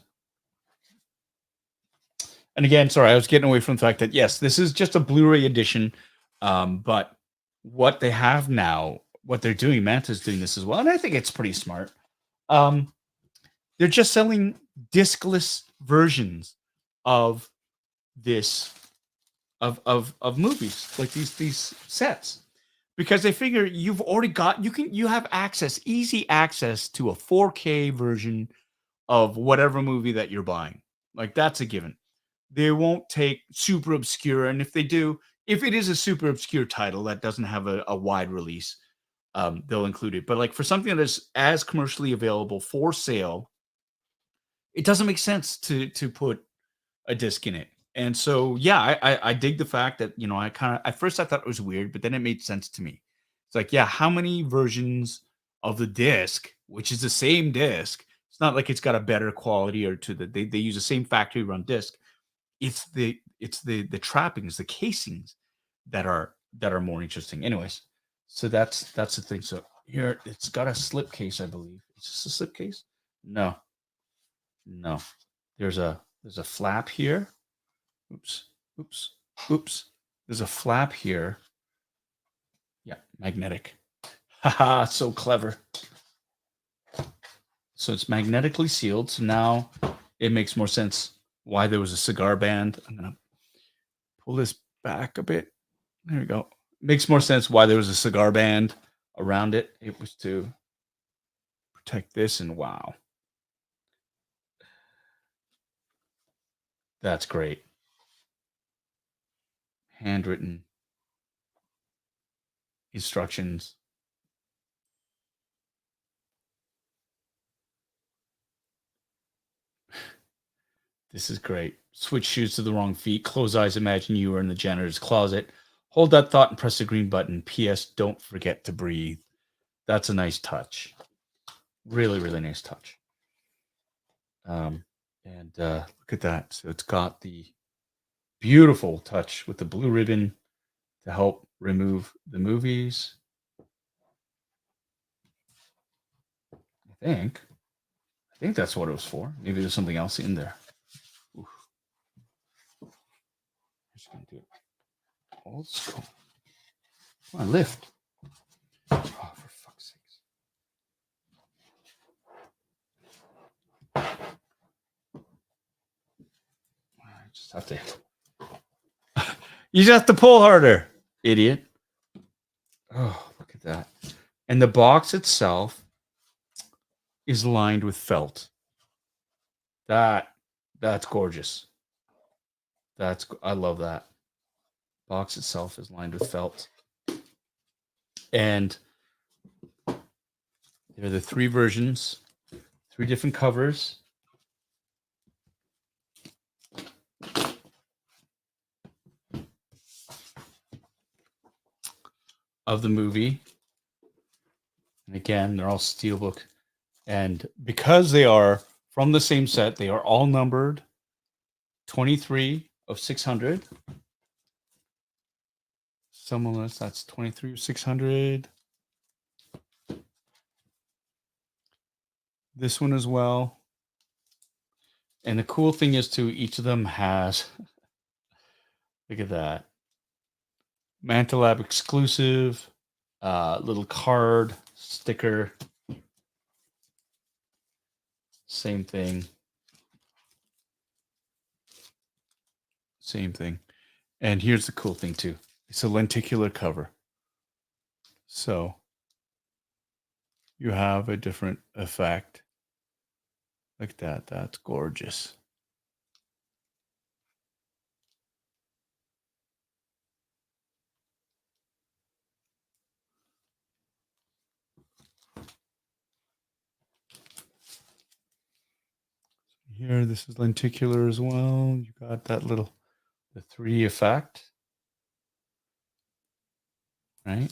And again, sorry, I was getting away from the fact that yes, this is just a Blu-ray edition, but what they have now, what they're doing, Manta's doing this as well, and I think it's pretty smart. They're just selling discless versions of this of movies, like these sets, because they figure you've already got you have easy access to a 4K version of whatever movie that you're buying. Like that's a given. They won't take super obscure, and if they do, if it is a super obscure title that doesn't have a wide release, they'll include it. But like for something that is as commercially available for sale, it doesn't make sense to put a disc in it. And so yeah, I dig the fact that, you know, I kind of at first I thought it was weird, but then it made sense to me. It's like, yeah, how many versions of the disc, which is the same disc, it's not like it's got a better quality or they use the same factory run disc. It's the trappings, the casings that are more interesting. Anyways, so that's the thing. So here it's got a slip case, I believe. Is this a slip case? No. There's a flap here. Oops. There's a flap here. Yeah, magnetic. Haha, so clever. So it's magnetically sealed. So now it makes more sense why there was a cigar band. I'm gonna pull this back a bit. There we go. Makes more sense why there was a cigar band around it. It was to protect this, and wow. That's great. Handwritten instructions. This is great. Switch shoes to the wrong feet. Close eyes. Imagine you were in the janitor's closet. Hold that thought and press the green button. P.S. Don't forget to breathe. That's a nice touch. Really, really nice touch. And look at that. So it's got the beautiful touch with the blue ribbon to help remove the movies. I think that's what it was for. Maybe there's something else in there. Oof. I'm just gonna do it old school. Come on, lift. Oh, for fuck's sakes. I just have to. You just have to pull harder, idiot. Oh, look at that. And the box itself is lined with felt. That's gorgeous. I love that. Box itself is lined with felt. And there are the three versions, three different covers. Of the movie. And again, they're all steelbook. And because they are from the same set, they are all numbered 23 of 600. Someone else, that's 23 of 600. This one as well. And the cool thing is, too, each of them has, look at that, Manta Lab exclusive, little card, sticker. Same thing. And here's the cool thing, too. It's a lenticular cover. So you have a different effect. Like that. That's gorgeous. here, this is lenticular as well. You got that little, the 3D effect, right?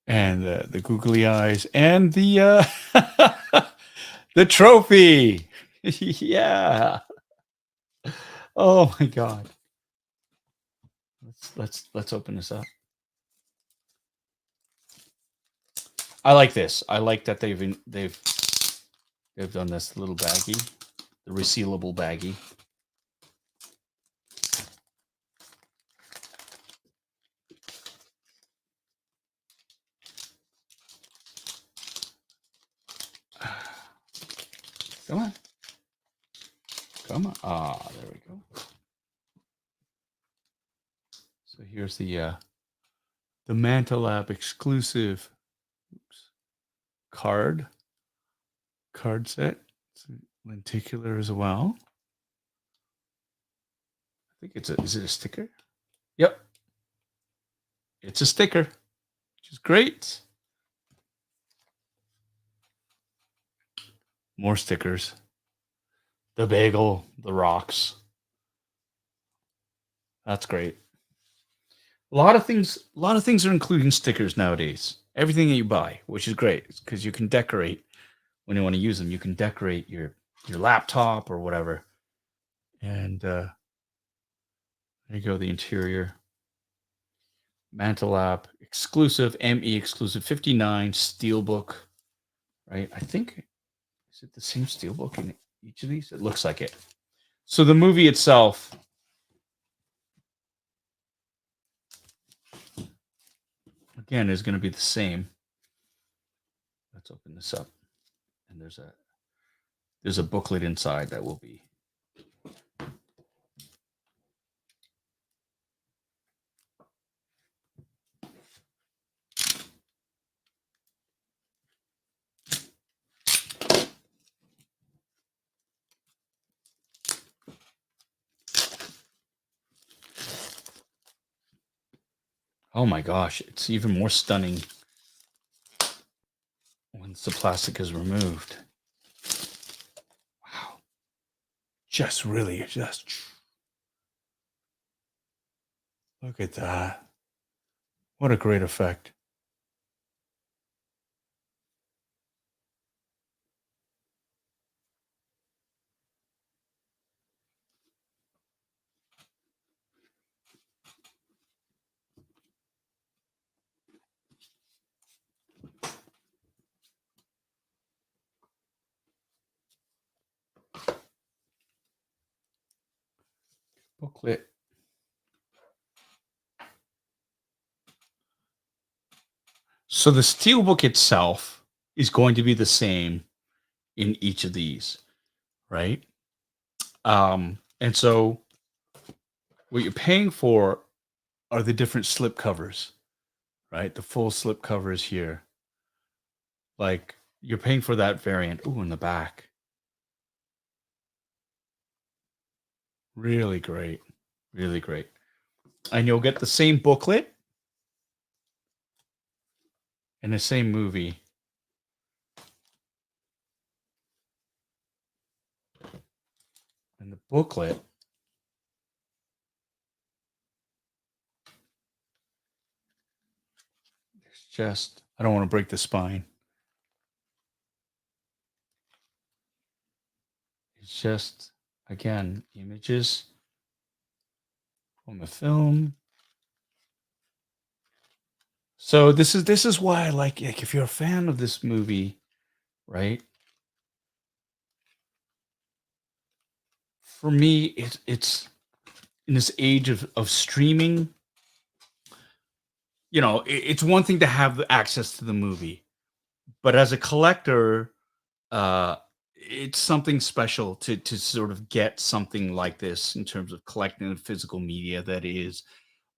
And the googly eyes and the the trophy. Yeah. Oh my god. Let's open this up. I like this. I like that they've done this little baggie, the resealable baggie. Come on. Come on. Ah, there we go. So here's the Manta Lab exclusive card set. It's lenticular as well. I think is it a sticker? Yep. It's a sticker, which is great. More stickers. The bagel, the rocks. That's great. A lot of things are including stickers nowadays. Everything that you buy, which is great, because you can decorate when you want to use them. You can decorate your laptop or whatever. And there you go, the interior. Manta Lab exclusive, ME exclusive 59 steelbook. Right? I think, is it the same steelbook in each of these? It looks like it. So the movie itself, again, is going to be the same. Let's open this up. And there's a booklet inside that will be. Oh my gosh, it's even more stunning once the plastic is removed. Wow. Just look at that. What a great effect. Booklet. So the steelbook itself is going to be the same in each of these, right? And so what you're paying for are the different slip covers, right? The full slip covers here. Like you're paying for that variant. Ooh, in the back. Really great. Really great. And you'll get the same booklet and the same movie. And the booklet is just, I don't want to break the spine. It's just, again, images from the film. So this is why I like if you're a fan of this movie, right? For me, it's in this age of streaming, you know, it's one thing to have access to the movie, but as a collector, uh, it's something special to sort of get something like this in terms of collecting the physical media that is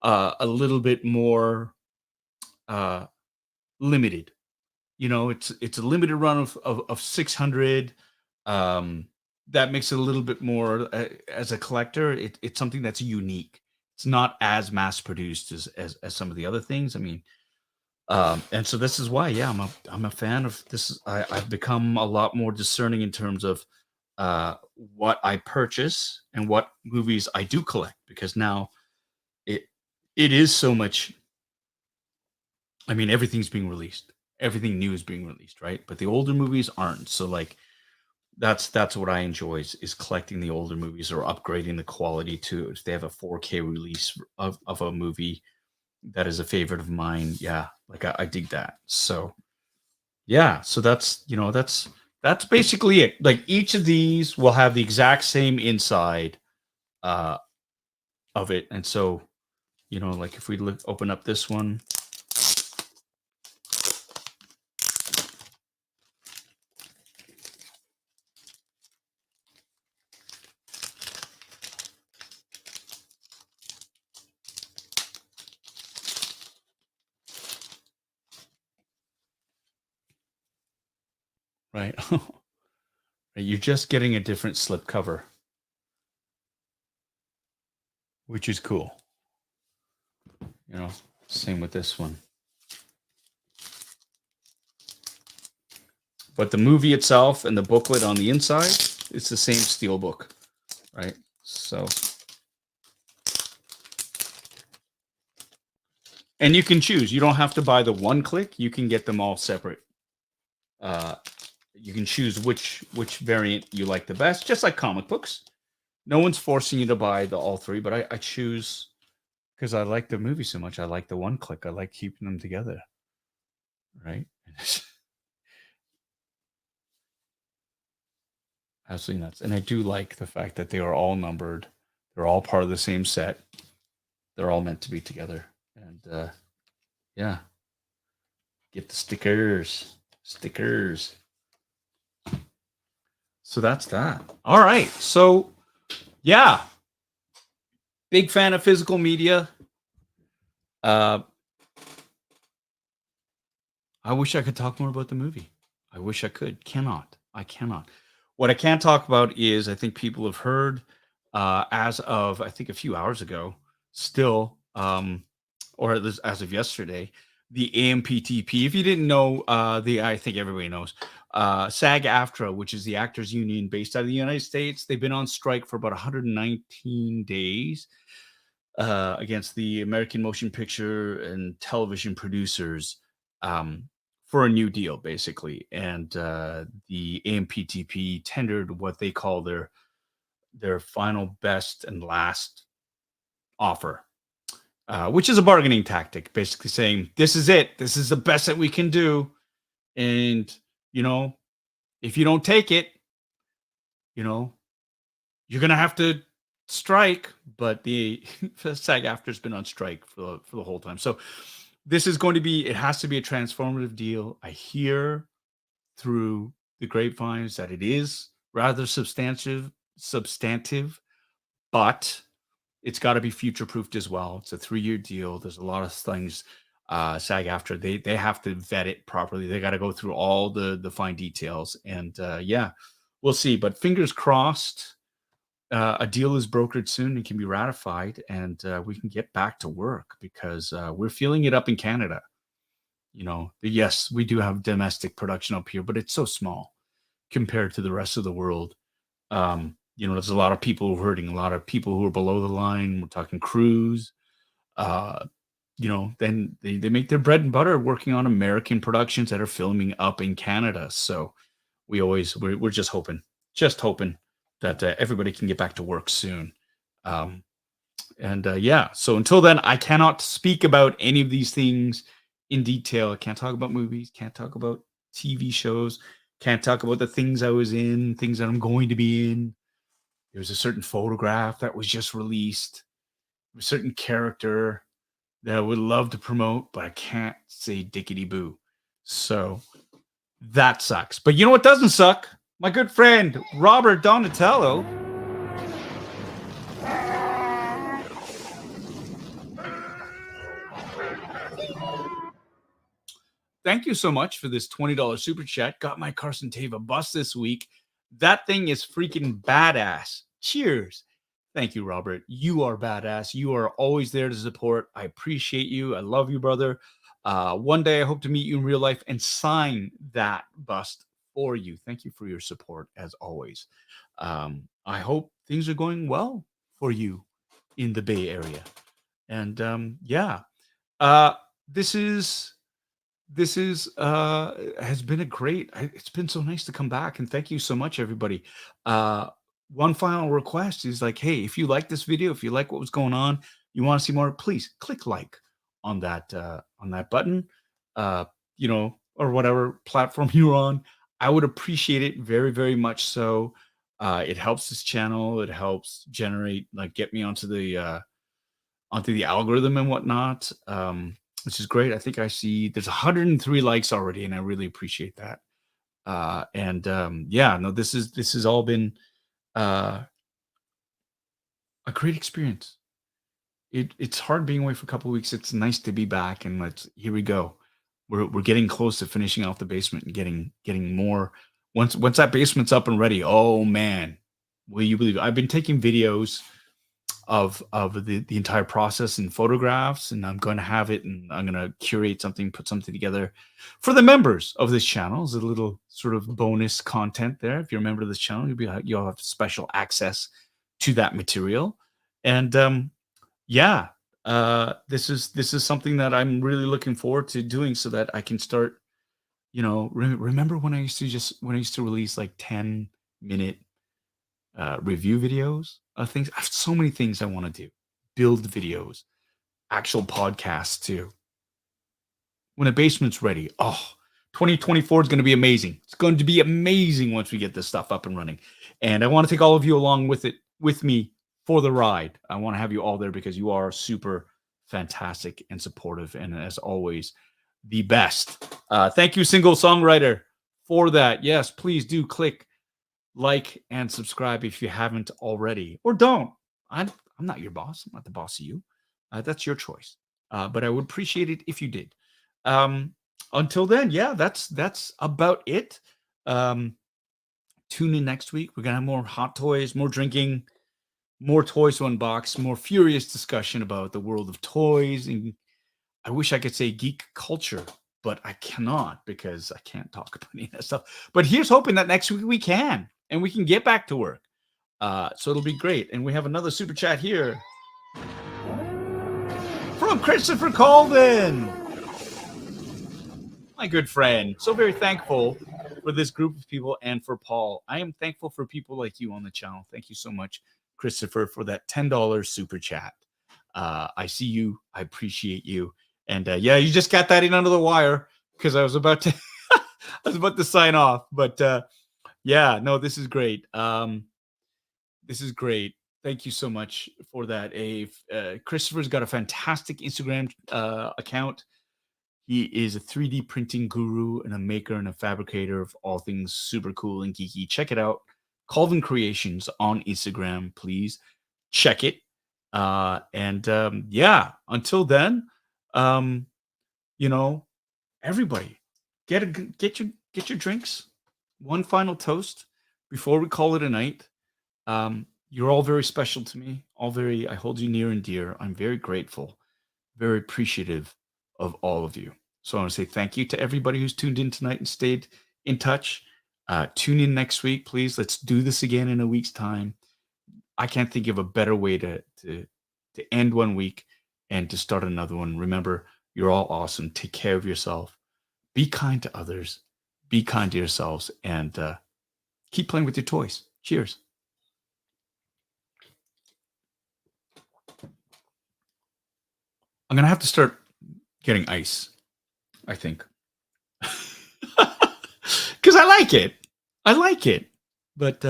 a little bit more uh, limited. You know, it's a limited run of 600. Um, that makes it a little bit more as a collector. It's something that's unique. It's not as mass produced as some of the other things. I mean, And so this is why, yeah, I'm a fan of this. I've become a lot more discerning in terms of what I purchase and what movies I do collect, because now it it is so much. I mean, everything's being released. Everything new is being released, right? But the older movies aren't. So like that's what I enjoy is collecting the older movies or upgrading the quality to if they have a 4K release of a movie that is a favorite of mine. Yeah, like I dig that. So yeah, so that's basically it. Like each of these will have the exact same inside uh of it. And so, like if we open up this one, right? You're just getting a different slip cover, which is cool. Same with this one. But the movie itself and the booklet on the inside, it's the same steel book, right? So, and you can choose. You don't have to buy the one click. You can get them all separate. You can choose which variant you like the best, just like comic books. No one's forcing you to buy the all three, but I choose because I like the movie so much. I like the one click. I like keeping them together, right? Absolutely nuts. And I do like the fact that they are all numbered. They're all part of the same set. They're all meant to be together. And yeah, get the stickers. So that's that. All right. So yeah, big fan of physical media. I wish I could talk more about the movie. I wish I could. I cannot. What I can talk about is I think people have heard as of I think a few hours ago, still, or at least as of yesterday, the AMPTP. If you didn't know, I think everybody knows. SAG-AFTRA, which is the actors union based out of the United States, they've been on strike for about 119 days against the American motion picture and television producers for a new deal, basically. And the AMPTP tendered what they call their final best and last offer, which is a bargaining tactic, basically saying, this is it. This is the best that we can do. And, if you don't take it, you're going to have to strike. But the SAG-AFTRA has been on strike for the whole time. So this is going to be, it has to be a transformative deal. I hear through the grapevines that it is rather substantive, but it's got to be future proofed as well. It's a 3-year deal. There's a lot of things SAG-AFTRA they have to vet it properly. They got to go through all the fine details, and yeah, we'll see. But fingers crossed, a deal is brokered soon and can be ratified, and we can get back to work because we're feeling it up in Canada. Yes, we do have domestic production up here, but it's so small compared to the rest of the world. There's a lot of people who are hurting, a lot of people who are below the line. We're talking crews. Then they make their bread and butter working on American productions that are filming up in Canada. So we're just hoping that everybody can get back to work soon. Yeah, so until then, I cannot speak about any of these things in detail. I can't talk about movies, can't talk about TV shows, can't talk about the things I was in, things that I'm going to be in. There was a certain photograph that was just released, a certain character that I would love to promote, but I can't say dickety boo. So that sucks. But you know what doesn't suck? My good friend, Robert Donatello. Thank you so much for this $20 super chat. Got my Carson Teva bus this week. That thing is freaking badass. Cheers. Thank you, Robert. You are badass. You are always there to support. I appreciate you. I love you, brother. One day I hope to meet you in real life and sign that bust for you. Thank you for your support as always. I hope things are going well for you in the Bay Area. And yeah, uh, this is has been a great. It's been so nice to come back, and thank you so much, everybody. One final request is like, hey, if you like this video, if you like what was going on, you want to see more, please click like on that button, uh, or whatever platform you're on. I would appreciate it very, very much. So it helps this channel. It helps generate, like, get me onto the algorithm and whatnot, which is great. I think I see there's 103 likes already, and I really appreciate that. Yeah, no, this has all been uh, a great experience. It's hard being away for a couple of weeks. It's nice to be back, and here we go. We're getting close to finishing off the basement and getting more. Once that basement's up and ready, oh man, will you believe it? I've been taking videos of the entire process and photographs, and I'm going to have it, and I'm going to curate something, put something together for the members of this channel as a little sort of bonus content there. If you're a member of this channel, you'll have special access to that material. And yeah, this is something that I'm really looking forward to doing, so that I can start, remember when I used to release like 10-minute review videos of things. I have so many things I want to do. Build videos, actual podcasts too. When a basement's ready, 2024 is going to be amazing. It's going to be amazing once we get this stuff up and running. And I want to take all of you along with me for the ride. I want to have you all there because you are super fantastic and supportive, and as always, the best. Thank you, single songwriter, for that. Yes, please do click like and subscribe if you haven't already, or don't. I'm not your boss. I'm not the boss of you. That's your choice. But I would appreciate it if you did. Until then, yeah, that's about it. Tune in next week. We're gonna have more hot toys, more drinking, more toys to unbox, more furious discussion about the world of toys. And I wish I could say geek culture, but I cannot, because I can't talk about any of that stuff. But here's hoping that next week we can, and we can get back to work. So it'll be great. And we have another super chat here from Christopher Colvin, my good friend. So very thankful for this group of people and for Paul. I am thankful for people like you on the channel. Thank you so much, Christopher, for that $10 super chat. I see you. I appreciate you. And yeah, you just got that in under the wire, because I was about to sign off. But yeah, no, this is great. This is great. Thank you so much for that. Christopher's got a fantastic Instagram account. He is a 3D printing guru and a maker and a fabricator of all things super cool and geeky. Check it out. Colvin Creations on Instagram. Please check it. Yeah, until then, everybody get your drinks. One final toast before we call it a night. You're all very special to me. I hold you near and dear. I'm very grateful, very appreciative of all of you. So I want to say thank you to everybody who's tuned in tonight and stayed in touch. Tune in next week, please. Let's do this again in a week's time. I can't think of a better way to end one week and to start another one. Remember, you're all awesome. Take care of yourself. Be kind to others. Be kind to yourselves, and keep playing with your toys. Cheers. I'm going to have to start getting ice, I think. Because I like it. I like it. But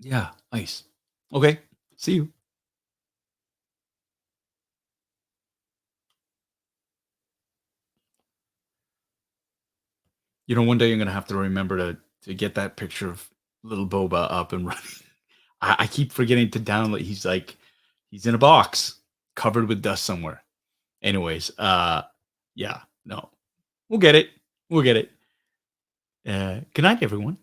yeah, ice. Okay. See you. One day you're going to have to remember to get that picture of little Boba up and running. I keep forgetting to download. He's in a box covered with dust somewhere. Anyways, yeah, no, we'll get it. Good night, everyone.